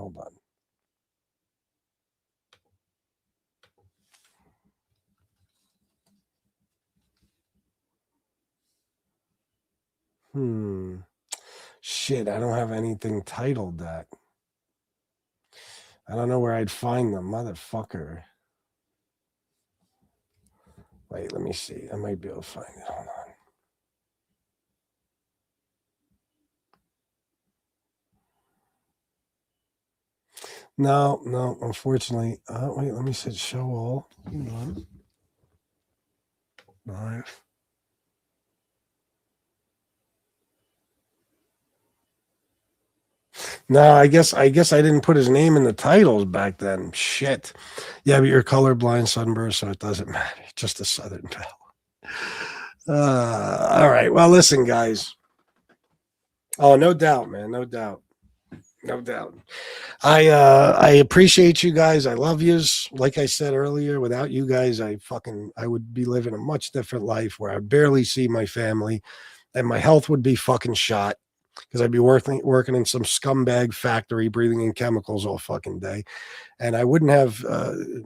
Shit, I don't have anything titled that. I don't know where I'd find them, motherfucker. Wait, let me see. I might be able to find it. Hold on. No, unfortunately. Wait, let me say show all. Hold on. Live. No, I guess I didn't put his name in the titles back then. Shit. Yeah, but you're colorblind, sunburst, so it doesn't matter. Just a Southern Belle. All right. Well, listen, guys. Oh, no doubt, man. No doubt. I appreciate you guys. I love yous. Like I said earlier, without you guys, I would be living a much different life where I'd barely see my family, and my health would be fucking shot because I'd be working in some scumbag factory, breathing in chemicals all fucking day, and I wouldn't have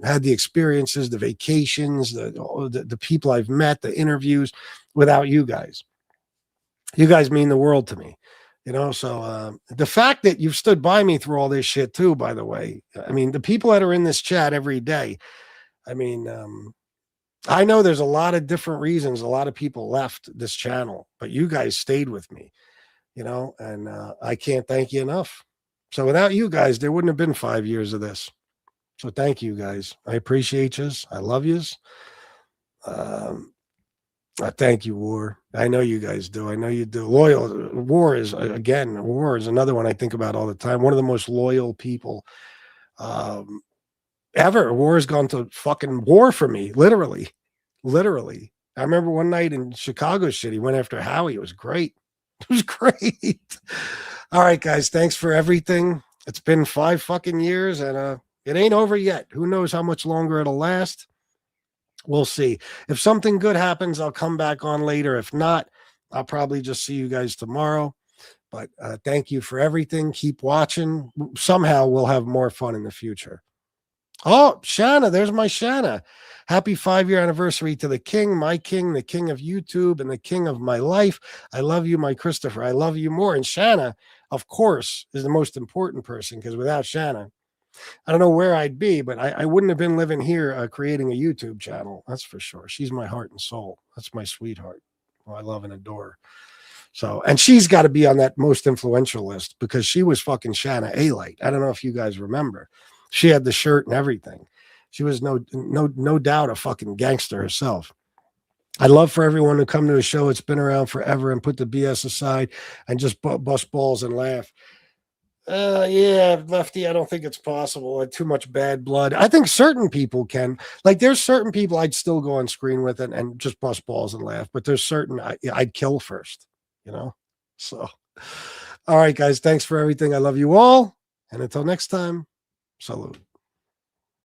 had the experiences, the vacations, the people I've met, the interviews, without you guys. You guys mean the world to me. You know, so the fact that you've stood by me through all this shit too, by the way, I mean, the people that are in this chat every day, I mean, I know there's a lot of different reasons. A lot of people left this channel, but you guys stayed with me, you know, and I can't thank you enough. So without you guys, there wouldn't have been 5 years of this. So thank you guys. I appreciate yous. I love yous. Thank you, War. I know you guys do. I know you do. Loyal. War is another one I think about all the time. One of the most loyal people ever. War has gone to fucking war for me, literally. I remember one night in Chicago shit, he went after Howie. It was great. All right, guys. Thanks for everything. It's been 5 fucking years, and it ain't over yet. Who knows how much longer it'll last? We'll see. If something good happens, I'll come back on later. If not, I'll probably just see you guys tomorrow. But thank you for everything. Keep watching. Somehow we'll have more fun in the future. Oh, Shanna, there's my Shanna. Happy 5-year anniversary to the king, my king, the king of YouTube, and the king of my life. I love you, my Christopher. I love you more. And Shanna, of course, is the most important person, because without Shanna, I don't know where I'd be, but I wouldn't have been living here creating a YouTube channel. That's for sure. She's my heart and soul. That's my sweetheart, who I love and adore. So, and she's got to be on that most influential list because she was fucking Shanna A-Light. I don't know if you guys remember. She had the shirt and everything. She was no doubt a fucking gangster herself. I'd love for everyone to come to a show. It's been around forever, and put the BS aside and just bust balls and laugh. Yeah, Lefty, I don't think it's possible. Too much bad blood. I think certain people can. Like, there's certain people I'd still go on screen with and just bust balls and laugh. But there's certain I'd kill first, you know? So, all right, guys, thanks for everything. I love you all. And until next time, salute.